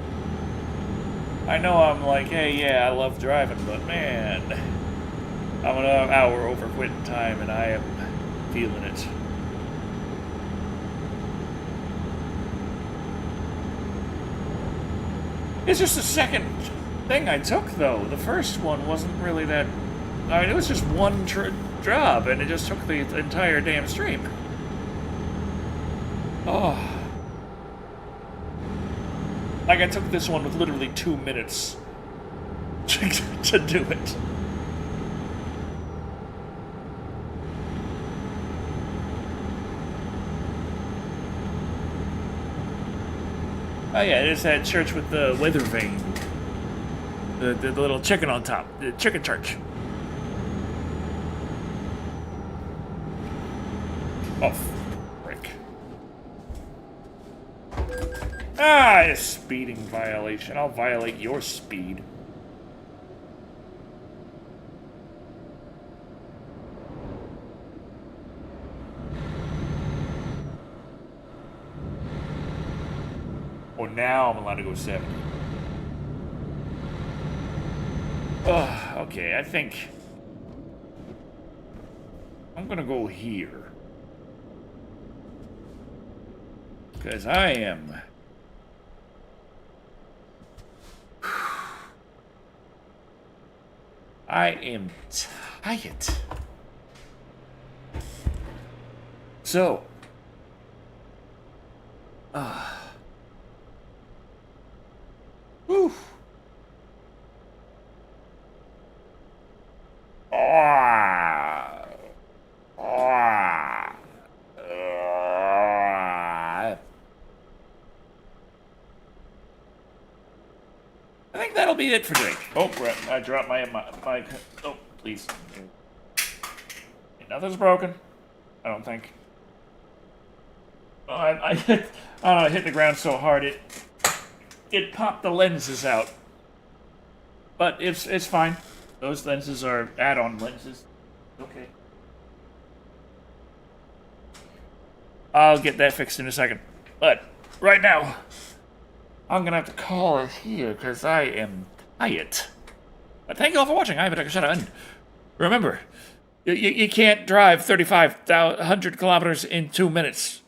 I know I'm like, hey, yeah, I love driving, but man... I'm an hour over quitting time, and I am feeling it. It's just the second thing I took, though. The first one wasn't really that... I mean, it was just one job, and it just took the entire damn stream. Oh. Like, I took this one with literally 2 minutes to do it. Oh yeah, it is that church with the weather vane. The little chicken on top. The chicken church. Oh, frick. Ah, a speeding violation. I'll violate your speed. Oh, now I'm allowed to go 70. Ugh, okay, I think I'm gonna go here. Because I am... I am tired. So... Whew. I think that'll be it for today. Oh, I dropped my oh, please. Nothing's broken. I don't think. Oh, I hit the ground so hard it popped the lenses out. But it's fine. Those lenses are add-on lenses. Okay. I'll get that fixed in a second. But right now, I'm gonna have to call it here because I am tired. But thank you all for watching. I have a Shado, and remember, you can't drive 3,500 kilometers in 2 minutes.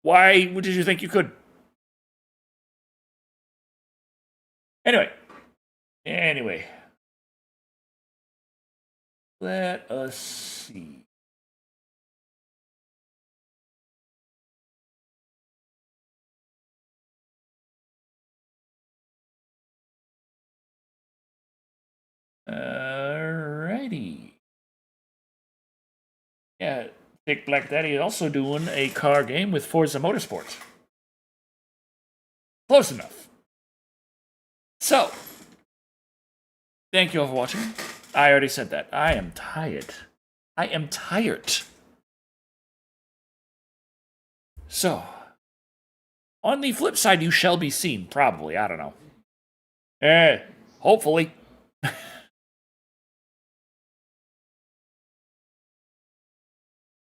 Why did you think you could? Anyway. Let us see. Alrighty. Yeah, Thick Black Daddy is also doing a car game with Forza Motorsport. Close enough. So, thank you all for watching. I already said that. I am tired. I am tired. So, on the flip side, you shall be seen. Probably. I don't know. Hopefully.